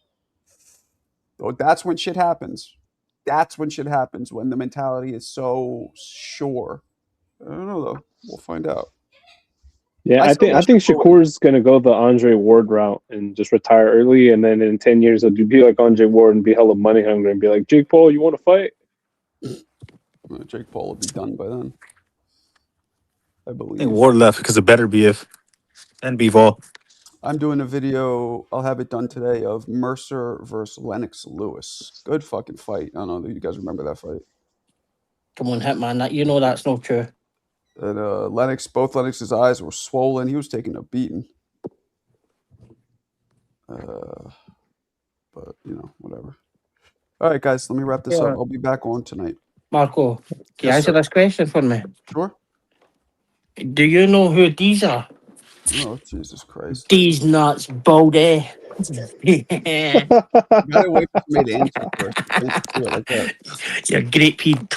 So that's when shit happens. That's when shit happens, when the mentality is so sure. I don't know, though. We'll find out. Yeah, I think Shakur's gonna go the Andre Ward route and just retire early, and then in 10 years he'll be like Andre Ward and be hella money hungry and be like, Jake Paul, you want to fight? Jake Paul will be done by then, I I believe. think Ward left because of better BF and Bivol. I'm doing a video, I'll have it done today, of Mercer versus Lennox Lewis. Good fucking fight. I don't know if you guys remember that fight. Come on, Hitman, that's not true. And both Lennox's eyes were swollen. He was taking a beating. But, whatever. All right, guys, let me wrap this up. I'll be back on tonight. Marco, can you Yes, answer sir. this question for me? Sure. Do you know who these are? Oh, Jesus Christ. These nuts, Baldy. You gotta wait for me to answer first. You can't just do it like that. You're a great pig.